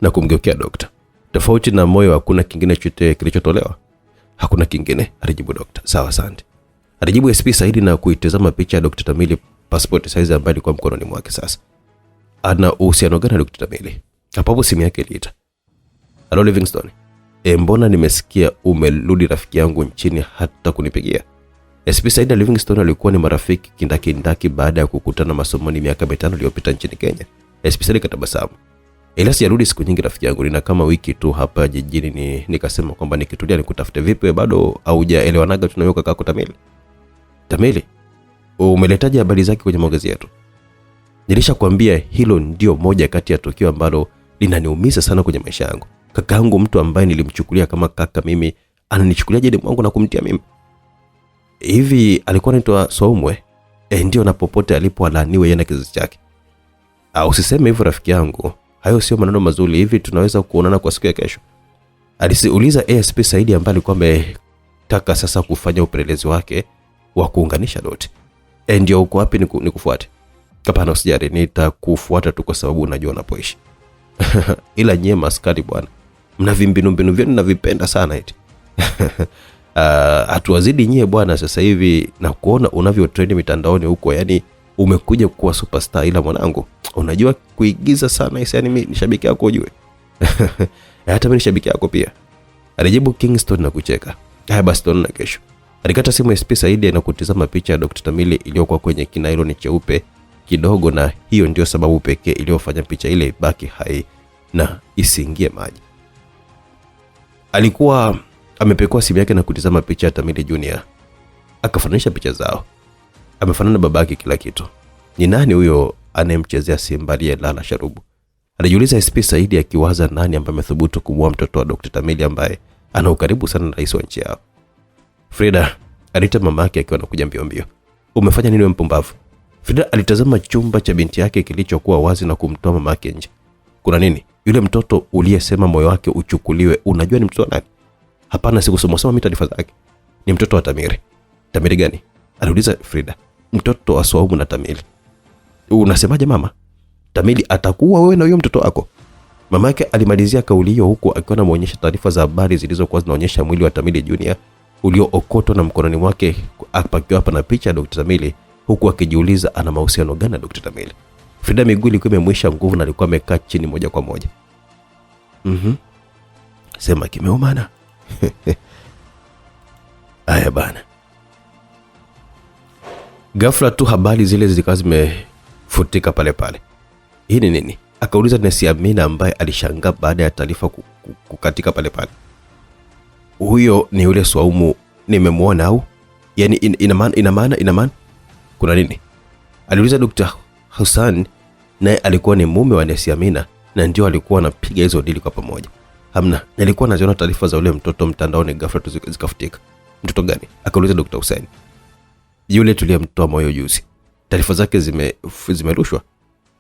na kumgeukea dokta. Tofauti na moyo hakuna kingine chochote kilichotolewa? Hakuna kingine, alijibu dokta. Sawa, asante, alijibu SP Said na kuitazama picha ya Dr. Tamili passport size ambayo ilikuwa mkononi mwake. Sasa ana uhusiano gani na Dr. Tamili? Hapo simu yake iliita. Hello Livingstone. Mbona nimesikia umerudi rafiki yangu nchini hata kunipigia? SP Said na Livingstone alikuwa ni marafiki kindaki baada ya kukutana masomoni miaka 5 iliyopita nchini Kenya. SP Said katabasamu. Ila sijarudi siku nyingi rafiki yangu, nina kama wiki tu hapa jijini, nikasema kwamba nikitulia nikutafute. Vipi bado haujaelewanaga tunayoka kaka Tamili? Tamili? Umeletaje habari zake kwenye magazeti yetu? Nilishakwambia hilo ndio moja kati ya tukio ambalo linaniumiza sana kwenye maisha yangu. Kakaangu, mtu ambaye nilimchukulia kama kaka mimi, ananichukuliaje demu wangu na kumtia mimi? Hivi alikuwa anaitwa Soumwe? Ndio, na popote alipo alaaniwe yeye na kizazi chake. Usiseme hivyo rafiki yangu. Hayo sio maneno mazuri. Hivi tunaweza kuonana kwa siku ya kesho? Alisiuliza ASP Saidi ambaye alikuwa ametaka sasa kufanya upelelezi wake wa kuunganisha doti. Ndio, uko wapi nikufuate? Hapana, usijali, nitakufuata tu kwa sababu unajua unapoishi. Ila nyie maskari bwana, mna vimbinu vyenu navipenda sana eti. Hatuwazidi nyie bwana sasa hivi, na kuona unavyo trend mitandaoni huko, yani umekuja kuwa superstar. Ila mwanangu, unajua kuigiza sana hisi, yani mimi ni shabiki yako ujue. Hata mimi ni shabiki yako pia, alijibu Kingston na kucheka. Haya basi, tuonane kesho. Alikata simu SP Saidi na kutizama picha ya Dr. Tamili iliyokuwa kwenye kinailo cheupe kidogo, na hiyo ndio sababu pekee iliyofanya picha ile ibaki hai na isiingie maji. Alikuwa amepekua simu yake na kutizama picha ya Tamili Junior. Akafananisha picha zao. Amefanana babake kila kitu. Ni nani huyo anemchezea Simba aliyelala sharubu? Alijiuliza SP Saidi, akiwaza nani ambaye amethubutu kumua mtoto wa Dr. Tamili ambaye ana ukaribu sana na rais wa nchi yao. Frida alita mamake akiwa anakuja mbio. Umefanya nini wewe mpumbavu? Frida alitazama chumba cha binti yake kilichokuwa wazi na kumtoa mamake nje. Kuna nini? Yule mtoto uliyesema moyo wake uchukuliwe, unajua ni mtoto wa nani? Hapana, sikusoma mimi taarifa zake. Ni mtoto wa Tamiri. Tamiri gani? Aliuliza Frida. Mtoto wa Swaumu na Tamili. Unasemaje mama? Tamili atakuwa wewe na huyo mtoto wako? Mamake alimalizia kauli hiyo huku akiwa anamuonyesha taarifa za habari zilizokuwa zinaonyesha mwili wa Tamili Junior uliookotwa na mkononi mwake, akiwa hapa na picha ya Dr. Tamili, huku akijiuliza ana mahusiano gani na Dr. Tamili. Frida miguu ilikuwa imemwisha nguvu na alikuwa amekaa chini moja kwa moja. Sema kimeumana. Aya bana. Ghafla tu habari zile zikawa zimefutika pale pale. Hii ni nini? Akauliza Nesi Amina ambaye alishangaa baada ya taarifa kukatika pale pale. Huyo ni yule Swaumu nimemwona au? Yaani ina maana kuna nini? Aliuliza Dr. Hassan, naye alikuwa ni mume wa Nesi Amina na ndio alikuwa anapiga hizo dili kwa pamoja. Hamna, nilikuwa naziona taarifa za yule mtoto mtandaoni, ghafla tu zikafutika. Mtoto gani? Akauliza Dr. Hussein. Yule tuliyemtoa moyo juzi. Taarifa zake zimerushwa.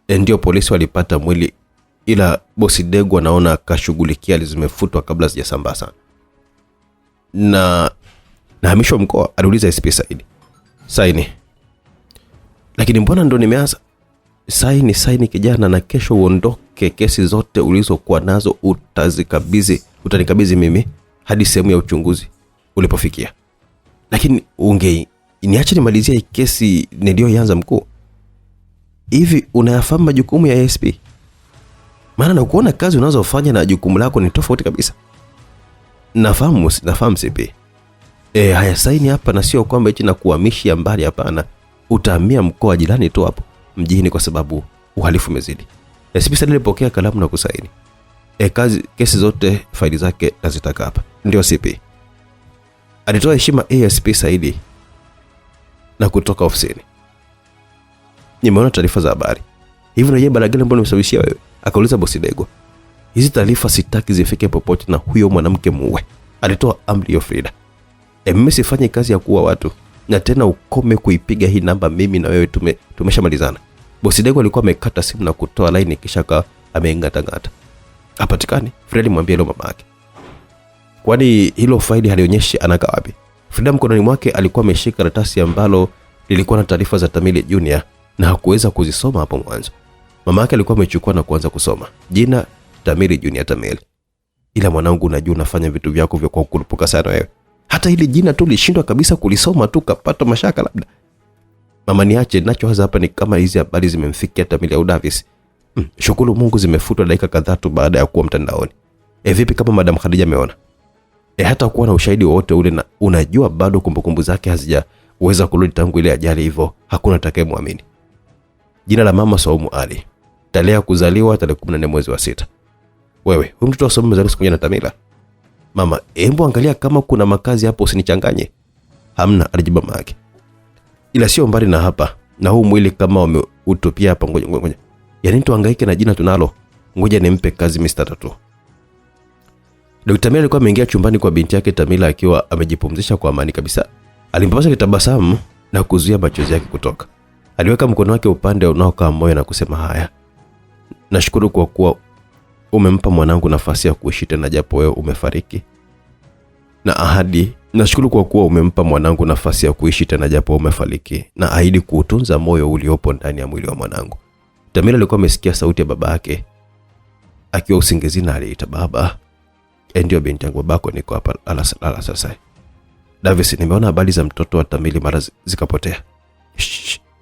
Ndio, polisi walipata mwili, ila bosi Degu anaona akashughulikia zimefutwa kabla zijasambaa sana. Na hamishwa mkoa? Aliuliza SP Saidi. Saini. Lakini mbona ndo nimeanza? Saini kijana, na kesho uondoke. Kesi zote ulizokuwa nazo utanikabidhi mimi hadi sehemu ya uchunguzi ulipofikia. Lakini niache nimalizie kesi niliyoanza mkuu. Hivi unayafahamu majukumu ya ASP? Maana na kuona kazi unazofanya na jukumu lako ni tofauti kabisa. Nafahamu CP. Haya, saini hapa, na sio kwamba eti na kuhamishia mbali, hapana. Utahamia mkoa jirani tu hapo mjini kwa sababu uhalifu umezidi. SP Saidi alipokea kalamu na kusaini. Kesi zote faili zake nazitaka hapa. Ndio CP. Alitoa heshima ASP Saidi na kutoka ofisini. Nimeona taarifa za habari. Hivi na yeye balagani mbona umesababishia wewe? Akauliza bosi Dego. Hizi taarifa sitaki zifike popote na huyo mwanamke muue. Alitoa amri ya Frida. Mimi sifanye kazi ya kuua watu, na tena ukome kuipiga hii namba, mimi na wewe tumeshamalizana. Bosi Dego alikuwa amekata simu na kutoa line kisha ameingata. Hapatikani. Frida mwambie mama yake. Kwani hilo faili halionyeshi anakaa wapi? Frida mkononi mwake alikuwa ameshika karatasi ambalo lilikuwa na taarifa za Tamili Junior na hakuweza kuzisoma hapo mwanzo. Mama yake alikuwa amechukua na kuanza kusoma. Jina Tamili Junior Tamili. Ila mwanangu, unajua unafanya vitu vyako vya kukurupuka sana wewe. Hata hili jina tu lishindwa kabisa kulisoma tu kapata mashaka labda. Mama, niache, ninachowaza hapa ni kama hizi habari zimemfikia Tamili au Davis. Shukuru Mungu zimefutwa dakika kadhaa tu baada ya kuwa mtandaoni. Vipi kama Madam Khadija ameona? Hata kuwa na ushahidi wowote ule, na unajua bado kumbukumbu zake hazijaweza kurudi tangu ile ajali, hivyo hakuna atakayemwamini. Jina la mama Swaumu Ali. Tarehe kuzaliwa tarehe 14 mwezi wa 6. Wewe, huyu mtoto wa Swaumu mzaliwa siku na Tamila? Mama, hebu angalia kama kuna makazi hapo, usinichanganye. Hamna, alijibu mama yake. ila sio mbali na hapa, na huu mwili kama wameutupia hapa. Ngoja. Yaani tuhangaike na jina tunalo. Ngoja nimpe kazi Mr. Tatu. Dr. Tamila alikuwa ameingia chumbani kwa binti yake Tamila akiwa amejipumzisha kwa amani kabisa. Alimpapasa kitabasamu na kuzuia machozi yake kutoka. Aliweka mkono wake upande unaokaa moyo na kusema, haya, nashukuru kwa kuwa umempa mwanangu nafasi ya kuishi tena japo wewe umefariki. Nashukuru kwa kuwa umempa mwanangu nafasi ya kuishi tena japo umefariki, na ahidi kuutunza moyo uliopo ndani ya mwili wa mwanangu. Tamila alikuwa amesikia sauti ya baba yake akiwa usingizini, aliita, baba. Ndio binti yangu, babako niko hapa, ala sasa. Davis, nimeona habari za mtoto wa Tamili mara zikapotea.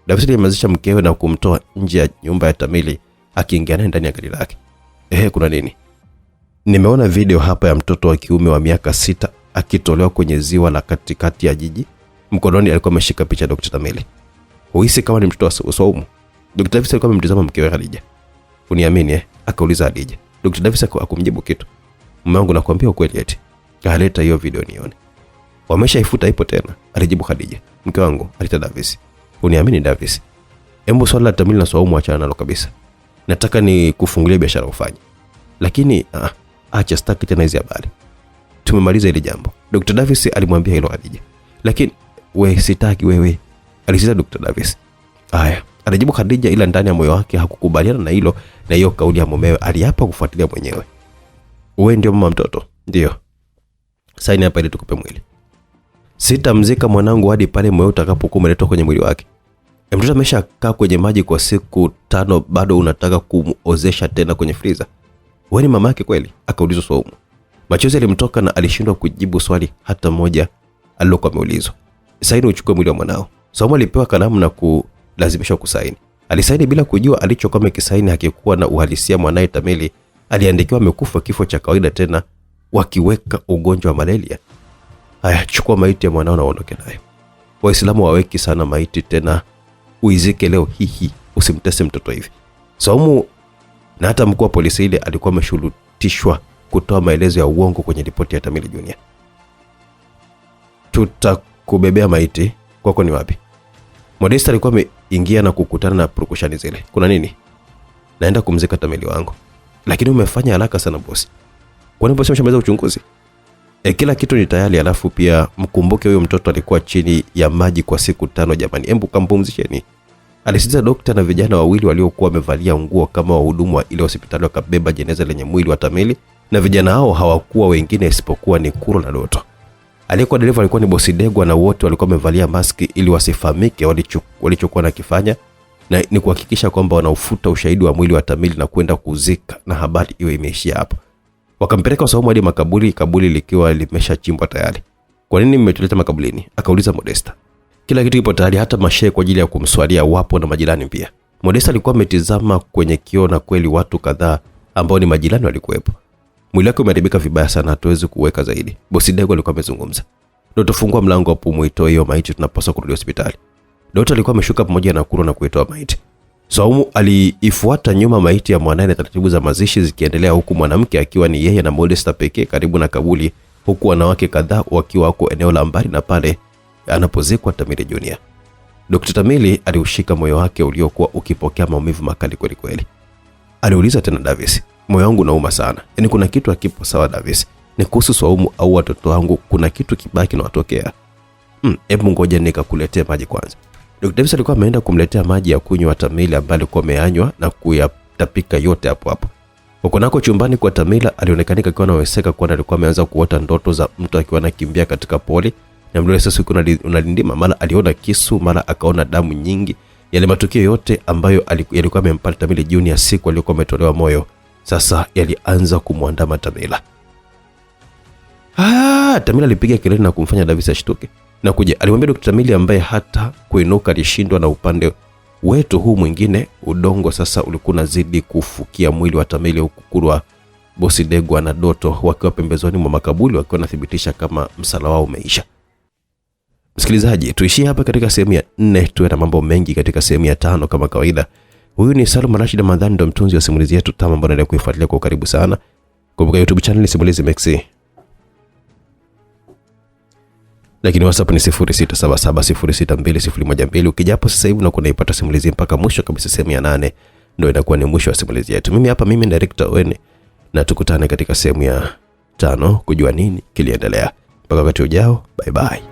Davis alimazisha mkewe na kumtoa nje ya nyumba ya Tamili, akiingia naye ndani ya gari lake. Kuna nini? Nimeona video hapa ya mtoto wa kiume wa miaka 6 akitolewa kwenye ziwa la katikati ya jiji. Mkononi alikuwa ameshika picha ya Dr. Tamili. Huhisi kama ni mtoto wa Swaumu? Dr. Davis alikuwa amemtazama mkewe Khadija. Uniamini akauliza Khadija. Dr. Davis hakumjibu kitu. Mume wangu nakwambia ukweli eti. Kaleta hiyo video nione. Wameshaifuta ipo tena, alijibu Khadija. Mke wangu, alita Davis. Uniamini Davis? Embo swala la Tamili na Swaumu achana nalo kabisa. Nataka ni kufungulia biashara ufanye. Lakini acha, sitaki tena hizo habari. Tumemaliza ile jambo. Dr. Davis alimwambia hilo Khadija. Lakini wewe sitaki wewe, alisema Dr. Davis. Haya, alijibu Khadija, ila ndani ya moyo wake hakukubaliana na hilo, na hiyo kauli ya mumewe aliapa kufuatilia mwenyewe. Wewe ndio mama mtoto? Ndio. Saini hapa ili tukupe mwili. Sitamzika mwanangu hadi pale moyo utakapokuwa umeletwa kwenye mwili wake. Mtoto ameshakaa kwenye maji kwa siku 5, bado unataka kumuozesha tena kwenye freezer? Wewe ni mama yake kweli? Akaulizwa Swaumu. Machozi yalimtoka na alishindwa kujibu swali hata moja alilokuwa ameulizwa. Saini uchukue mwili wa mwanao. Swaumu alipewa kalamu na kulazimishwa kusaini. Alisaini bila kujua alichokuwa amekisaini hakikuwa na uhalisia. Mwanae Tamili aliandikiwa amekufa kifo cha kawaida, tena wakiweka ugonjwa wa malaria. Haya, chukua maiti ya mwanao na uondoke nayo. Waislamu waweki sana maiti, tena uizike leo hihi, usimtese mtoto hivi. Swaumu na hata mkuu wa polisi ile alikuwa ameshurutishwa kutoa maelezo ya uongo kwenye ripoti ya Tamili Junior. Tutakubebea maiti, kwako ni wapi? Modesta alikuwa ameingia na kukutana na purukushani zile. Kuna nini? Naenda kumzika Tamili wangu. Lakini umefanya haraka sana bosi. Kwani bosi ameshamaliza uchunguzi? Kila kitu ni tayari, alafu pia mkumbuke huyo mtoto alikuwa chini ya maji kwa siku 5 jamani. Embu kampumzisheni. Alisitiza daktari, na vijana wawili waliokuwa wamevalia nguo kama wahudumu wa ile hospitali wakabeba jeneza lenye mwili wa Tamili, na vijana hao hawakuwa wengine isipokuwa ni Kuro na Doto. Aliyekuwa dereva alikuwa ni Bosi Degwa, na wote walikuwa wamevalia maski ili wasifahamike walichokuwa nakifanya, na ni kuhakikisha kwamba wanaufuta ushahidi wa mwili wa Tamili na kwenda kuzika, na habari iwe imeishia hapo. Wakampeleka Swaumu hadi kaburi likiwa limeshachimbwa tayari. Kwa nini mmetuleta makaburini? Akauliza Modesta. Kila kitu kipo tayari, hata mashehe kwa ajili ya kumswalia wapo na majirani pia. Modesta alikuwa ametizama kwenye kioo, na kweli watu kadhaa ambao ni majirani walikuwepo. Mwili wake umeharibika vibaya sana, hatuwezi kuweka zaidi. Bosi Dego alikuwa amezungumza. Doto, fungua mlango hapo, muitoe hiyo maiti, tunapaswa kurudi hospitali. Doto alikuwa ameshuka pamoja na Kuro na kuitoa maiti. Swaumu aliifuata nyuma maiti ya mwanae, na taratibu za mazishi zikiendelea, huku mwanamke akiwa ni yeye na Modesta pekee karibu na kaburi, huku wanawake kadhaa wakiwa wako eneo la mbali na pale anapozikwa Tamili Junior. Dr. Tamili aliushika moyo wake uliokuwa ukipokea maumivu makali kweli kweli. Aliuliza tena Davis, moyo wangu unauma sana. Yaani kuna kitu hakipo sawa Davis. Ni kuhusu Swaumu au watoto wangu, kuna kitu kibaya kinawatokea. Hebu ngoja nikakuletea maji kwanza. Dr. Davis alikuwa ameenda kumletea maji ya kunywa Tamili ambaye alikuwa ameanywa na kuyatapika yote hapo hapo. Huko nako chumbani kwa Tamila alionekana akiwa anaweseka, kwani alikuwa ameanza kuota ndoto za mtu akiwa anakimbia katika poli, na mlio sasa uko unalindima, mara aliona kisu, mara akaona damu nyingi. Yale matukio yote ambayo yalikuwa yamempata Tamili Junior siku aliyokuwa ametolewa moyo, sasa yalianza kumwandama Tamila. Tamila alipiga kelele na kumfanya Davis ashtuke. Na kuja alimwambia Dr. Tamili ambaye hata kuinuka alishindwa, na upande wetu huu mwingine udongo sasa ulikuwa unazidi kufukia mwili wa Tamili, huku Kurwa, Bosi Degwa na Doto wakiwa pembezoni mwa makaburi wakiwa wanathibitisha kama msala wao umeisha. Msikilizaji, tuishie hapa katika sehemu ya 4, tuwe na mambo mengi katika sehemu ya 5 kama kawaida. Huyu ni Salum Rashid Ramadhani, ndo mtunzi wa simulizi yetu tamu ambayo naendelea kuifuatilia kwa karibu sana. Kumbuka YouTube channel ni Simulizi Maxi. Lakini WhatsApp ni 0677062012. Ukijapo sasa hivi unakuwa unaipata simulizi mpaka mwisho kabisa, sehemu ya 8 ndio inakuwa ni mwisho wa simulizi yetu. Mimi director Owen, na tukutane katika sehemu ya 5 kujua nini kiliendelea. Mpaka wakati ujao, bye bye.